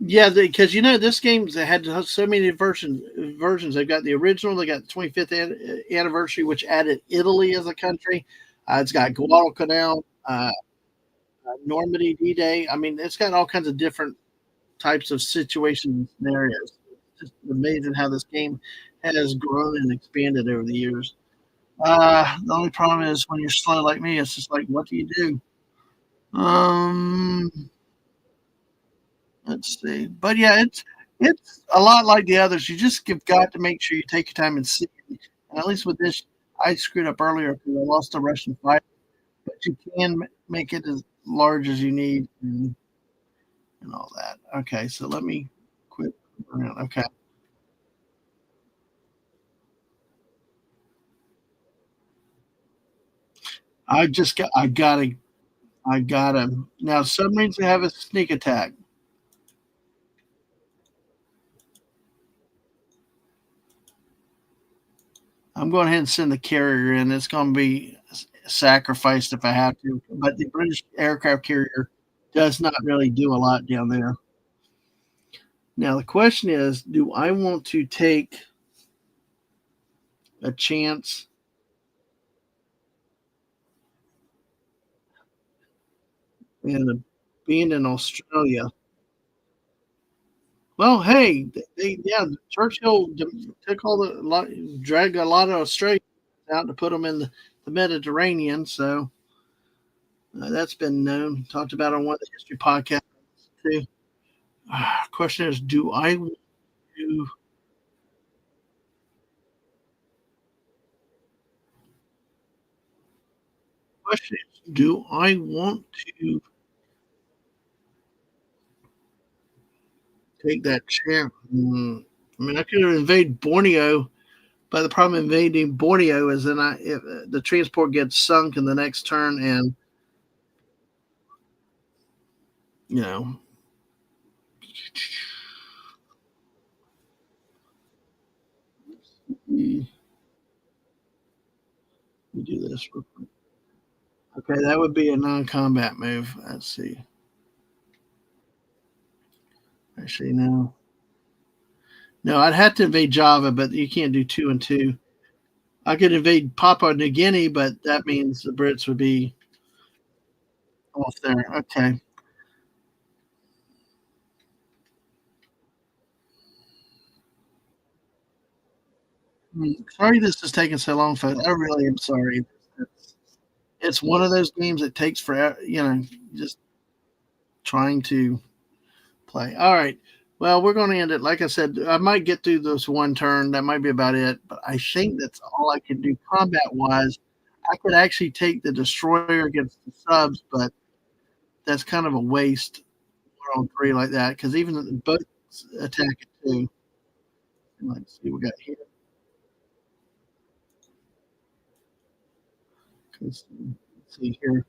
yeah, because this game's had so many versions. They've got the original. They got the 25th anniversary, which added Italy as a country. It's got Guadalcanal, Normandy, D-Day. I mean, it's got all kinds of different types of situations and scenarios. It's just amazing how this game has grown and expanded over the years. The only problem is when you're slow like me, it's just like, what do you do? Um, let's see. But yeah, it's a lot like the others. You just have got to make sure you take your time and see. And at least with this, I screwed up earlier because I lost a Russian fight. But you can make it as large as you need and all that. Okay, so let me quit. Okay, I gotta. Now submarines have a sneak attack. I'm going ahead and send the carrier in. It's going to be sacrificed if I have to. But the British aircraft carrier does not really do a lot down there. Now the question is, do I want to take a chance in being in Australia? Well, hey, Churchill took dragged a lot of Australians out to put them in the Mediterranean. So that's been known, talked about on one of the history podcasts too. Question is, do I want to? Question is, do I want to take that chance? I mean, I could invade Borneo, but the problem invading Borneo is then if the transport gets sunk in the next turn, and you know, we, we do this. Okay, that would be a non-combat move. Let's see. Actually, no. No, I'd have to invade Java, but you can't do two and two. I could invade Papua New Guinea, but that means the Brits would be off there. Okay. Sorry this is taking so long, folks. I really am sorry. It's, it's one of those games that takes forever, just trying to play. All right. Well, we're going to end it. Like I said, I might get through this one turn. That might be about it. But I think that's all I can do combat wise. I could actually take the destroyer against the subs, but that's kind of a waste on three like that because even both attack it too. Let's see what we got here. Let's see here.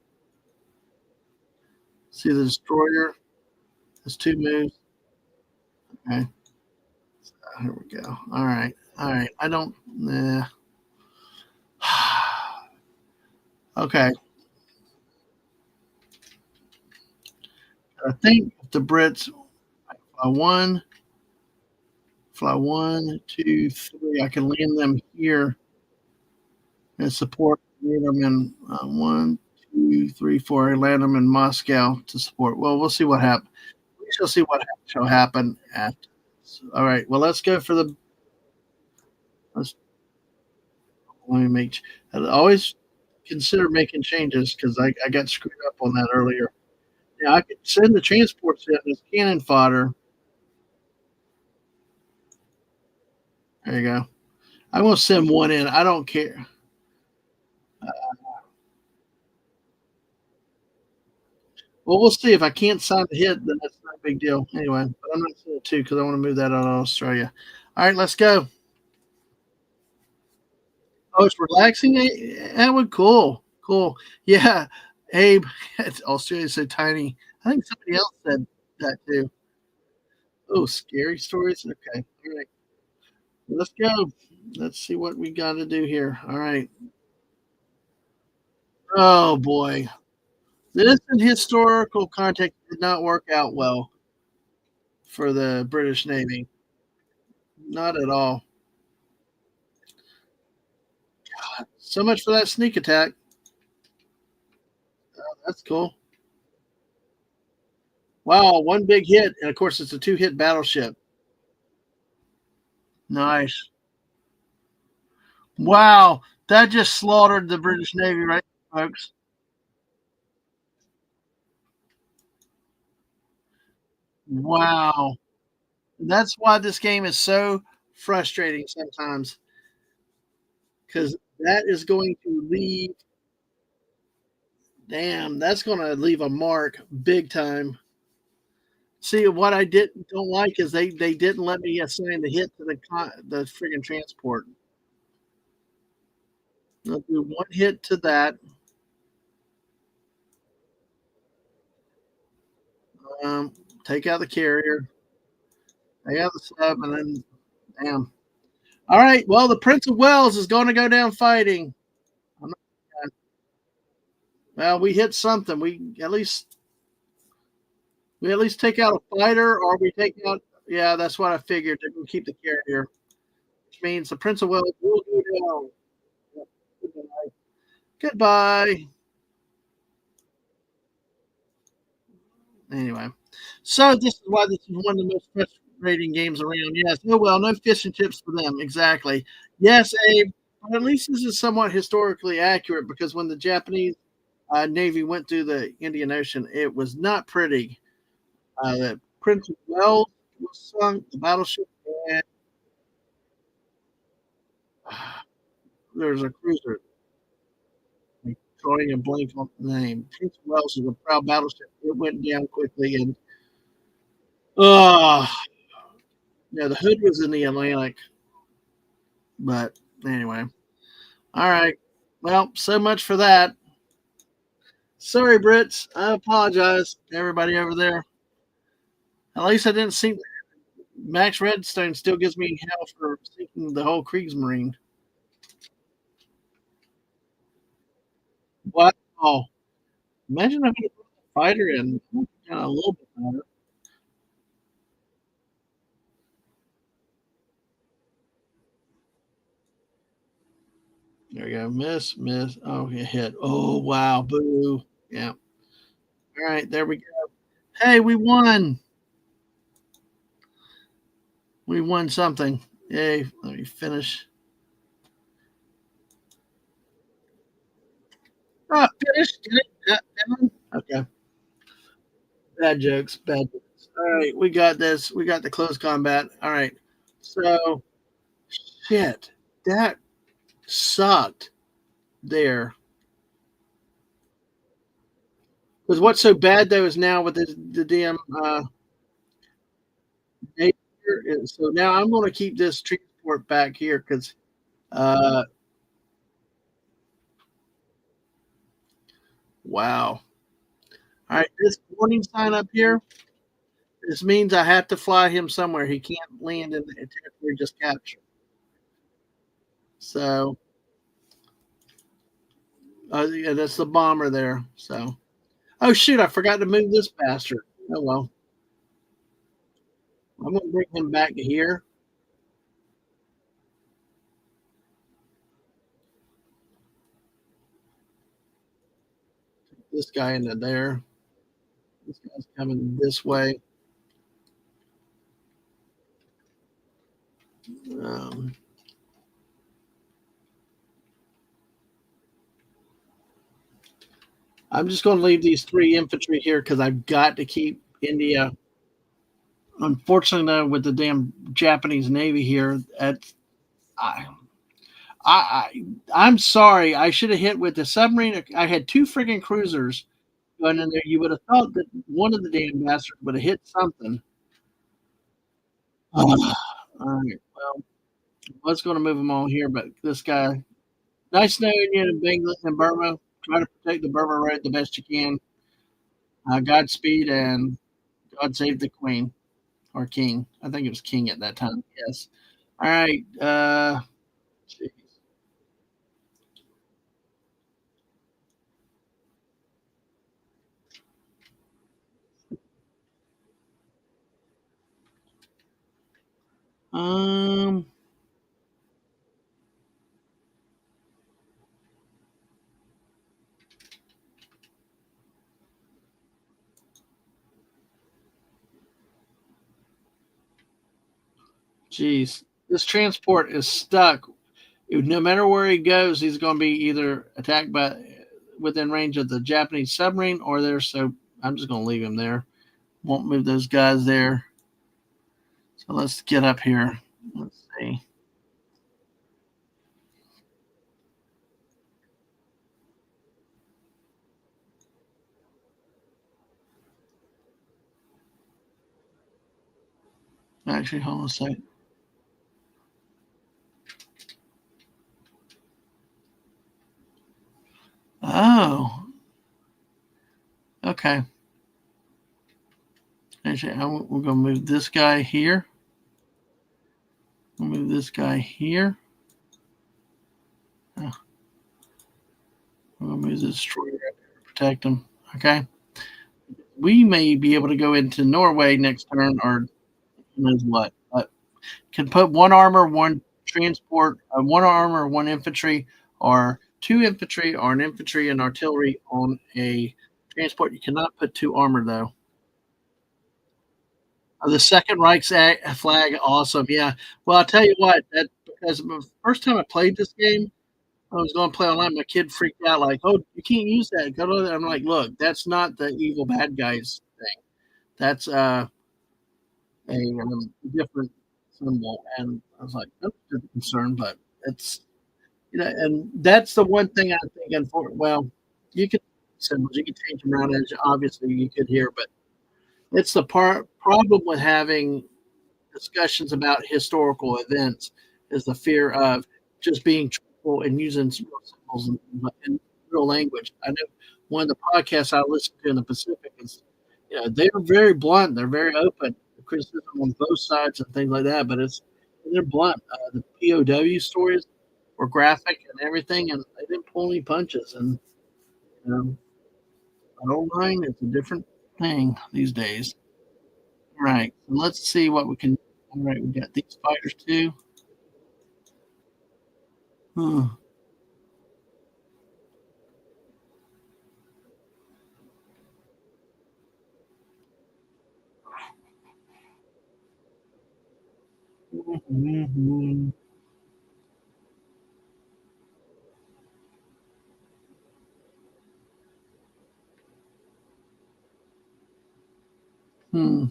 See the destroyer. There's two moves. Okay. Here we go. All right. All right. I don't. Nah. Okay. I think the Brits fly one, two, three. I can land them here and support. Land them in one, two, three, four. I land them in Moscow to support. Well, we'll see what happens. We shall see what shall happen after. All right. Well, let's go for the. Let's let me make. I always consider making changes because I got screwed up on that earlier. Yeah, I could send the transports in as cannon fodder. There you go. I'm gonna send one in. I don't care. Well, we'll see. If I can't sign the hit, then that's not a big deal. Anyway, but I'm not sending two because I want to move that out of Australia. All right, let's go. Oh, it's relaxing. That would cool. Cool. Yeah. Abe, Australia's so tiny. I think somebody else said that too. Oh, scary stories. Okay. All right. Let's go. Let's see what we got to do here. All right. Oh boy. This in historical context did not work out well for the British Navy. Not at all. So much for that sneak attack. That's cool. Wow, one big hit, and of course it's a two-hit battleship. Nice. Wow, that just slaughtered the British Navy, right, folks? Wow. That's why this game is so frustrating sometimes because that is going to leave. Damn, that's going to leave a mark big time. See, what I didn't don't like is they didn't let me assign the hit to the friggin' transport. I'll do one hit to that. Take out the carrier, take out the sub, and then damn. All right. Well, the Prince of Wales is going to go down fighting. I'm not, well, we hit something. We at least take out a fighter, or we take out. Yeah, that's what I figured. They're going to keep the carrier, which means the Prince of Wales will go down. Goodbye. Goodbye. Anyway, so this is why this is one of the most frustrating games around. Yes. Oh well, no fish and chips for them. Exactly. Yes, Abe. But at least this is somewhat historically accurate because when the Japanese Navy went through the Indian Ocean, it was not pretty. The Prince of Wales was sunk. The battleship, and there's a cruiser. I'm drawing a blank on the name. Prince of Wales is a proud battleship. It went down quickly, and uh, yeah, the hood was in the Atlantic. But anyway, all right. Well, so much for that. Sorry, Brits. I apologize, everybody over there. At least I didn't see Max Redstone still gives me hell for sinking the whole Kriegsmarine. Wow. Imagine if he put a fighter in kinda a little bit better. There you go. Miss, miss. Oh, he hit. Oh, wow. Boo. Yeah. All right. There we go. Hey, we won. We won something. Yay. Let me finish. Oh, finish. Did it? Done? Okay. Bad jokes. Bad jokes. All right. We got this. We got the close combat. All right. So, shit. That sucked there. Because what's so bad though is now with the damn nature so now I'm going to keep this transport back here because uh wow. All right, this warning sign up here. This means I have to fly him somewhere. He can't land in the territory just captured. So yeah, that's the bomber there. So oh shoot, I forgot to move this bastard. Oh well, I'm going to bring him back to here. This guy into there. This guy's coming this way. Um, I'm just going to leave these three infantry here because I've got to keep India. Unfortunately, though, with the damn Japanese Navy here, I, I'm sorry. I should have hit with the submarine. I had two friggin' cruisers going in there. You would have thought that one of the damn bastards would have hit something. All right. Well, I was going to move them all here, but this guy. Nice knowing you in Bangladesh and Burma. Try to protect the Burma Road the best you can. Godspeed and God save the Queen or King. I think it was King at that time. Yes. All right. Geez. Um. Geez. This transport is stuck. No matter where he goes, he's going to be either attacked by within range of the Japanese submarine or there. So I'm just going to leave him there. Won't move those guys there. So let's get up here. Let's see. Actually, hold on a second. Oh, okay. Actually, we're going to move this guy here. We'll move this guy here. Oh, we're going to move the destroyer right there to protect him. Okay. We may be able to go into Norway next turn or who knows what. But can put one armor, one transport, one armor, one infantry, or two infantry, or an infantry and artillery on a transport. You cannot put two armor though. The second Reich's flag, awesome. Yeah. Well, I'll tell you what. That because the first time I played this game, I was going to play online. My kid freaked out, like, "Oh, you can't use that." Go to that. I'm like, "Look, that's not the evil bad guys thing. That's a different symbol." And I was like, "That's a concern," but it's and that's the one thing I think. Well, you could symbols, you can change them around, as obviously you could here, but it's the problem with having discussions about historical events is the fear of just being truthful and using real symbols and real language. I know one of the podcasts I listen to in the Pacific is Yeah, they are very blunt. They're very open. Criticism on both sides and things like that, but they're blunt. The POW stories were graphic and everything, and they didn't pull any punches. And um, online is a different thing these days. Right. So let's see what we can. All right, we got these fighters too. Hmm. Mhm. Hmm.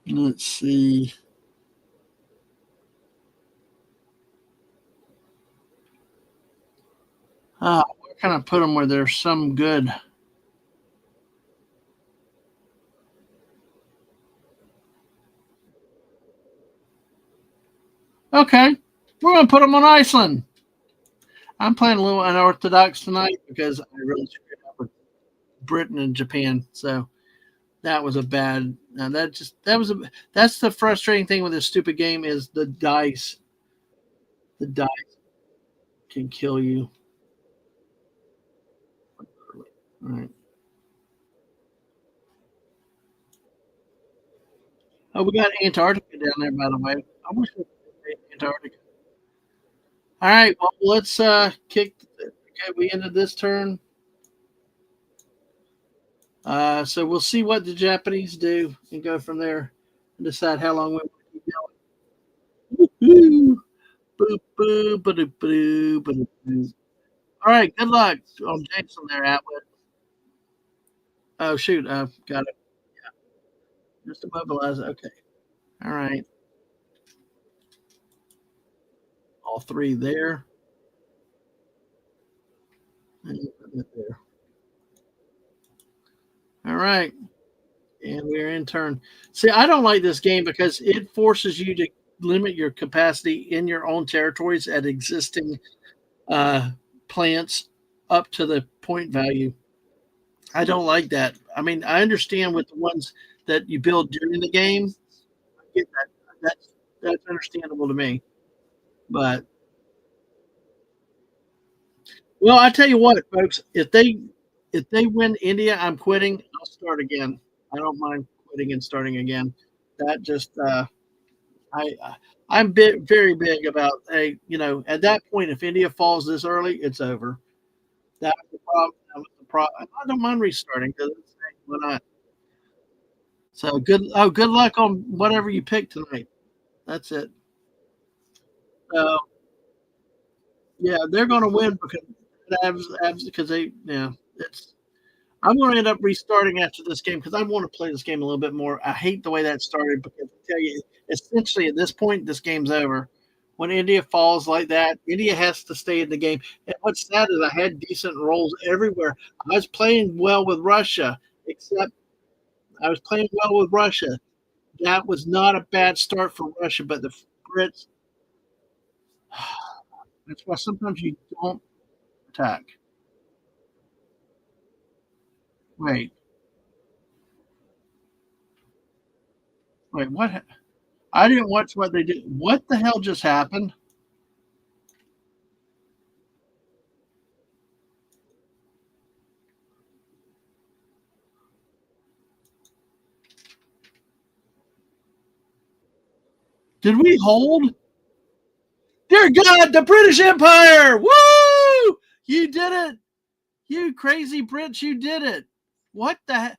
Let's see. Where can I put them where there's some good? Okay, we're gonna put them on Iceland. I'm playing a little unorthodox tonight because I really screwed up with Britain and Japan. So that was a bad. That's the frustrating thing with this stupid game is the dice. The dice can kill you. All right. Oh, we got Antarctica down there, by the way. I wish we could Antarctica. All right. Well, let's kick. Okay, we ended this turn. So we'll see what the Japanese do and go from there and decide how long we want to keep going. Boo, boo, ba-doo, ba-doo, ba-doo, boo. All right. Good luck on Jason there, Atwood. Oh, shoot. Got it. Just immobilize it. Okay. All right. All three there. And put that there. All right. And we're in turn. See, I don't like this game because it forces you to limit your capacity in your own territories at existing uh, plants up to the point value. I don't like that. I mean, I understand with the ones that you build during the game. I get that. That's understandable to me. But well, I tell you what, folks, if they win India, I'm quitting. I'll start again. I don't mind quitting and starting again. That just I'm very big about at that point if India falls this early, it's over. That was the problem. That was the problem. I don't mind restarting because why not? So good luck on whatever you pick tonight. That's it. So yeah, they're going to win because they it's I'm going to end up restarting after this game because I want to play this game a little bit more. I hate the way that started because I tell you, essentially at this point, this game's over. When India falls like that, India has to stay in the game. And what's sad is I had decent rolls everywhere. I was playing well with Russia, except I was playing well with Russia. That was not a bad start for Russia, but the Brits. That's why sometimes you don't attack. Wait, wait, what? I didn't watch what they did. What the hell just happened? Did we hold? Dear God, the British Empire! Woo! You did it! You crazy Brits, you did it! What the?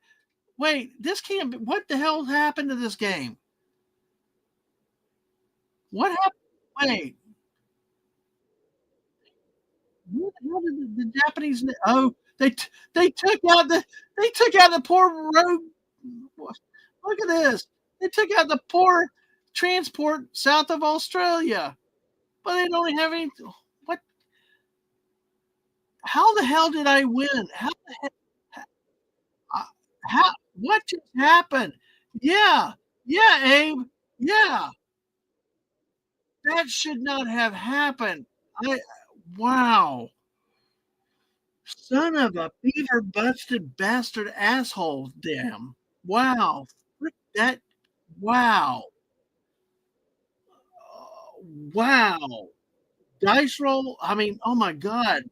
Wait, this can't be. What the hell happened to this game? What happened? Wait, what the hell did the Japanese? Oh, they took out the poor road. Look at this. They took out the poor transport south of Australia, but they don't have any. What? How the hell did I win? How the heck? Uh, how what just happened? Yeah. Yeah, Abe. Yeah. That should not have happened. I Wow. Son of a beaver busted bastard asshole damn. Wow. Frick that wow. Wow. Dice roll, I mean, oh my god.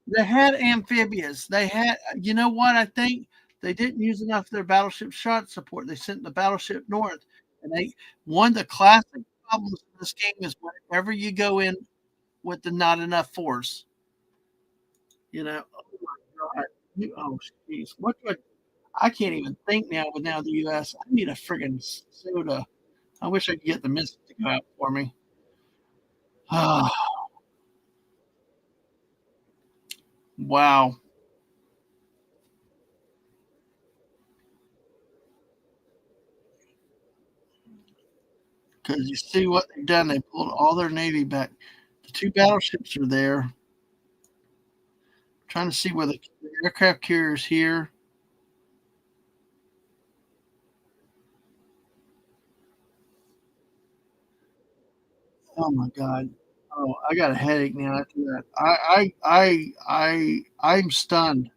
They had amphibious. They had you know what, I think they didn't use enough of their battleship shot support. They sent the battleship north, and they one of the classic problems in this game is whenever you go in with the not enough force, you know? Oh my god. You oh, jeez. What do I can't even think now with now the US. I need a friggin' soda. I wish I could get the mist to go out for me. Ah, wow. 'Cause you see what they've done, they pulled all their navy back. The 2 battleships are there. Trying to see where the aircraft carrier's here. Oh my god. Oh, I got a headache now after that. I'm stunned.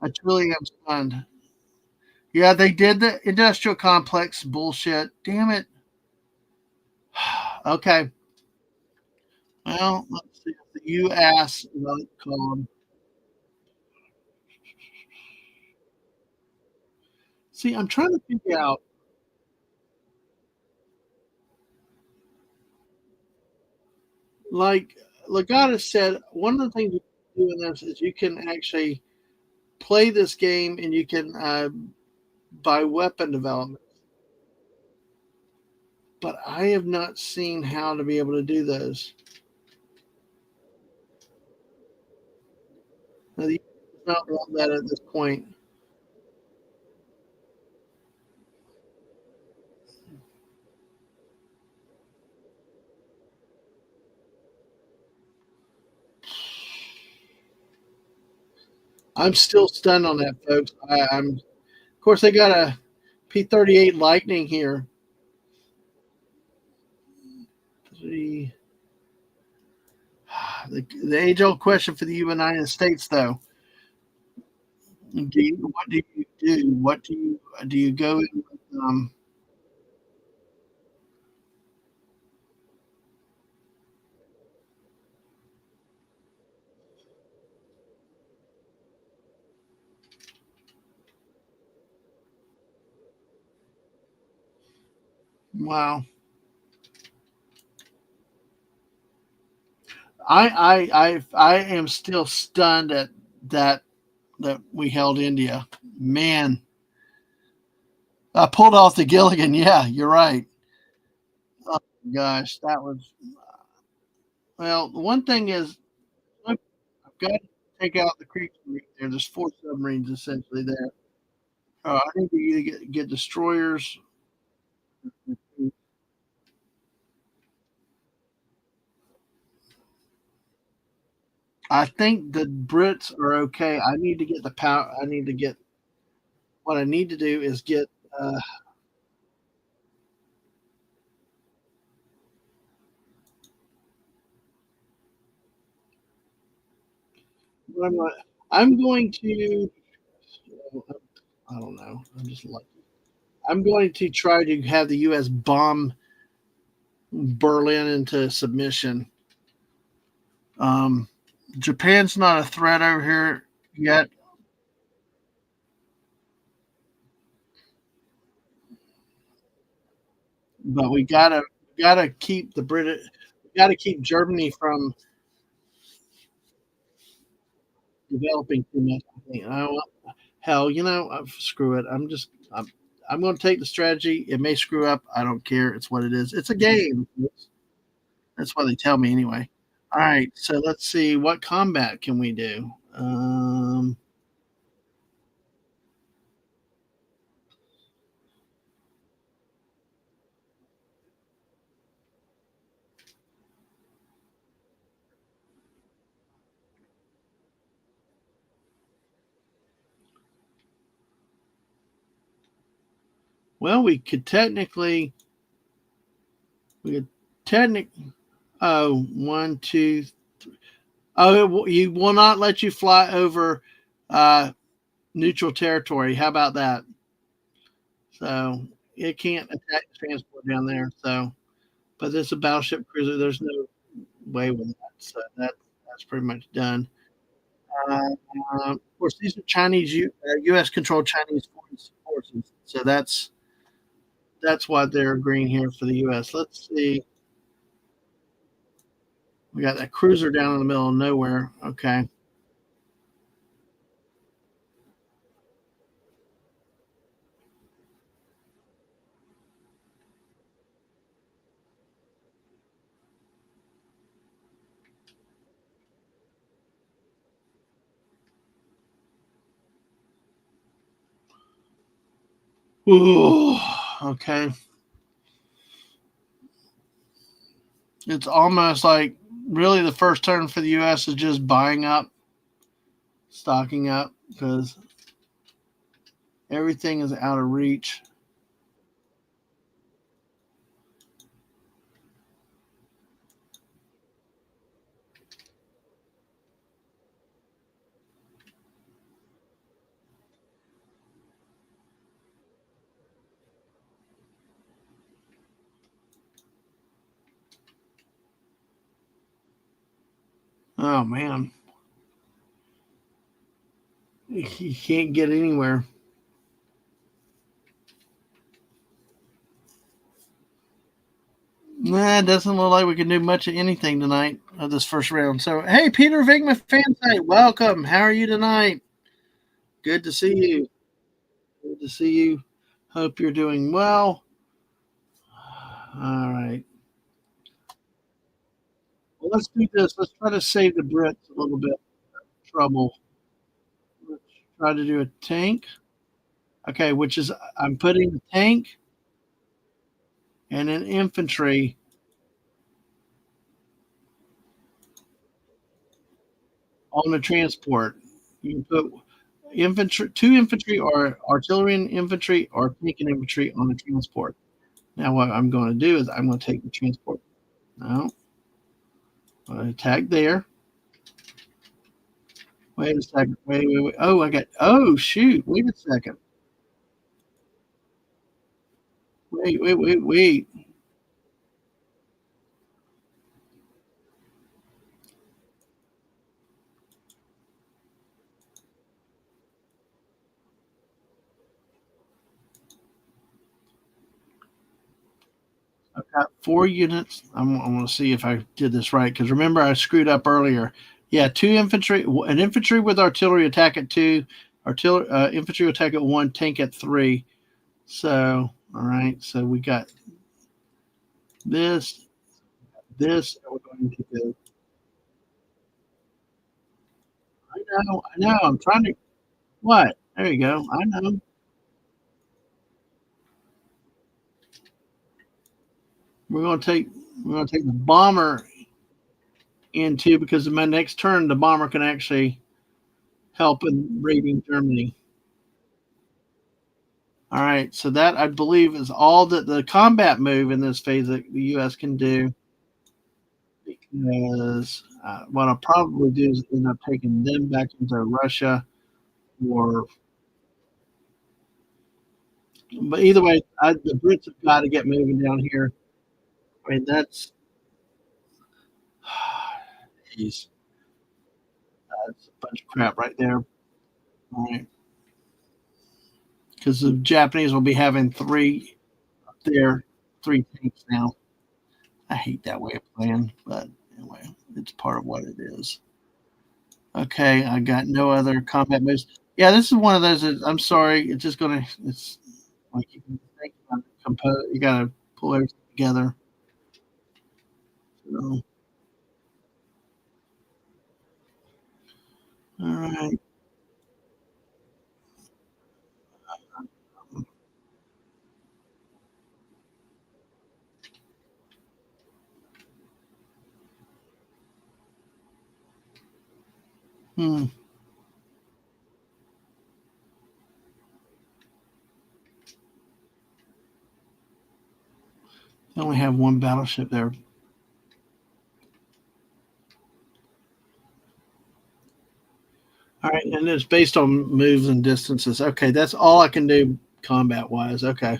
I truly am stunned. Yeah, they did the industrial complex bullshit. Damn it. Okay. Well, let's see if the UAS what called. See, I'm trying to figure out, like Legata said, one of the things you can do in this is you can actually play this game and you can buy weapon development. But I have not seen how to be able to do those. Now, the does not want that at this point. I'm still stunned on that, folks. Of course, they got a P-38 Lightning here. The, the age-old question for the United States, though: what do you do? What do you go in with? Wow, I am still stunned at that that we held India. Man, I pulled off the Gilligan. Yeah, you're right. Oh gosh, that was well. The one thing is, I've got to take out the creek there. There's 4 submarines essentially there. I need to either get destroyers. I think the Brits are okay. I need to get the power. I need to get what I need to do is get. Uh, what I'm going to. I don't know. I'm just like I'm going to try to have the U.S. bomb Berlin into submission. Um, Japan's not a threat over here yet, but we gotta keep the British. We gotta keep Germany from developing too much. I think. Hell, screw it. I'm going to take the strategy. It may screw up. I don't care. It's what it is. It's a game. That's what they tell me anyway. All right. So let's see. What combat can we do? Well, we could technically. We got technic. Oh, one, two. Oh, you will not let you fly over uh, neutral territory. How about that? So it can't attack the transport down there. So, but it's a battleship cruiser. There's no way with that. So that's pretty much done. Of course, these are U.S. controlled Chinese forces. So that's why they're agreeing here for the U.S. Let's see. We got that cruiser down in the middle of nowhere. Okay. Ooh, okay. It's almost like really the first turn for the U.S. is just buying up, stocking up, because everything is out of reach. Oh man, you can't get anywhere. Nah, it doesn't look like we can do much of anything tonight of this first round. So, hey, Peter Vigma fan site, welcome. How are you tonight? Good to see you. Good to see you. Hope you're doing well. All right. Well, let's do this. Let's try to save the Brits a little bit of trouble. Let's try to do a tank. Okay, which is I'm putting a tank and an infantry on the transport. You can put infantry, two infantry, or artillery and infantry, or tank and infantry on the transport. Now, what I'm going to do is I'm going to take the transport. No, I'm going to attack there. Wait a second. Wait. Oh, I got. Oh, shoot. Wait a second. Wait. I've got 4 units. I'm going to see if I did this right because remember I screwed up earlier. Yeah, two infantry, an infantry with artillery attack at two, artillery infantry attack at one, tank at three. So all right, so we got this, this. And we're going to go. I know. I'm trying to. What? There you go. I know. We're going to take. We're going to take the bomber into because in my next turn the bomber can actually help in raiding Germany. All right, so that I believe is all that the combat move in this phase that the U.S. can do. Because what I'll probably do is end up taking them back into Russia, or but either way, the Brits have got to get moving down here. I mean, geez, that's a bunch of crap right there. All right, because the Japanese will be having three up there, three tanks now. I hate that way of playing, but anyway, it's part of what it is. Okay, I got no other combat moves. Yeah, this is one of those. That, I'm sorry, it's just gonna. It's like you can think about it, compose. You gotta pull everything together. So, all right. Hmm. They only have one battleship there. All right, and it's based on moves and distances. Okay, that's all I can do combat wise. Okay.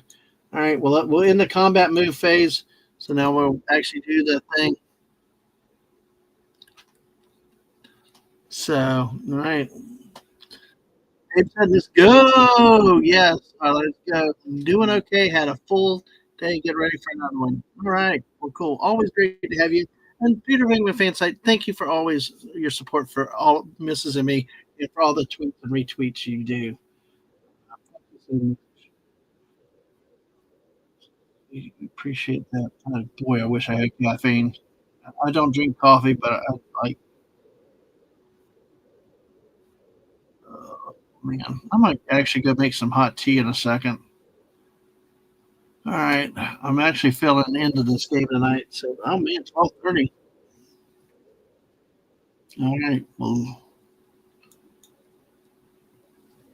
All right. Well, we'll end the combat move phase. So now we'll actually do the thing. So, all right. Dave said, let's go. Yes. All right, let's go. Doing okay. Had a full day. Get ready for another one. All right. Well, cool. Always great to have you. And Peter Venkman fan site, thank you for always your support for all Mrs. and me and for all the tweets and retweets you do. We appreciate that. Boy, I wish I had caffeine. I don't drink coffee, but I like. Man, I might actually go make some hot tea in a second. All right, I'm actually feeling into this game tonight. So, oh man, 12:30. All right, well,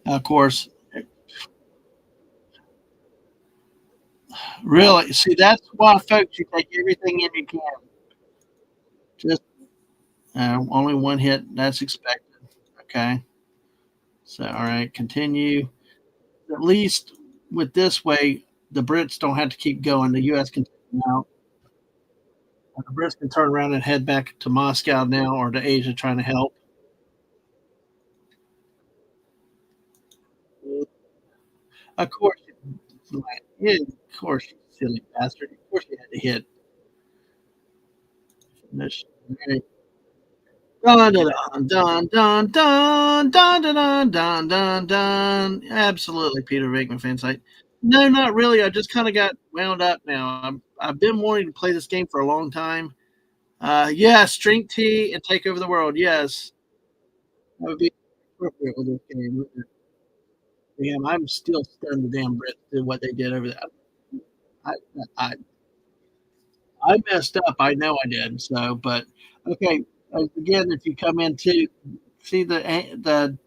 of course, really. See, that's why, folks, you take everything in you can. Just only one hit. That's expected. Okay. So, all right, continue. At least with this way, the Brits don't have to keep going. The U.S. can take them out. The Brits can turn around and head back to Moscow now or to Asia trying to help. Of course, yeah, of course, you silly bastard. Of course, you had to hit finish. Right. Dun dun dun dun dun dun dun dun dun dun. Absolutely, Peter Venkman fan site. No, not really. I just kind of got wound up now. I've been wanting to play this game for a long time. Yes, drink tea and take over the world. Yes, that would be appropriate with this game. Damn, I'm still stunned the damn Brits did what they did over there. I, I, I messed up. I know I did. So, but okay. Again, if you come into see the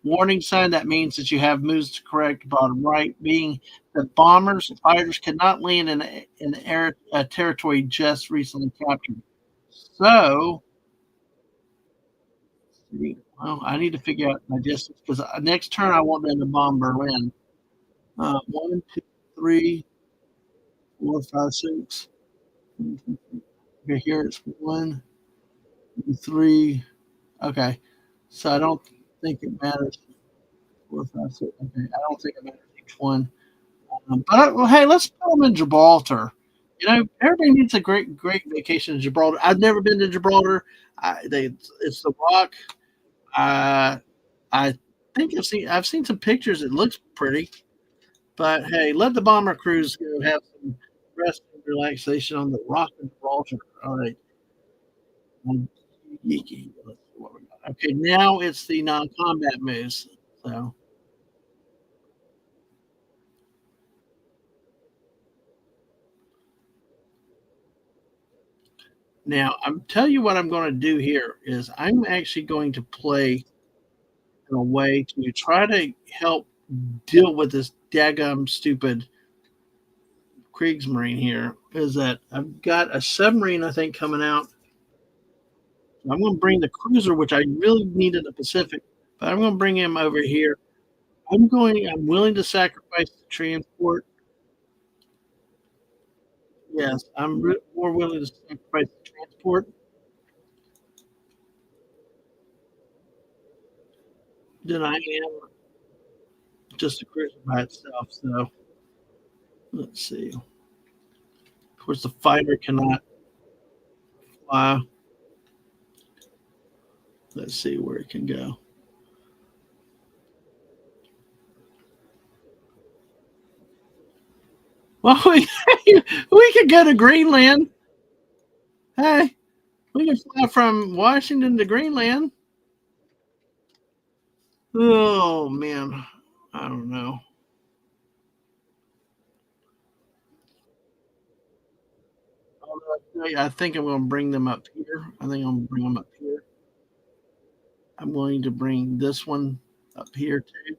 warning sign, that means that you have moves to correct. Bottom right being that bombers and fighters cannot land in air territory just recently captured. So, well, I need to figure out my distance because next turn I want them to bomb Berlin. One, two, three, four, five, six. Okay, here it's one, two, three. Okay, so I don't think it matters. Four, five, six. Okay, I don't think it matters each one. But well, hey, let's put them in Gibraltar. You know, everybody needs a great vacation in Gibraltar. I've never been to Gibraltar. It's the Rock. Uh, I think I've seen some pictures. It looks pretty. But hey, let the bomber crews go have some rest and relaxation on the Rock of Gibraltar. All right. Um, Let's see what we got. Okay, now it's the non-combat moves. So now I'm tell you what I'm going to do here is I'm actually going to play in a way to try to help deal with this daggum stupid Kriegsmarine here. Is that I've got a submarine I think coming out. I'm going to bring the cruiser, which I really need in the Pacific, but I'm going to bring him over here. I'm willing to sacrifice the transport. Yes, more willing to sacrifice the transport than I am just a cruiser by itself. So let's see. Of course, the fighter cannot fly. Let's see where it can go. Well, we could go to Greenland. Hey, we can fly from Washington to Greenland. Oh man, I don't know. I think I'm going to bring them up here. I think I'm going to bring them up here. I'm going to bring this one up here too.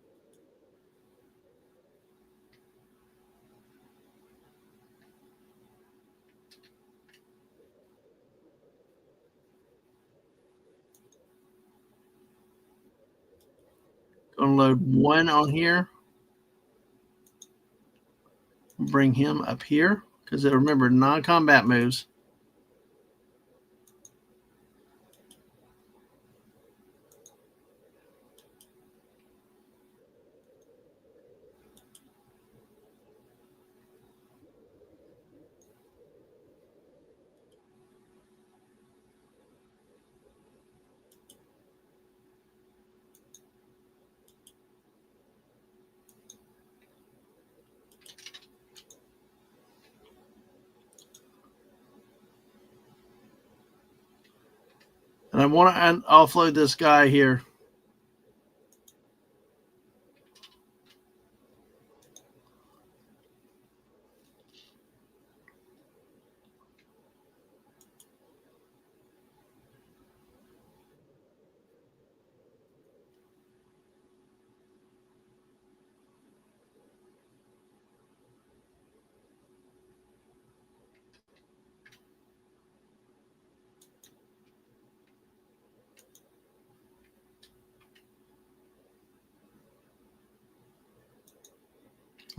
Gonna load one on here. Bring him up here because remember non-combat moves. And I want to offload this guy here.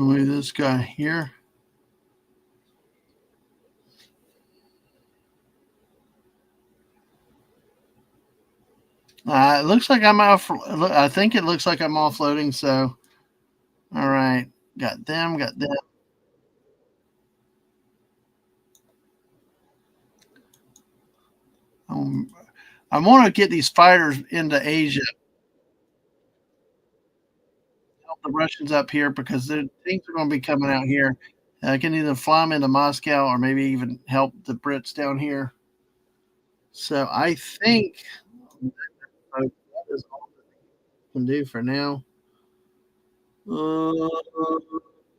Move this guy here. It looks like I'm off. I think it looks like I'm offloading. So, all right, got them. Got them. I want to get these fighters into Asia. Help the Russians up here because things are going to be coming out here. I can either fly them into Moscow or maybe even help the Brits down here. So I think that is all I can do for now. Uh,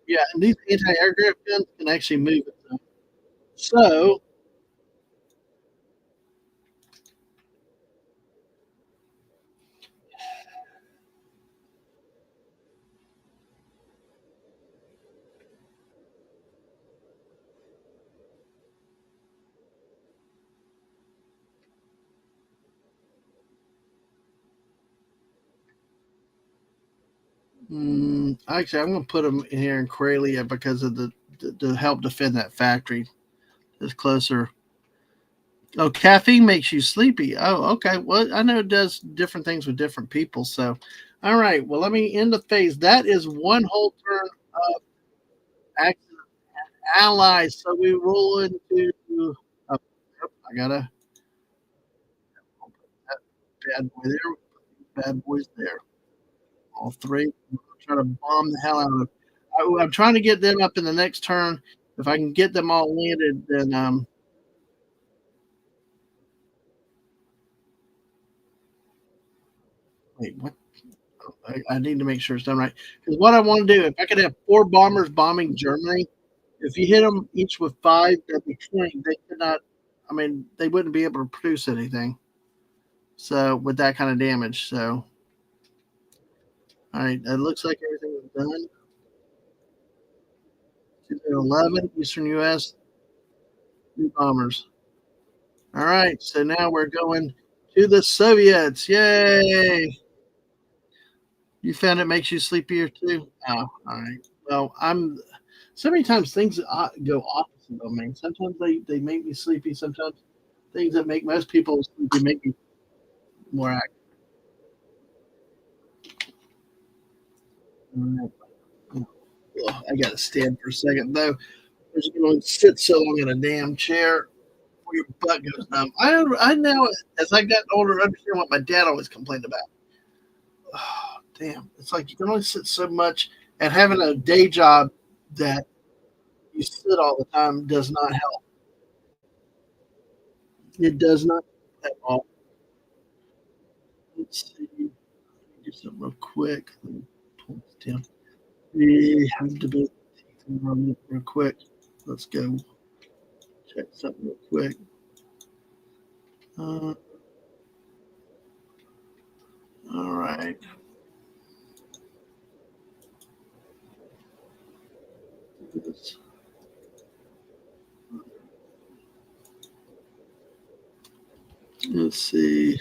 yeah, and these anti-aircraft guns can actually move it. So actually, I'm going to put them in here in Karelia because of the to help defend that factory. It's closer. Oh, caffeine makes you sleepy. Oh, okay. Well, I know it does different things with different people. So, all right. Well, let me end the phase. That is one whole turn of active allies. So we roll into. Oh, yep, I gotta bad boy there. Bad boys there. All three. I'm trying to bomb the hell out of them. I'm trying to get them up in the next turn. If I can get them all landed, then wait, what? I need to make sure it's done right. Because what I want to do, if I could have four bombers bombing Germany, if you hit them each with five, that'd be 20. They could not. I mean, they wouldn't be able to produce anything. So with that kind of damage, so all right, it looks like everything is done. 11 Eastern U.S. New bombers. All right, so now we're going to the Soviets. Yay! You found it makes you sleepier too? Oh, all right. Well, I'm so many times things go opposite of me. Sometimes they make me sleepy. Sometimes things that make most people sleepy make me more active. All right. Ugh, I got to stand for a second though. Because you can sit so long in a damn chair where your butt goes numb. I now, as I got older, understand what my dad always complained about. Oh, damn, it's like you can only sit so much, and having a day job that you sit all the time does not help. It does not at all. Let's see. Do something real quick. Let me pull this down. We have to be real quick. Let's go check something real quick. Uh, all right. Let's see.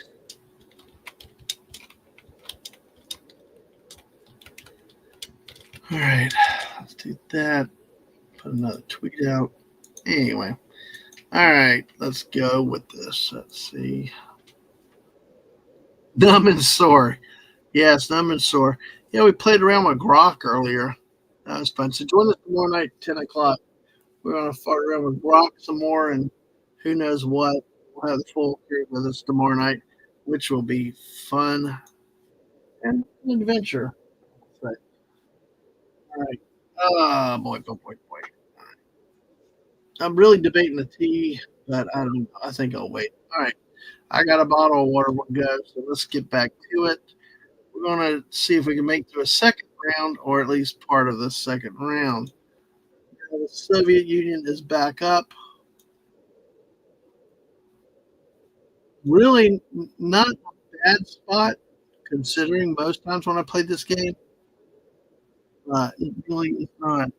All right, let's do that. Put another tweet out. Anyway, all right, let's go with this. Let's see. Numb and sore. Yes, numb and sore. Yeah, we played around with Grok earlier. That was fun. So join us tomorrow night, 10 o'clock. We're gonna fart around with Grok some more, and who knows what. We'll have the full crew with us tomorrow night, which will be fun and an adventure. But, all right. Oh boy, boy, boy, boy. I'm really debating the tea, but I don't. I think I'll wait. All right. I got a bottle of water. We'll go. So let's get back to it. We're gonna see if we can make through a second round, or at least part of the second round. The Soviet Union is back up. Really, not a bad spot considering most times when I played this game. It really is not.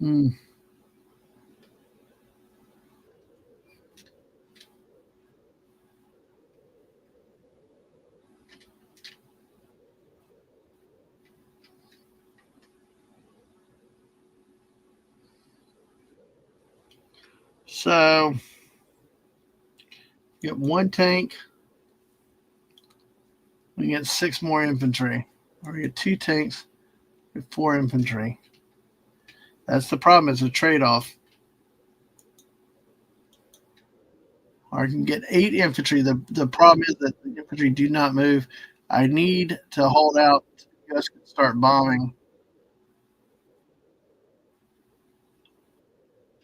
Mm. So you get one tank, we get six more infantry. Or you get two tanks with four infantry. That's the problem. It's a trade off. Or I can get eight infantry. The problem is that the infantry do not move. I need to hold out so you guys can start bombing.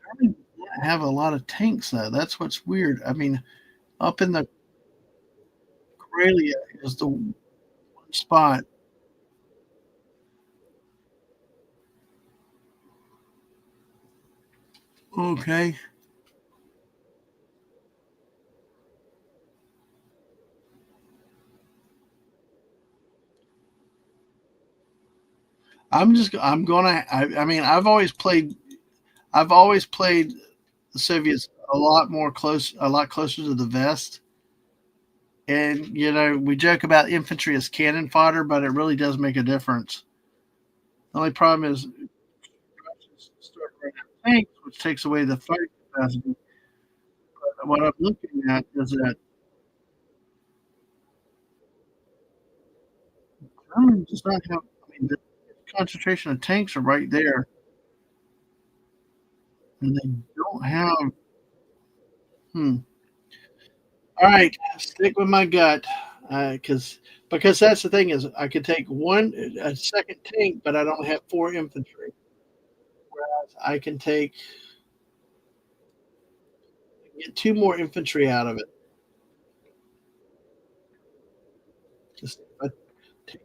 Germany doesn't have a lot of tanks though. That's what's weird. I mean, up in the Karelia is the one spot. Okay. I'm gonna I mean I've always played the Soviets a lot closer to the vest. And we joke about infantry as cannon fodder, but it really does make a difference. The only problem is Russians start running out of tanks, which takes away the fighting capacity. But what I'm looking at is that Germany does not have. I mean, the concentration of tanks are right there, and they don't have. Hmm. All right, stick with my gut, because that's the thing is I could take a second tank, but I don't have four infantry. Whereas I can get two more infantry out of it. Just if I take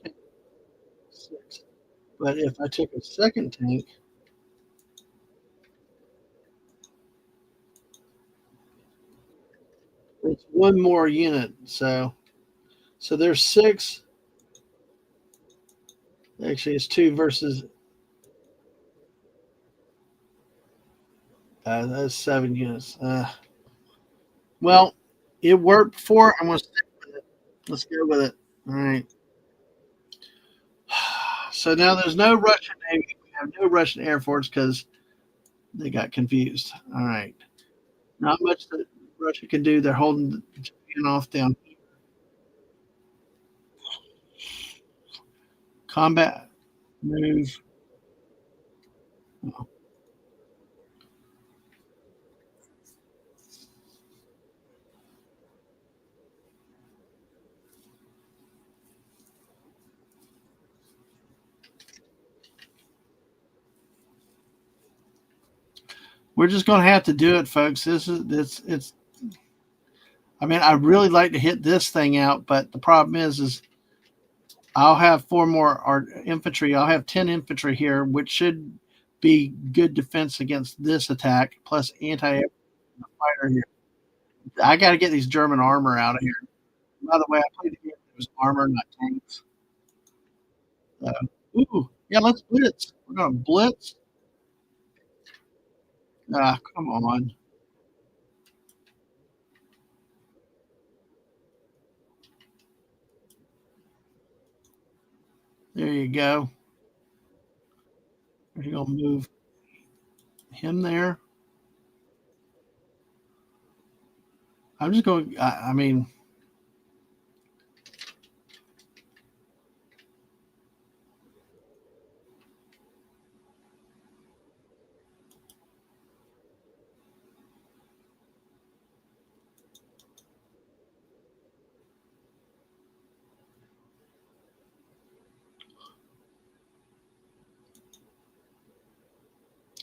tank, six. But if I took a second tank, it's one more unit. So there's six. Actually, it's two versus that's seven units. Well, it worked before. I'm gonna stick with it. Let's go with it. All right. So now there's no Russian Navy. We have no Russian Air Force because they got confused. All right. Not much that Russia can do. They're holding Japan off down here. Combat move. We're just going to have to do it, folks. This is it's. I mean, I really like to hit this thing out, but the problem is I'll have four more infantry. I'll have 10 infantry here, which should be good defense against this attack, plus anti fighter here. I got to get these German armor out of here. By the way, I played the game. It was armor, not tanks. Ooh, yeah, let's blitz. We're gonna blitz. Ah, come on. There you go. We're gonna move him there. I'm just going. I mean,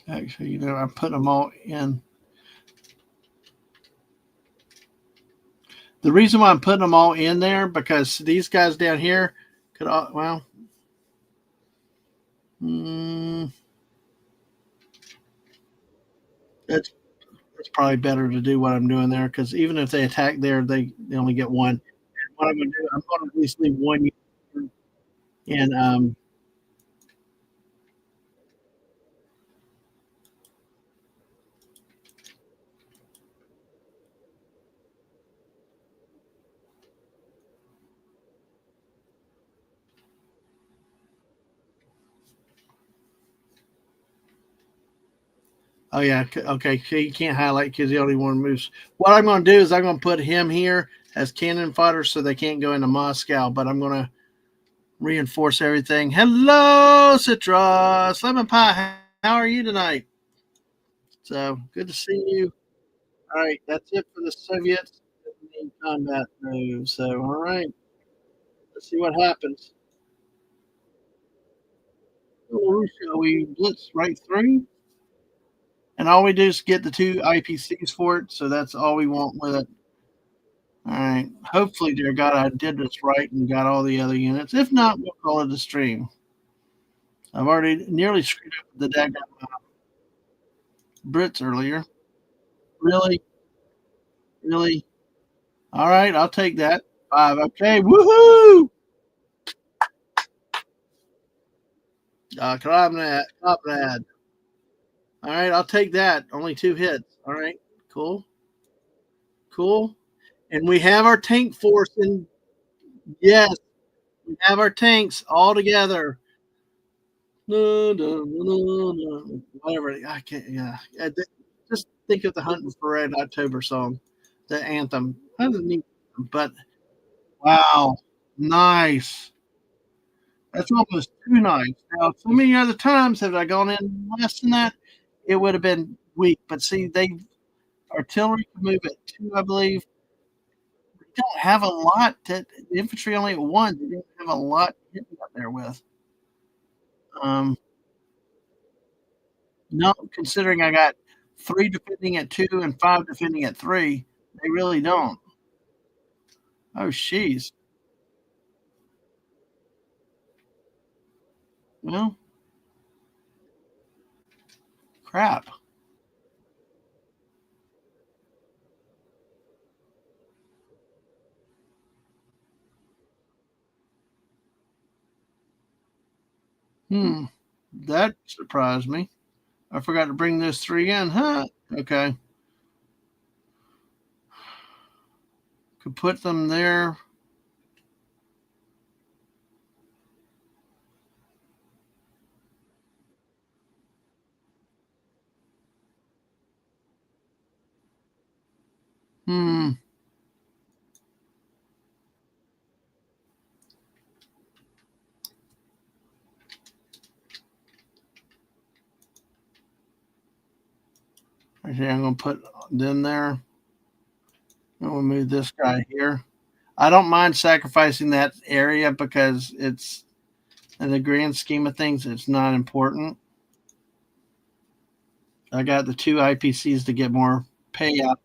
actually, I'm putting them all in. The reason why I'm putting them all in there because these guys down here could all, well, mm, it's it's probably better to do what I'm doing there because even if they attack there, they only get one. What I'm going to do, I'm going to at least leave one and oh yeah, okay. So you can't highlight because the only one moves. What I'm going to do is I'm going to put him here as cannon fodder so they can't go into Moscow. But I'm going to reinforce everything. Hello, Citrus Lemon Pie. How are you tonight? So good to see you. All right, that's it for the Soviets in combat move. So all right, let's see what happens. Shall we blitz right through? And all we do is get the two IPCs for it. So that's all we want with it. All right. Hopefully, dear God, I did this right and got all the other units. If not, we'll call it a stream. I've already nearly screwed up the Dadman Brits earlier. Really? Really? All right. I'll take that. 5. Okay. Woohoo! Krabnad. Krabnad. All right. I'll take that. Only 2 hits. All right. Cool. Cool. And we have our tank force in. Yes. We have our tanks all together. No, no, no, no, whatever. I can't. Yeah, just think of the "Hunting for Red October" song, the anthem. That's a neat, but wow, nice. That's almost too nice. Now, so many other times have I gone in less than that, it would have been weak. But see, they artillery can move at 2, I believe. They don't have a lot. The infantry only at 1. They don't have a lot to hit me up there with. Um, No, considering I got 3 defending at 2 and 5 defending at 3, they really don't. Oh, jeez. Well, crap. Hmm, that surprised me. I forgot to bring those 3 in, huh? Okay. Could put them there. Hmm. Okay, I'm gonna put them there. I'm gonna move this guy here. I don't mind sacrificing that area because it's in the grand scheme of things, it's not important. I got the 2 IPCs to get more payout.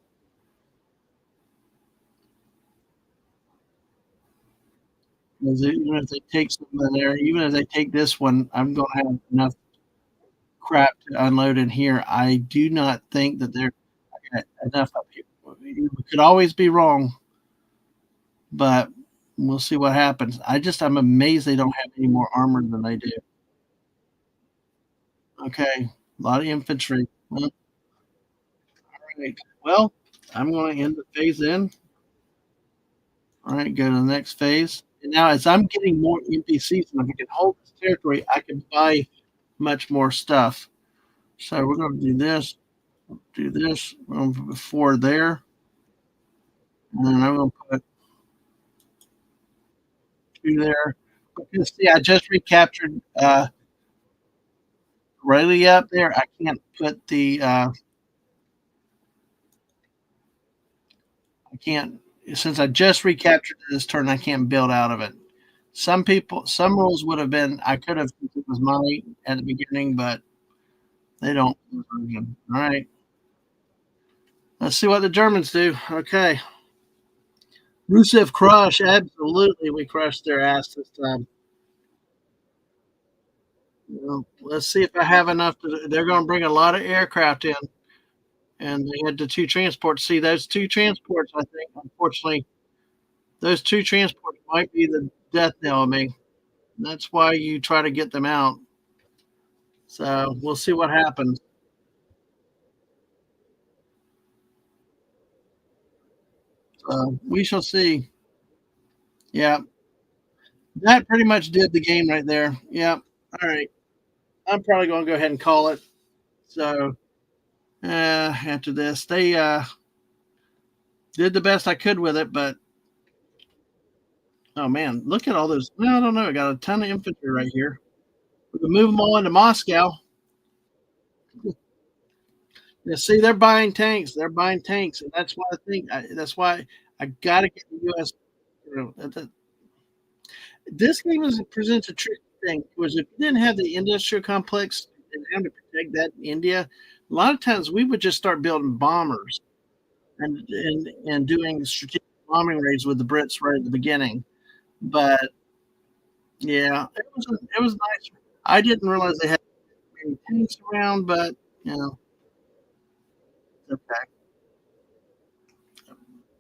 Because even if they take some of there, even if they take this one, I'm gonna have enough crap to unload in here. I do not think that there I got enough up here. We could always be wrong, but we'll see what happens. I'm amazed they don't have any more armor than they do. Okay, a lot of infantry. Well, alright. Well, I'm gonna end the phase in. Alright, go to the next phase. And now as I'm getting more NPCs and if I can hold this territory, I can buy much more stuff. So we're gonna do this, before there, and then I'm gonna put 2 there. Because see, I just recaptured, Aurelia up there. I can't put I can't since I just recaptured it this turn, I can't build out of it. Some rules would have been I could have since it was mine at the beginning, but they don't. All right. Let's see what the Germans do. Okay. Rusev crush. Absolutely, we crushed their ass this time. Well, let's see if I have enough to. They're going to bring a lot of aircraft in, and they had the 2 transports. See, those 2 transports, I think, unfortunately, those 2 transports might be the death knell of me. That's why you try to get them out. So we'll see what happens. We shall see. Yeah, that pretty much did the game right there. Yep. All right. I'm probably going to go ahead and call it. So after this, they did the best I could with it, but oh man, look at all those. No, I don't know. I got a ton of infantry right here. We can move them all into Moscow. You see, they're buying tanks. They're buying tanks, and that's why I think that's why I got to get the U.S. This game presents a tricky thing because if you didn't have the industrial complex and having to protect that in India, a lot of times we would just start building bombers and doing strategic bombing raids with the Brits right at the beginning. But yeah, it was nice. I didn't realize they had many tanks around, but you know, it's okay.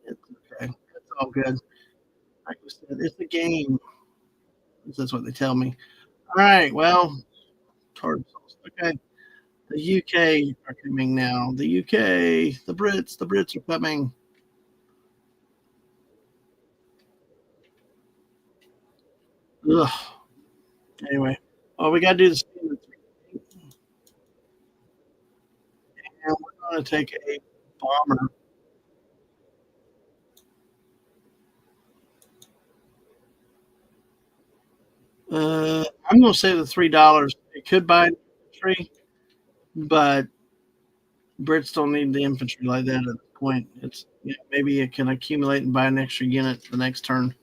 It's okay. It's all good. Like I said, it's a game. That's what they tell me. All right. Well, okay. The UK are coming now. The UK, the Brits are coming. Ugh. Anyway, oh, we got to do the standard three, and we're going to take a bomber. I'm going to say the $3. It could buy infantry, but Brits don't need the infantry like that at this point. It's maybe it can accumulate and buy an extra unit the next turn.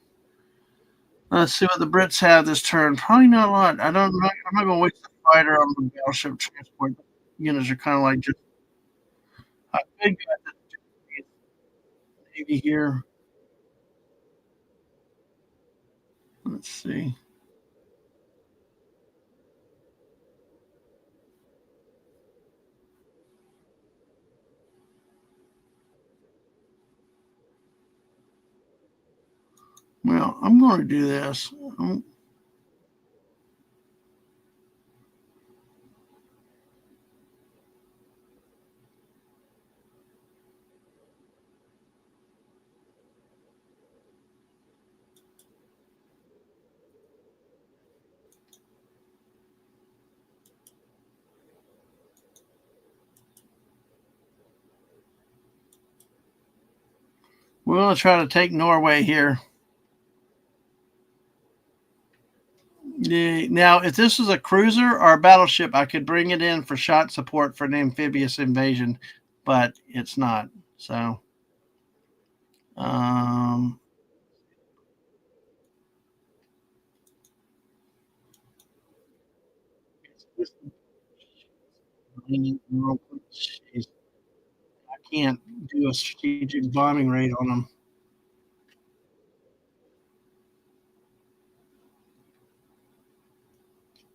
Let's see what the Brits have this turn. Probably not a lot. I don't know. I'm not going to waste the fighter on the battleship transport. Units are kind of like just I could go at the Navy here. Let's see. Well, I'm going to do this. We're going to try to take Norway here. Now, if this was a cruiser or a battleship, I could bring it in for shot support for an amphibious invasion, but it's not. So, um, jeez, I can't do a strategic bombing raid on them.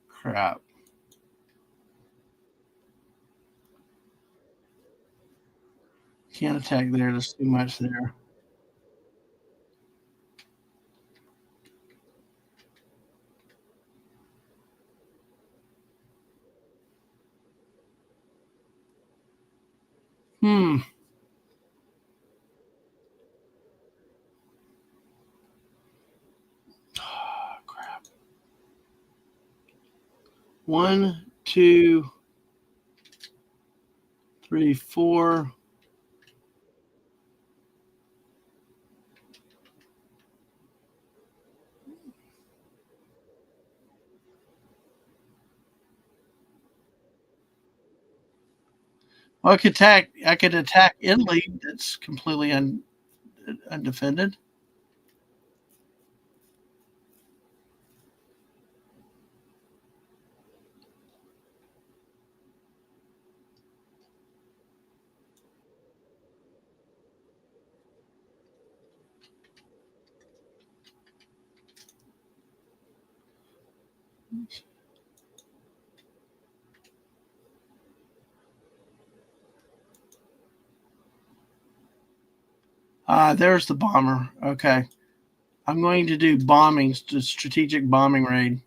Crap. Can't attack there. There's too much there. Hmm. One, two, three, four. Well, I could attack. I could attack Italy. That's completely undefended. There's the bomber. Okay, I'm going to do bombing, strategic bombing raid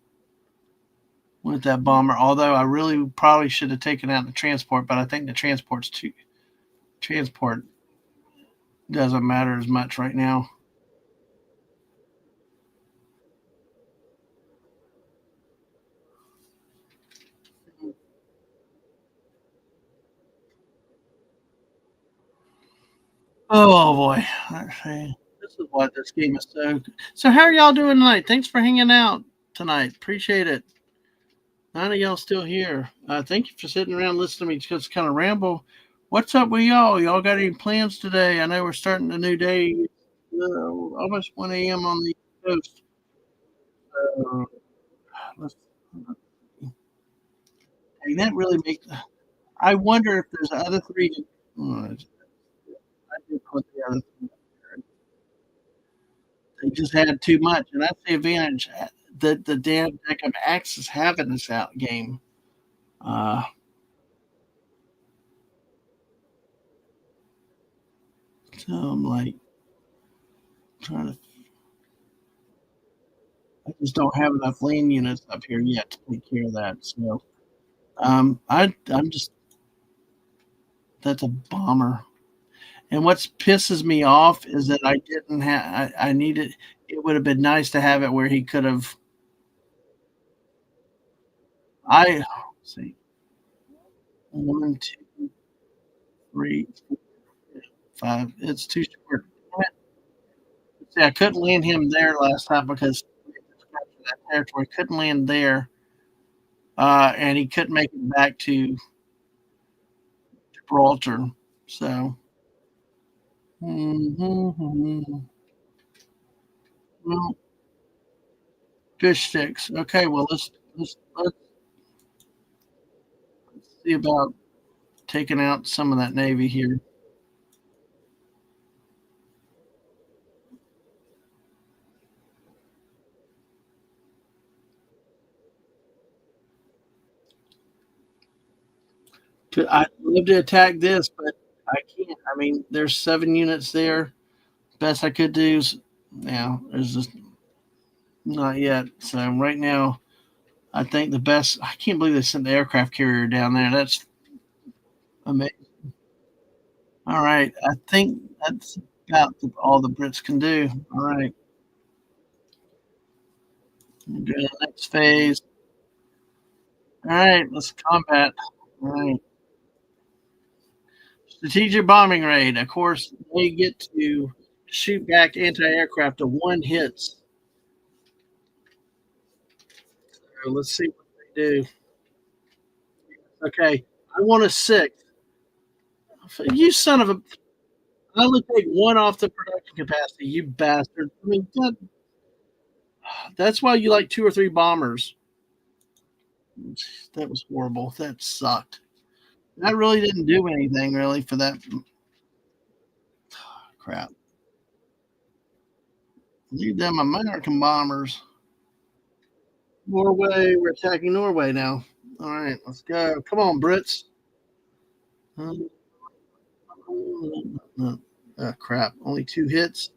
with that bomber. Although I really probably should have taken out the transport, but I think the transport doesn't matter as much right now. Oh boy. Okay. This is what this game is so. So how are y'all doing tonight? Thanks for hanging out tonight. Appreciate it. None of y'all still here. Thank you for sitting around listening to me just kind of ramble. What's up with y'all? Y'all got any plans today? I know we're starting a new day. Almost 1 a.m. on the East Coast. Uh, let's, and that really makes. I wonder if there's other three. I did put the other three. They just had too much, and that's the advantage that the damn deck of axes have in this out game. Uh, so I'm like trying to. I just don't have enough land units up here yet to take care of that. So I'm just that's a bomber. And what pisses me off is that I didn't have. I needed. It would have been nice to have it where he could have. I see 1, 2, 3, 4, 5. It's too short. See, I couldn't land him there last time because that territory couldn't land there, and he couldn't make it back to Gibraltar. So, mhm. Well, fish sticks. Okay, well let's see about taking out some of that navy here. I'd love to attack this, but I can't. I mean, there's 7 units there. Best I could do is, there's just not yet. So right now, I think the best. I can't believe they sent the aircraft carrier down there. That's amazing. All right, I think that's about all the Brits can do. All right, go to the next phase. All right, let's combat. All right, strategic bombing raid. Of course, they get to shoot back anti-aircraft to one hits. So let's see what they do. Okay, I want a six. You son of a! I only take one off the production capacity. You bastard! I mean, that's why you like two or three bombers. That was horrible. That sucked. That really didn't do anything really for that crap. Leave them American bombers. Norway, we're attacking Norway now. All right, let's go. Come on, Brits. Crap. Only two hits.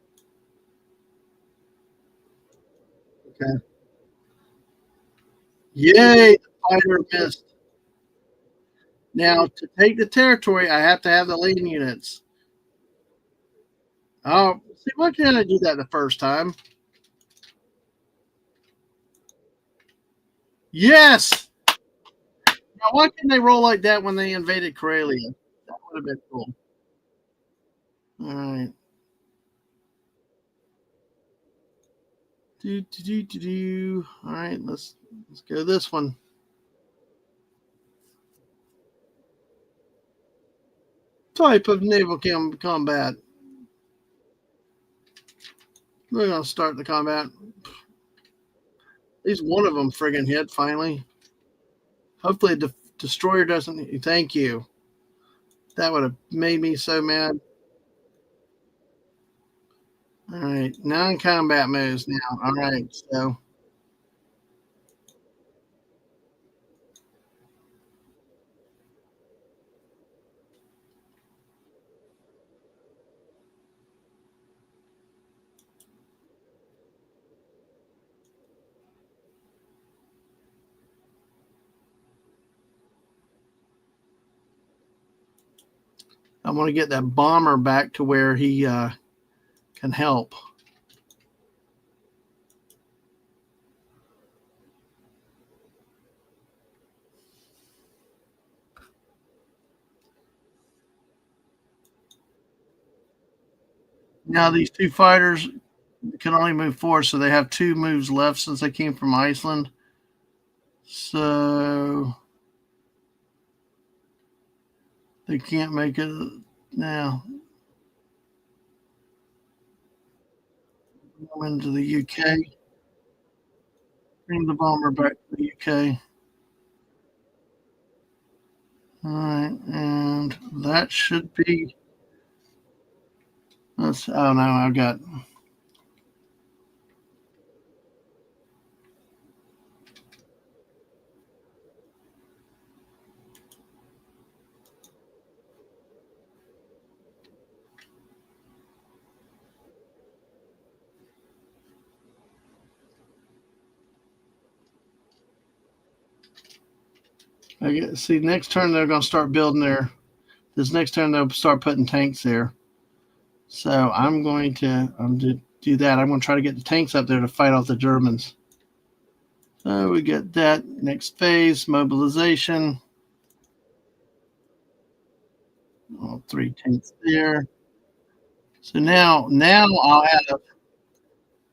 Okay. Yay, the fighter missed. Now, to take the territory, I have to have the land units. Oh, see, why can't I do that the first time? Yes! why couldn't they roll like that when they invaded Karelia? That would have been cool. All right. Do, do, do, do, do. All right, let's go this one. Type of naval combat. We're gonna start the combat. At least one of them friggin' hit finally. Hopefully, the destroyer doesn't. Thank you. That would have made me so mad. All right, non-combat moves now. All right, so I want to get that bomber back to where he can help. Now these two fighters can only move forward, so they have two moves left since they came from Iceland. So they can't make it now. Into the UK. Bring the bomber back to the UK. All right, and that should be. Let's. Oh no, I've got. I get, see, next turn they're going to start building their. This next turn they'll start putting tanks there. So I'm to do that. I'm going to try to get the tanks up there to fight off the Germans. So we get that next phase mobilization. All three tanks there. So now I'll have.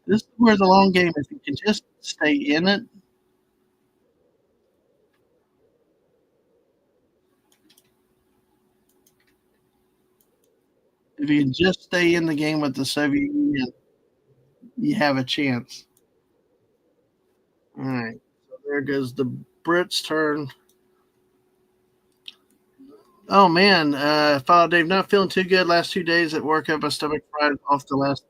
This is where the long game. If you can just stay in it, if you can just stay in the game with the Soviet Union, you have a chance. All right. So there goes the Brits' turn. Oh man, Father Dave, not feeling too good. Last 2 days at work, had my stomach fried off the last.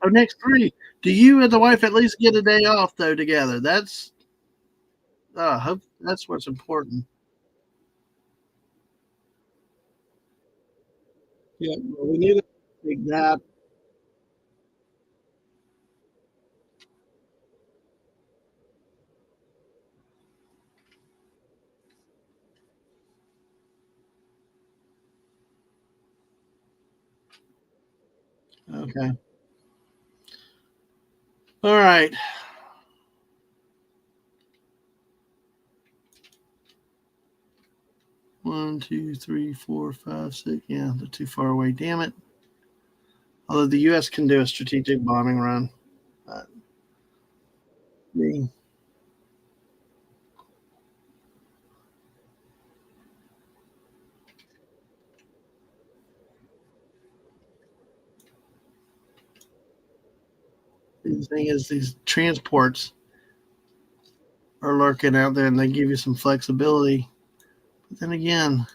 Oh, next three. Do you and the wife at least get a day off though together? That's. Hope that's what's important. Yeah, well, we need to take that. Okay. All right. One, two, three, four, five, six. Yeah, they're too far away. Damn it. Although the U.S. can do a strategic bombing run. But the thing is, these transports are lurking out there and they give you some flexibility. But then again,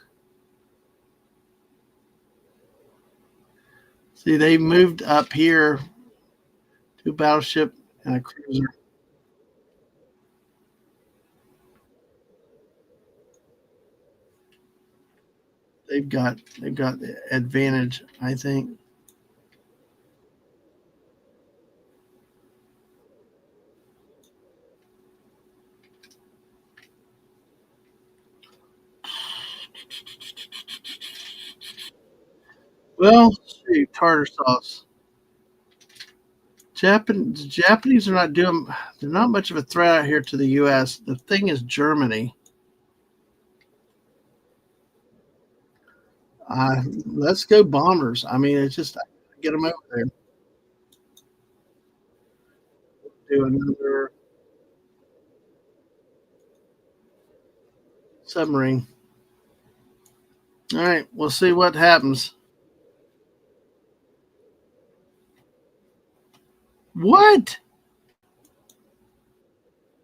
see, they moved up here to a battleship and a cruiser. They've got the advantage, I think. Well, shoot, tartar sauce. The Japanese are not doing. They're not much of a threat out here to the U.S. The thing is Germany. Let's go Bombers. I mean, it's just get them over there. Do another submarine. All right, we'll see what happens. What?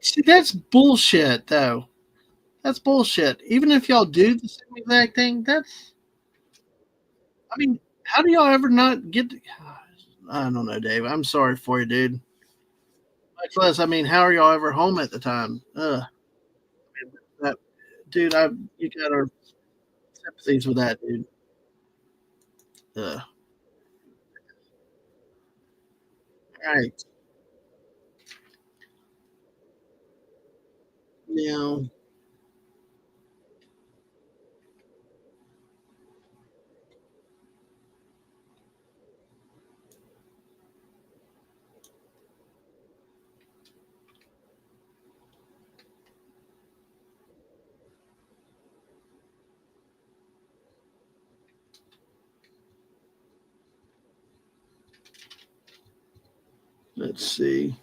See, that's bullshit, though. That's bullshit. Even if y'all do the same exact thing, that's. I mean, how do y'all ever not get? I don't know, Dave. I'm sorry for you, dude. Much less, I mean, how are y'all ever home at the time? That dude, I you got our sympathies with that, dude. Ugh. All right, now let's see.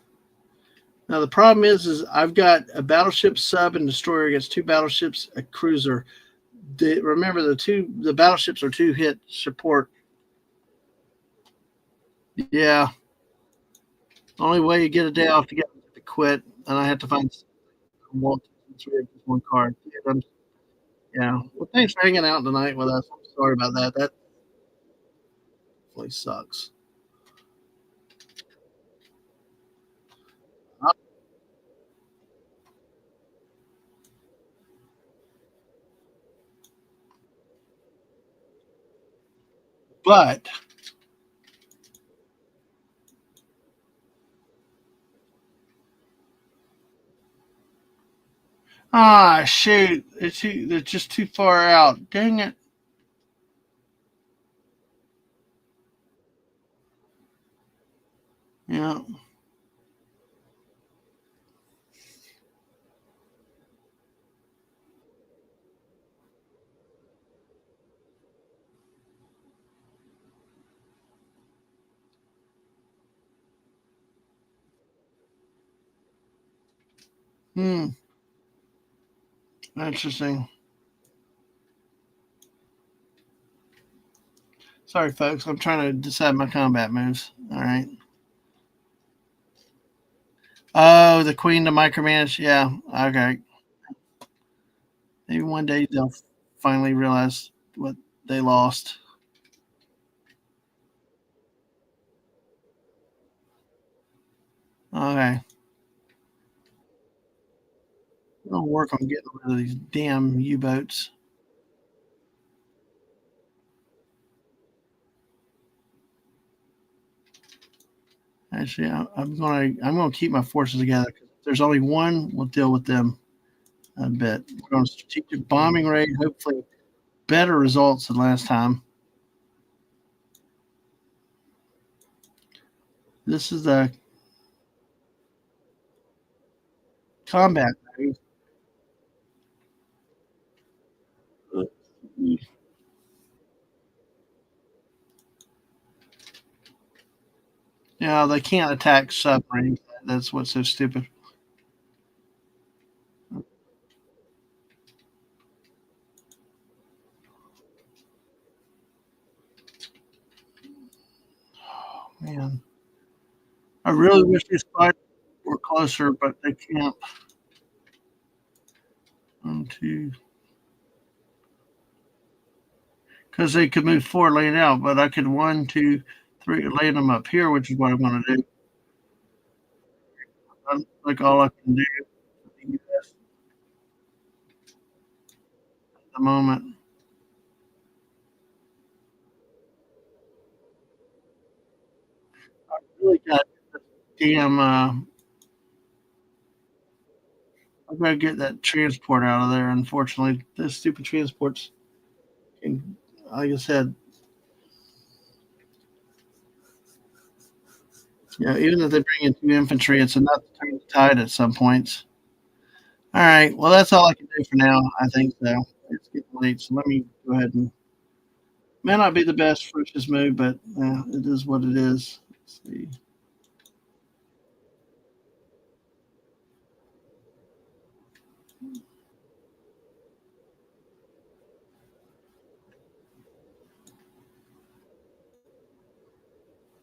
Now the problem is I've got a battleship sub and destroyer against two battleships, a cruiser. Remember the battleships are two hit support. Yeah, only way you get a day off to get to quit, and I have to find one card. Yeah. Well, thanks for hanging out tonight with us. I'm sorry about that. That really sucks. But shoot, it's just too far out. Dang it. Yeah. Hmm. Interesting. Sorry, folks. I'm trying to decide my combat moves. All right. Oh, the queen to micromanage. Yeah. Okay. Maybe one day they'll finally realize what they lost. Okay. I'll work on getting rid of these damn U boats. Actually, I'm gonna keep my forces together. If there's only one, we'll deal with them a bit. We're on a strategic bombing rate. Hopefully, better results than last time. This is the combat phase. Yeah, they can't attack submarines. That's what's so stupid. Man, I really wish these fights were closer, but they can't. One, two, because they could move forward, laying out, but I could one, two, three, laying them up here, which is what I'm going to do. That's like all I can do at the moment. Really got damn. I've got to get that transport out of there. Unfortunately, those stupid transports. Can, like I said, even if they bring in two infantry, it's enough to turn the tide at some points. All right. Well, that's all I can do for now. I think so. It's getting late, so let me go ahead and May not be the best fruitious move, but it is what it is. Let's see.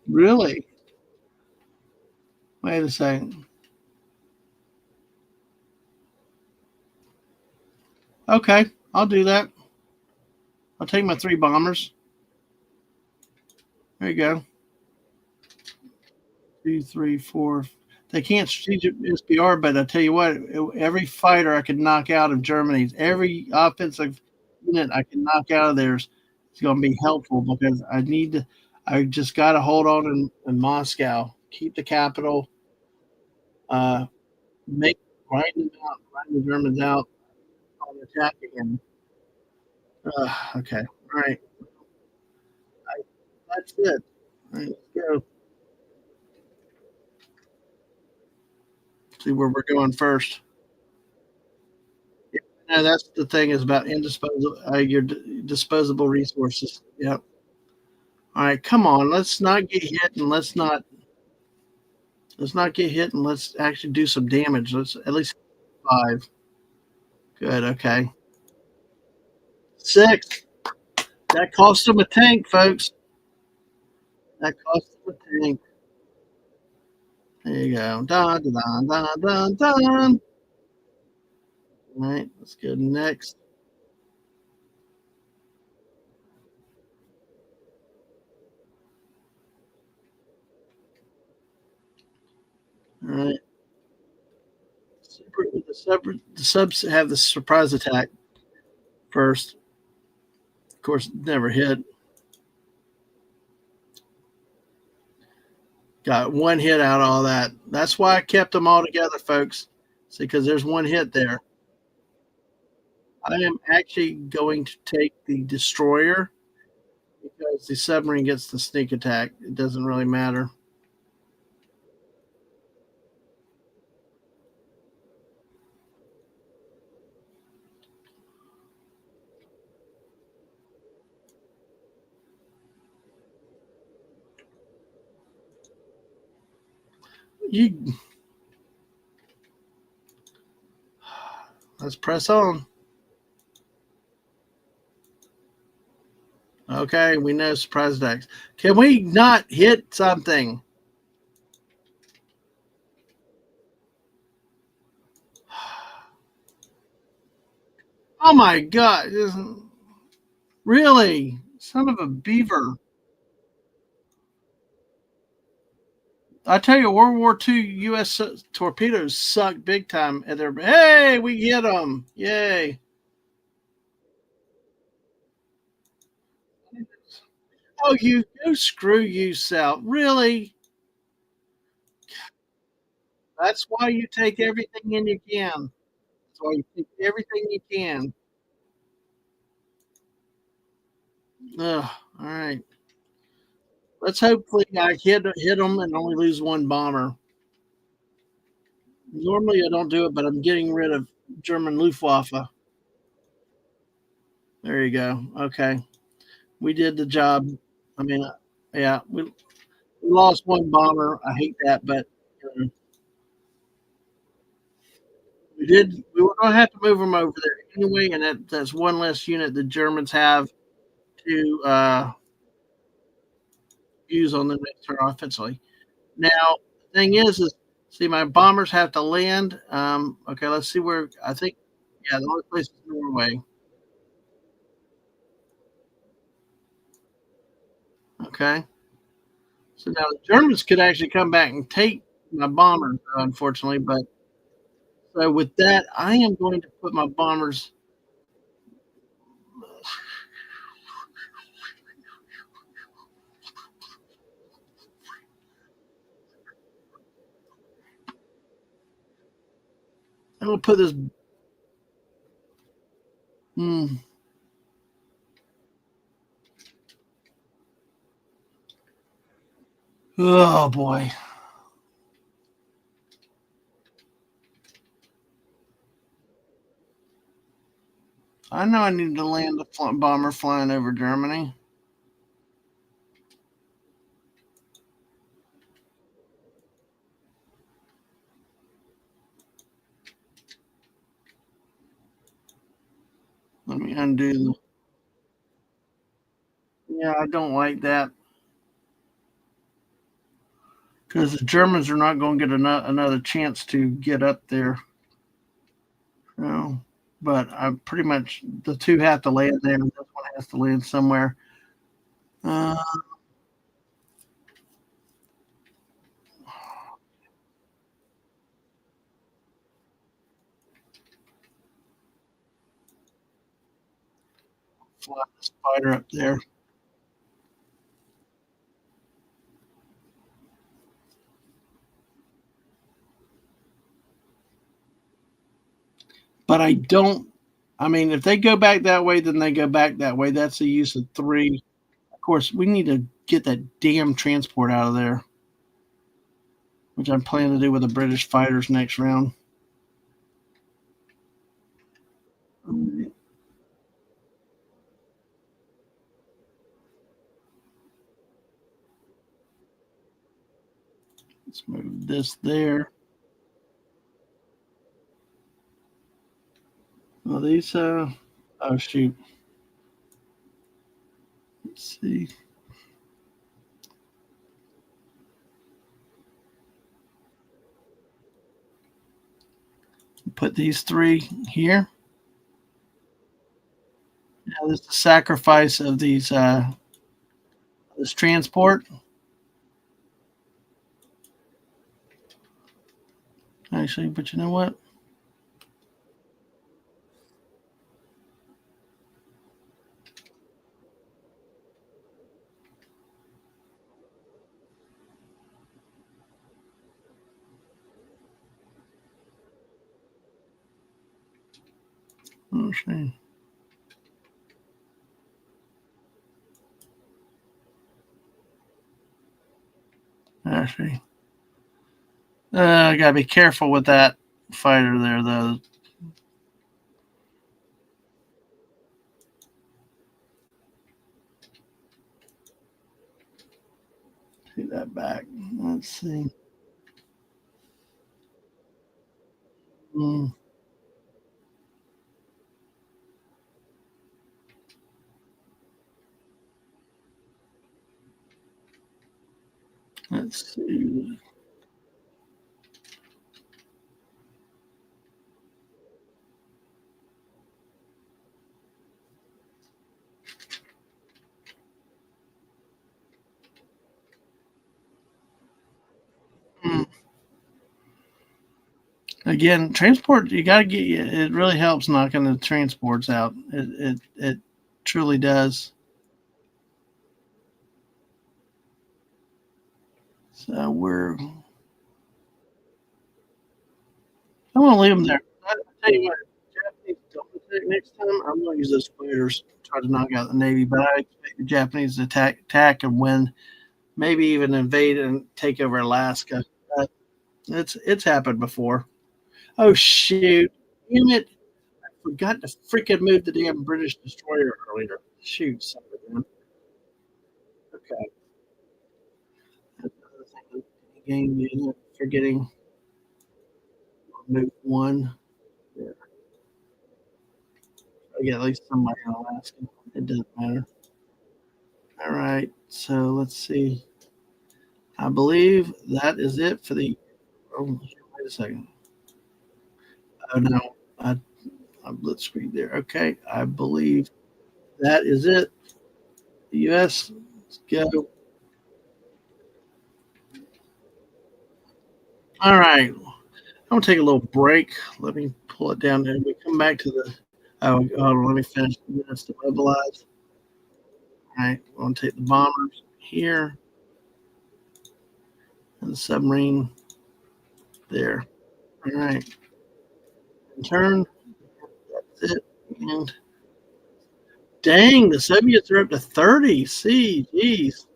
Really? Wait a second. Okay, I'll do that. I'll take my three bombers. There you go. Two, three, four. They can't strategic SPR, but I tell you what, every fighter I could knock out of Germany's, every offensive unit I can knock out of theirs is going to be helpful because I need to. I just got to hold on in Moscow, keep the capital, uh, make grind them out, grind the Germans out on attack again. Okay, all right, that's it. All right, let's go. See where we're going first. Yeah, that's the thing is about indisposable your disposable resources. Yep. All right, come on. Let's not get hit and let's actually do some damage. Let's at least five. Good. Okay. Six. That cost them a tank, folks. That cost them a tank. There you go. Dun dun dun dun dun. All right. Let's go next. All right. The subs have the surprise attack first. Of course, never hit. Got one hit out of all that. That's why I kept them all together, folks. See, because there's one hit there. I am actually going to take the destroyer because the submarine gets the sneak attack. It doesn't really matter. You let's press on. Okay, we know surprise attacks. Can we not hit something? Oh my god! Really? Son of a beaver! I tell you, World War II U.S. Torpedoes suck big time. At their hey, we get them! Yay! Oh, you go screw you, Sal. Really? That's why you take everything in you can. That's why you take everything you can. Ugh, all right. Let's hopefully I hit them and only lose one bomber. Normally I don't do it, but I'm getting rid of German Luftwaffe. There you go. Okay, we did the job. I mean, yeah, we lost one bomber. I hate that, but we did. We were going to have to move them over there anyway, and that's one less unit the Germans have to use on the next turn offensively. Now, the thing is see, my bombers have to land. Okay, let's see where I think. Yeah, the only place is Norway. Okay, so now the Germans could actually come back and take my bombers, unfortunately. But so with that, I am going to put my bombers. I'm going to put this. Hmm, oh boy, I know I need to land a bomber flying over Germany. Let me undo the. Yeah, I don't like that because the Germans are not going to get another chance to get up there. No, but I pretty much the two have to land there, and this one has to land somewhere. Uh, Fly the spider up there. But I don't. I mean, if they go back that way, then they go back that way. That's the use of three. Of course, we need to get that damn transport out of there, which I'm planning to do with the British fighters next round. Let's move this there. Well, these. Oh shoot. Let's see. Put these three here. Now, this is the sacrifice of these. This transport. Actually, but you know what? Let's see. Actually, I gotta be careful with that fighter there, though. Take that back. Let's see. Mm, let's see. Mm. Again, transport. You gotta get. It really helps knocking the transports out. It truly does. So I'm gonna leave them there. Tell you what, Japanese don't attack next time. I'm gonna use those fighters to try to knock out the Navy, but I expect the Japanese to attack and win, maybe even invade and take over Alaska. It's happened before. Oh shoot! Damn it! I forgot to freaking move the damn British destroyer earlier. Shoot, son of a gun. Okay, that's another thing in the game. You forgetting move one. Yeah, I get at least somebody in Alaska. It doesn't matter. All right, so let's see. I believe that is it for the. Oh, wait a second. Oh no, I blitzkrieg there. Okay, I believe that is it. The U.S. Let's go. All right, I'm gonna take a little break. Let me pull it down there. We come back to the. Oh, hold on. Let me finish the units to mobilize. All right, I'm gonna take the bombers here and the submarine there. All right, turn. That's it. And dang, the Soviets are up to 30. See, geez.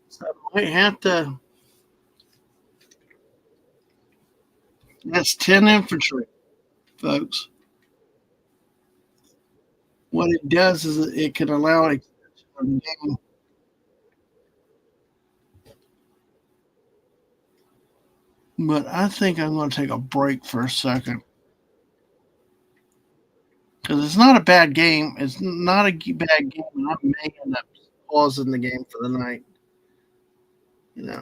So I might have to. That's 10 infantry, folks. What it does is it can allow an extension of the game. But I think I'm going to take a break for a second. because it's not a bad game. It's not a bad game, and I may end up pausing the game for the night.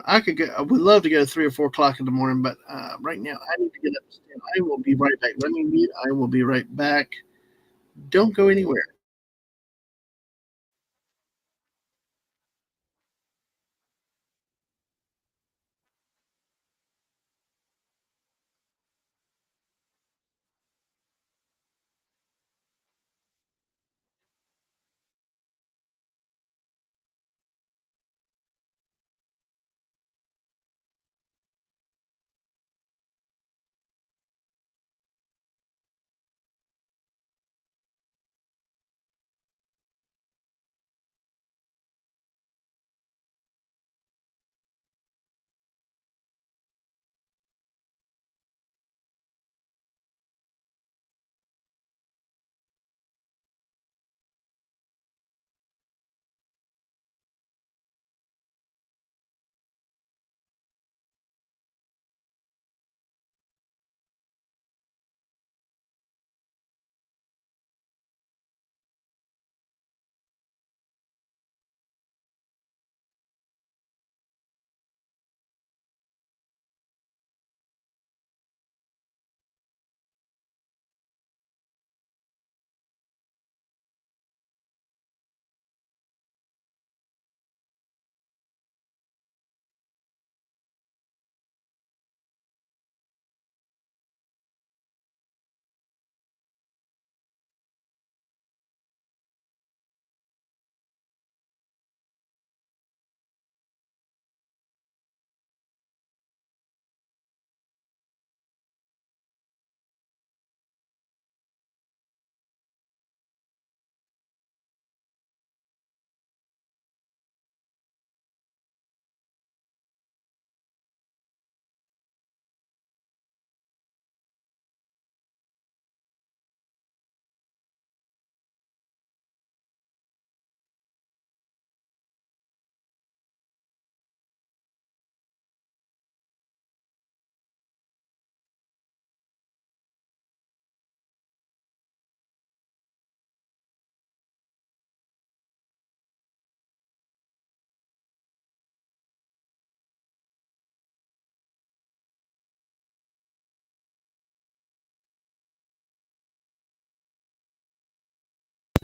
I could go. I would love to go 3 or 4 o'clock in the morning, but right now I need to get up. I will be right back. Let me mute. I will be right back. Don't go anywhere.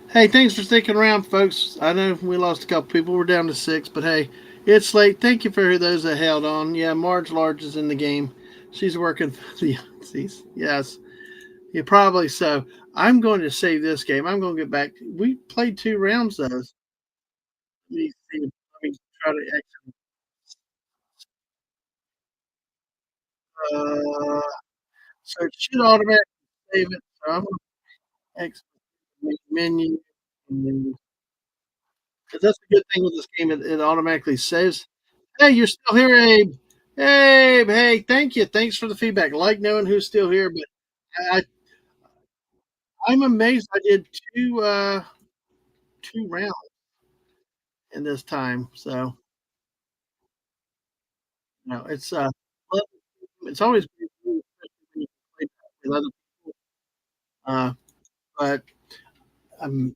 Hey, thanks for sticking around, folks. I know we lost a couple people. We're down to six, but hey, it's late. Thank you for those that held on. Yeah, Marge Large is in the game. She's working for the Yankees. Yes, yeah, probably so. I'm going to save this game. I'm going to get back. We played 2 rounds, though. Let me see. Let me try to exit. So it should automatically save it. So I'm going to exit the menu. And then, 'cause that's the good thing with this game. It automatically saves. Hey, you're still here, Abe. Abe, hey, thank you. Thanks for the feedback. I like knowing who's still here, but I, I'm amazed I did two rounds in this time. So it's well, it's always great when you play with other people. Uh, but I'm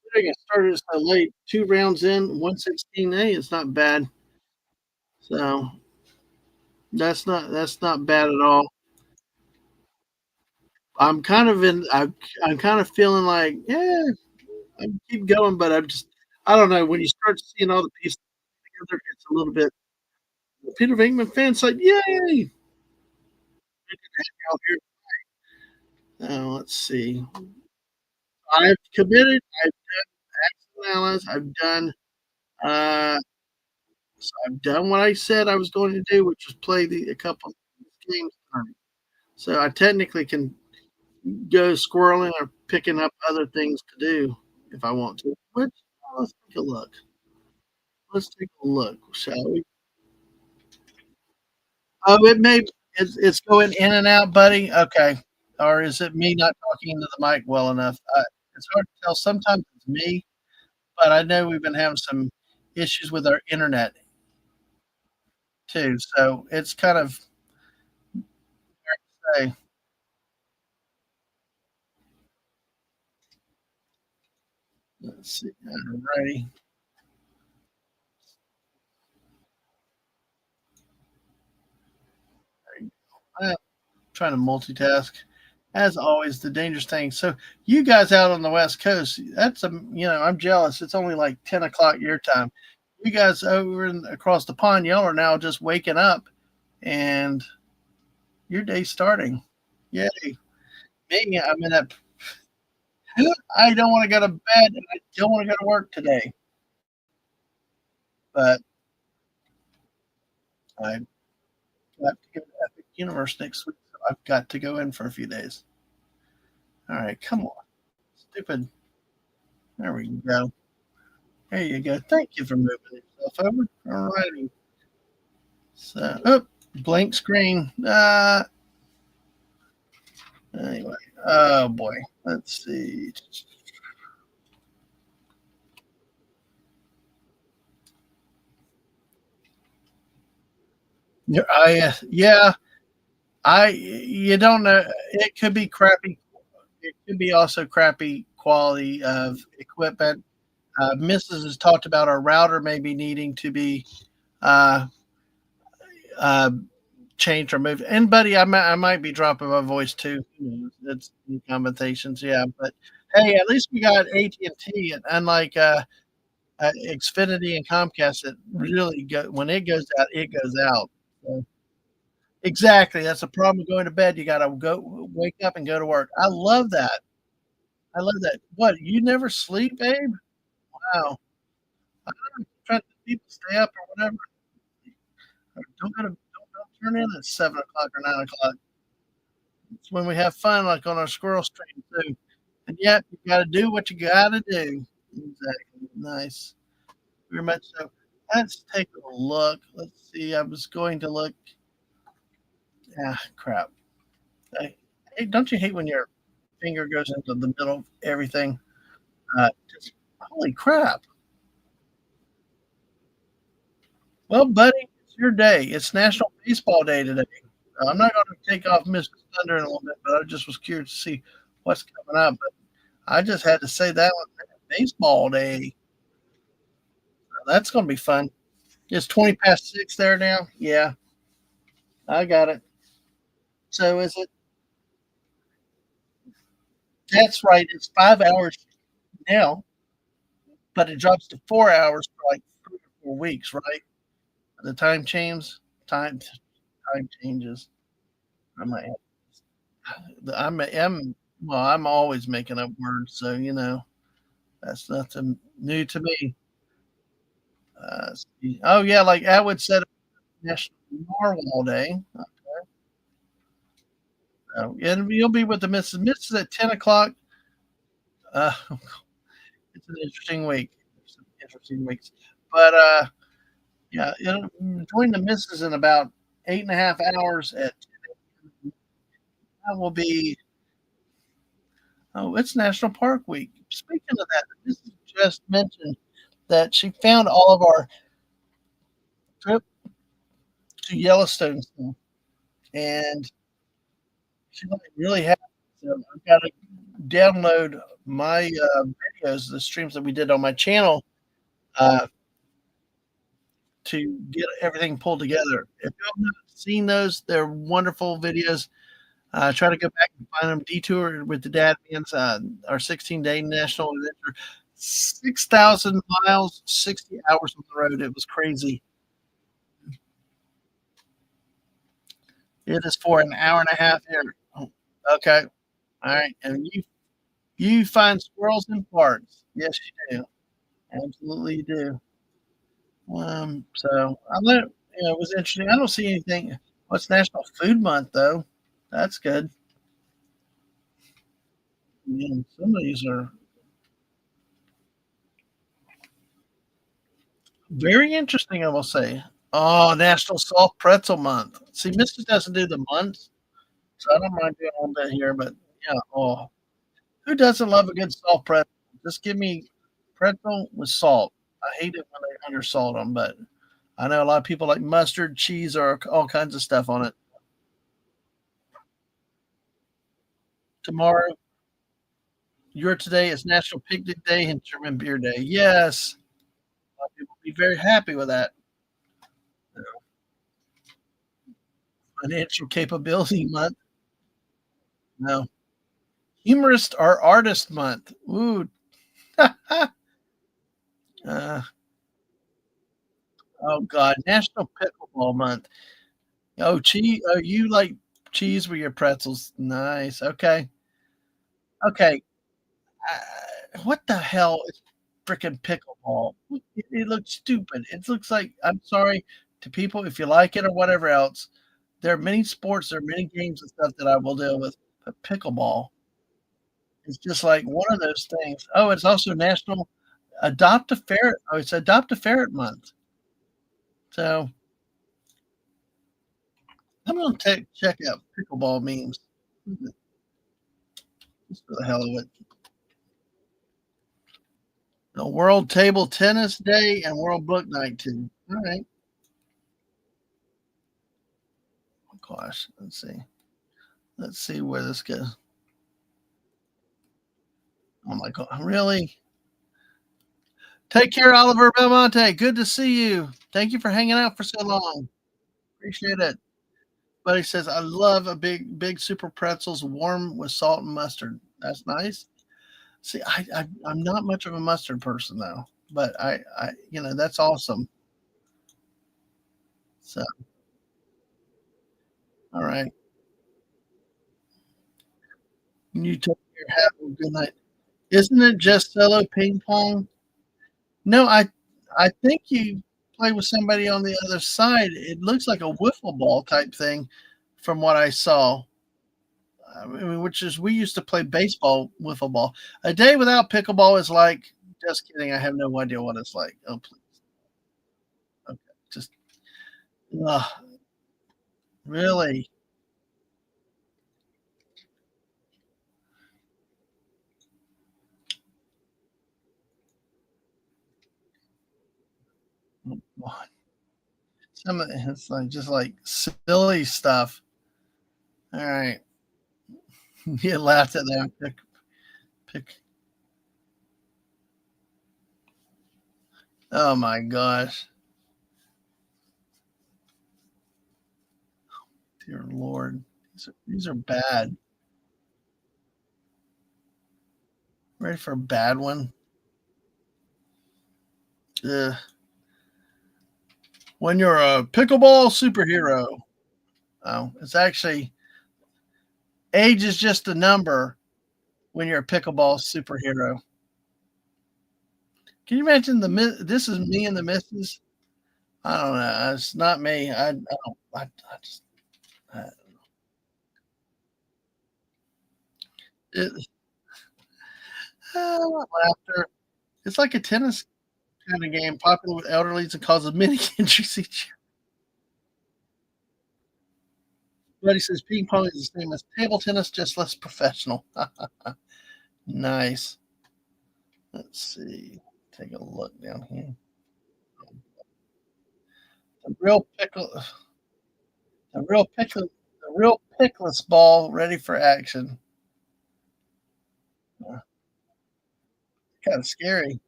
considering I started so late. 2 rounds in, 116A. It's not bad. So that's not bad at all. I'm kind of in. I'm kind of feeling like yeah, I keep going, but I don't know. When you start seeing all the pieces together, it's a little bit. Peter Venkman fans like, yay! Out here. Let's see. I've committed. I've done analysis. Uh, I've done what I said I was going to do, which was play a couple of games. So I technically can go squirreling or picking up other things to do if I want to. Which let's take a look. Let's take a look, shall we? Oh, it may it's going in and out, buddy? Okay. Or is it me not talking into the mic well enough? It's hard to tell. Sometimes it's me, but I know we've been having some issues with our internet too, so it's kind of say Let's see. Alrighty. I'm trying to multitask. As always, the dangerous thing. So you guys out on the West Coast, that's I'm jealous. It's only like 10 o'clock your time. You guys over across the pond, y'all are now just waking up and your day's starting. Yay. Me, I'm in that I don't want to go to bed and I don't want to go to work today. But I've got to go to Epic Universe next week. So I've got to go in for a few days. All right, come on. Stupid. There we go. There you go. Thank you for moving yourself over. All righty. So, oh, blank screen. Anyway. Oh boy. Let's see. Yeah, yeah. You don't know. It could be crappy. It could be also crappy quality of equipment. Mrs. has talked about our router maybe needing to be uh, uh, changed or moved. And buddy, I might be dropping my voice too. It's commentations, yeah. But hey, at least we got AT&T, and unlike Xfinity and Comcast, it really when it goes out, it goes out. So, exactly, that's the problem with going to bed. You got to go wake up and go to work. I love that. I love that. What, you never sleep, babe? Wow. I don't know, trying to people stay up or whatever. Don't turn in at 7 o'clock or 9 o'clock. It's when we have fun, like on our squirrel stream too. And yet, you got to do what you got to do. Exactly. Nice. Very much so. Let's take a look. Let's see. I was going to look. Ah, crap. Hey, don't you hate when your finger goes into the middle of everything? Just holy crap. Well, buddy, it's your day. It's National Baseball Day today. I'm not going to take off Mr. Thunder in a little bit, but I just was curious to see what's coming up. But I just had to say that one. Baseball Day. That's going to be fun. It's 20 past 6 there now. Yeah, I got it. So is it? That's right. It's 5 hours now, but it drops to 4 hours for like 3 or 4 weeks, right? The time change. Time time changes. I might. I'm well. I'm always making up words, so that's nothing new to me. Oh yeah, like Atwood said, National Narwhal Day. And you'll be with the Missus. Missus at 10 o'clock. Uh, it's an interesting week. Some interesting weeks, but yeah, join the Missus in about 8.5 hours. That will be. Oh, it's National Park Week. Speaking of that, this just mentioned that she found all of our trip to Yellowstone stuff, and she like really happy. So I've got to download my videos, the streams that we did on my channel, uh, to get everything pulled together. If you haven't seen those, they're wonderful videos. Try to go back and find them. Detour with the Dadmans, our 16-day national adventure, 6,000 miles, 60 hours on the road. It was crazy. It is for an hour and a half here. Oh, okay. All right. And you find squirrels in parks. Yes, you do. Absolutely you do. So I let it was interesting. I don't see anything. What's National Food Month though? That's good. Some of these are very interesting, I will say. Oh, National Soft Pretzel Month. See, Mrs. doesn't do the months, so I don't mind doing a little bit here, but yeah, oh, who doesn't love a good soft pretzel? Just give me pretzel with salt. I hate it when they under salt them, but I know a lot of people like mustard, cheese, or all kinds of stuff on it. Tomorrow, Your today is National Picnic Day and German Beer Day. Yes, a lot of people be very happy with that. Financial Capability Month. No. Humorist or Artist Month. Ooh. uh, oh God, National Pickleball Month. Oh, cheese. Oh, you like cheese with your pretzels. Nice. Okay. Okay. What the hell is frickin' pickleball? It looks stupid. It looks like I'm sorry to people if you like it or whatever else. There are many sports, there are many games and stuff that I will deal with, but pickleball is just like one of those things. Oh, it's also National Adopt a Ferret. Oh, it's Adopt a Ferret Month. So I'm gonna check out pickleball memes just for the hell of it. The World Table Tennis Day and World Book Night too. All right. Oh gosh, let's see. Let's see where this goes. Oh my god, really? Take care, Oliver Belmonte. Good to see you. Thank you for hanging out for so long. Appreciate it. Buddy says, I love a big super pretzels warm with salt and mustard. That's nice. See, I'm not much of a mustard person though, but that's awesome. So, all right. You take care. Have a good night. Isn't it just solo ping pong? No, I think you play with somebody on the other side. It looks like a wiffle ball type thing from what I saw. I mean, which is we used to play baseball wiffle ball. A day without pickleball is like just kidding. I have no idea what it's like. Oh, please. Okay. Just really? Oh, God. Some of it's like just like silly stuff. All right. You laughed at that. Pick. Oh my gosh. Dear Lord. These are bad. Ready for a bad one? Ugh. When you're a pickleball superhero. Oh, it's actually age is just a number when you're a pickleball superhero. Can you imagine this is me and the missus? I don't know. It's not me. I don't. I just I, it, laughter. It's like a tennis kind of game, popular with elderlies and causes many injuries each year. Buddy says ping pong is the same as table tennis, just less professional. Nice. Let's see. Take a look down here. The real pickle, the real pickless ball ready for action. Kind of scary.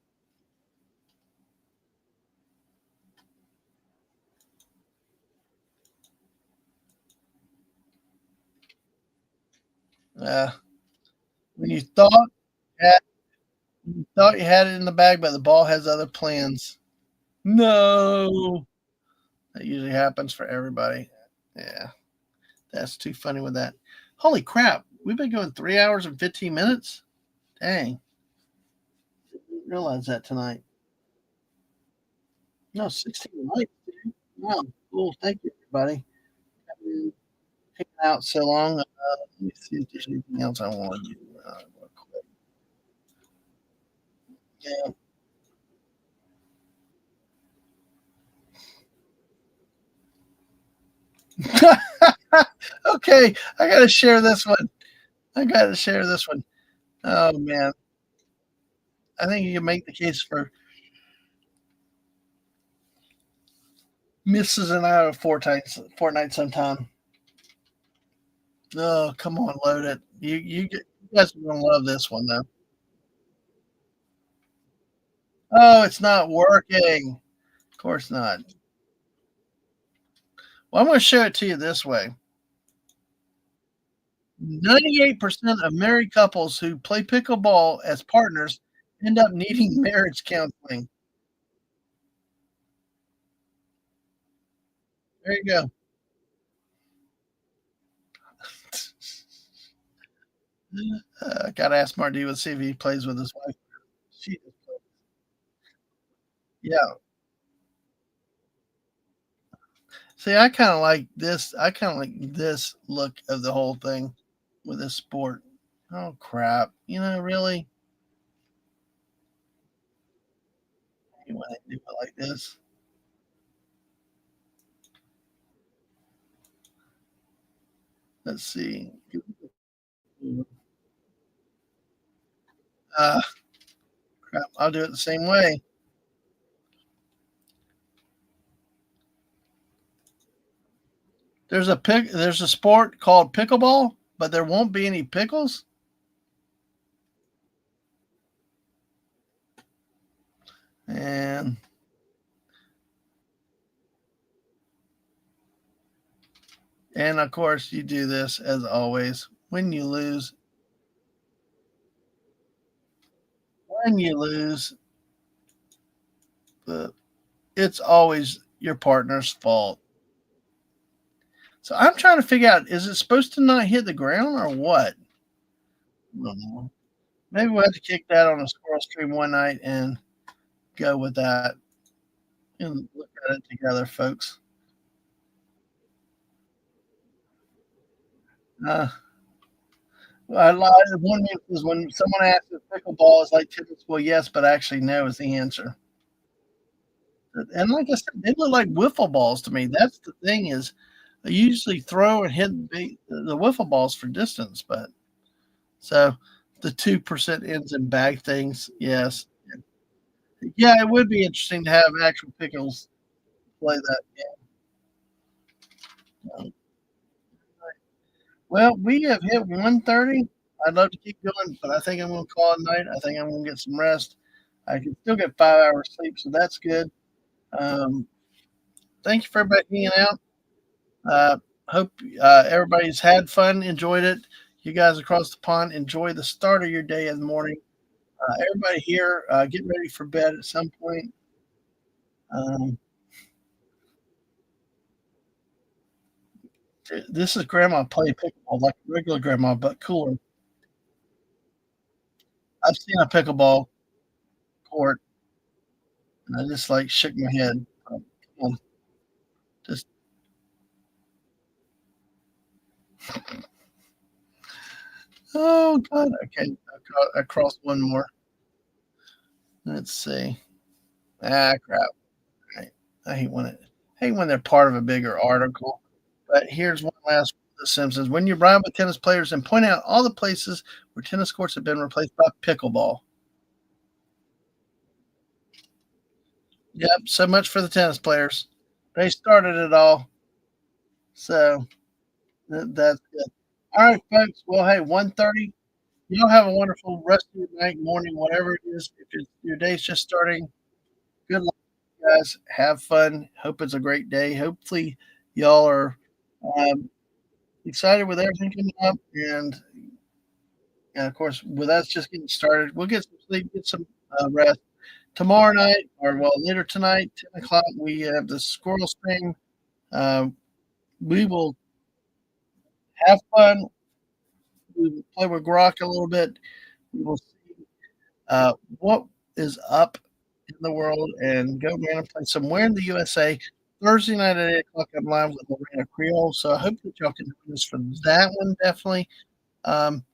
Yeah. When had, you thought you had it in the bag, but the ball has other plans. No. That usually happens for everybody. Yeah. That's too funny with that. Holy crap. We've been going 3 hours and 15 minutes. Dang. Didn't realize that tonight. No, 16 likes. Wow. Cool. Thank you, everybody. Hanging out so long. Let me see if there's anything else I want to do real quick. Yeah. Okay, I gotta share this one. I gotta share this one. Oh man, I think you can make the case for Mrs. and I are Fortnite sometime. Oh, come on, load it. You guys are gonna love this one though. Oh, it's not working. Of course not. Well, I'm gonna show it to you this way. 98% of married couples who play pickleball as partners end up needing marriage counseling. There you go. Gotta ask Marty to see if he plays with his wife. She Yeah. See, I kinda like this look of the whole thing with this sport. Oh, crap. Really? You wanna do it like this? Let's see. Uh, Crap, I'll do it the same way. There's a sport called pickleball, but there won't be any pickles? And of course, you do this as always. When you lose, uh, it's always your partner's fault. So I'm trying to figure out, is it supposed to not hit the ground or what? I don't know. Maybe we'll have to kick that on a squirrel stream one night and go with that and look at it together, folks. Uh, I lied. One is when someone asks if pickleball is like tennis. Well, yes, but actually, no is the answer. And like I said, they look like wiffle balls to me. That's the thing is, I usually throw and hit the wiffle balls for distance, but so the 2% ends in bag things. Yes, yeah, it would be interesting to have actual pickles play that game. Well, we have hit 1:30. I'd love to keep going, but I think I'm going to call it night. I think I'm going to get some rest. I can still get 5 hours sleep, so that's good. Um, Thank you for everybody hanging out. Uh, Hope everybody's had fun, enjoyed it. You guys across the pond, enjoy the start of your day in the morning. Everybody here, get ready for bed at some point. Um, this is Grandma playing pickleball like regular Grandma, but cooler. I've seen a pickleball court, and I just like shook my head. Come on, just oh god. Okay, I crossed one more. Let's see. Crap. Right. I hate when they're part of a bigger article. But here's one last one of The Simpsons. When you ride with tennis players and point out all the places where tennis courts have been replaced by pickleball. Yep, so much for the tennis players. They started it all. So that's good. All right, folks. Well, hey, 1:30. Y'all have a wonderful rest of your night, morning, whatever it is. If your day's just starting, good luck, guys. Have fun. Hope it's a great day. Hopefully, y'all are um, excited with everything coming up. And of course, with us just getting started, we'll get some sleep, get some rest. Tomorrow night, or well, later tonight, 10 o'clock, we have the squirrel stream. Uh, we will have fun. We will play with Grok a little bit. We will see what is up in the world and go around and play somewhere in the USA. Thursday night at 8 o'clock, I'm live with Lorena Creole. So I hope that y'all can join us for that one, definitely. Um,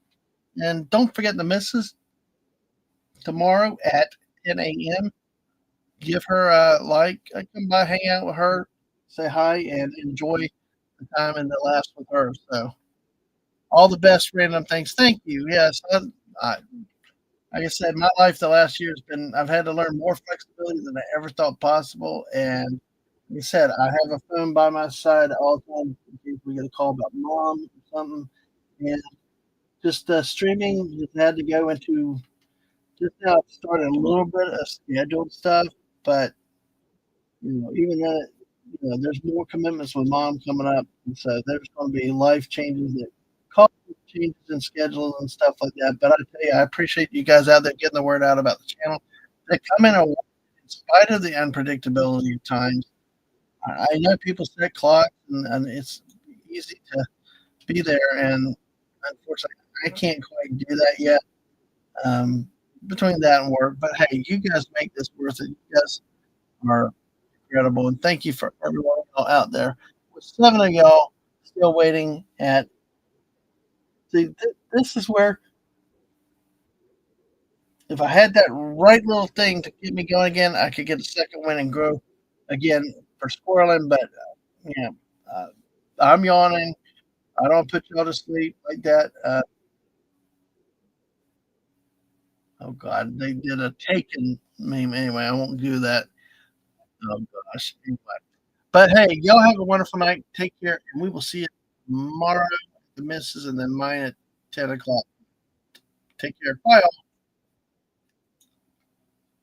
and don't forget the missus tomorrow at 10 a.m. Give her a like, come by, hang out with her, say hi, and enjoy the time and the laughs with her. So, all the best random things. Thank you. Yes, I like I said, my life the last year has been. I've had to learn more flexibility than I ever thought possible. And like I said, I have a phone by my side all the time in case we get a call about mom or something. And just streaming, just had to go into Just now I've started a little bit of scheduled stuff, but, even then, there's more commitments with mom coming up, and so there's gonna be life changes that cause changes in schedules and stuff like that, but I tell you, I appreciate you guys out there getting the word out about the channel. They come in in spite of the unpredictability of times. I know people set clocks and it's easy to be there, and unfortunately, I can't quite do that yet, um, between that and work, but hey, you guys make this worth it. You guys are incredible, and thank you for everyone y'all out there. With 7 of y'all still waiting at see, this is where if I had that right little thing to get me going again, I could get a second win and grow again for squirreling, but, yeah, uh, I'm yawning. I don't put y'all to sleep like that. Oh god, they did a Taken meme. Anyway, I won't do that. Oh gosh. Anyway. But hey, y'all have a wonderful night. Take care, and we will see you tomorrow. The missus and then mine at 10 o'clock. Take care. Bye.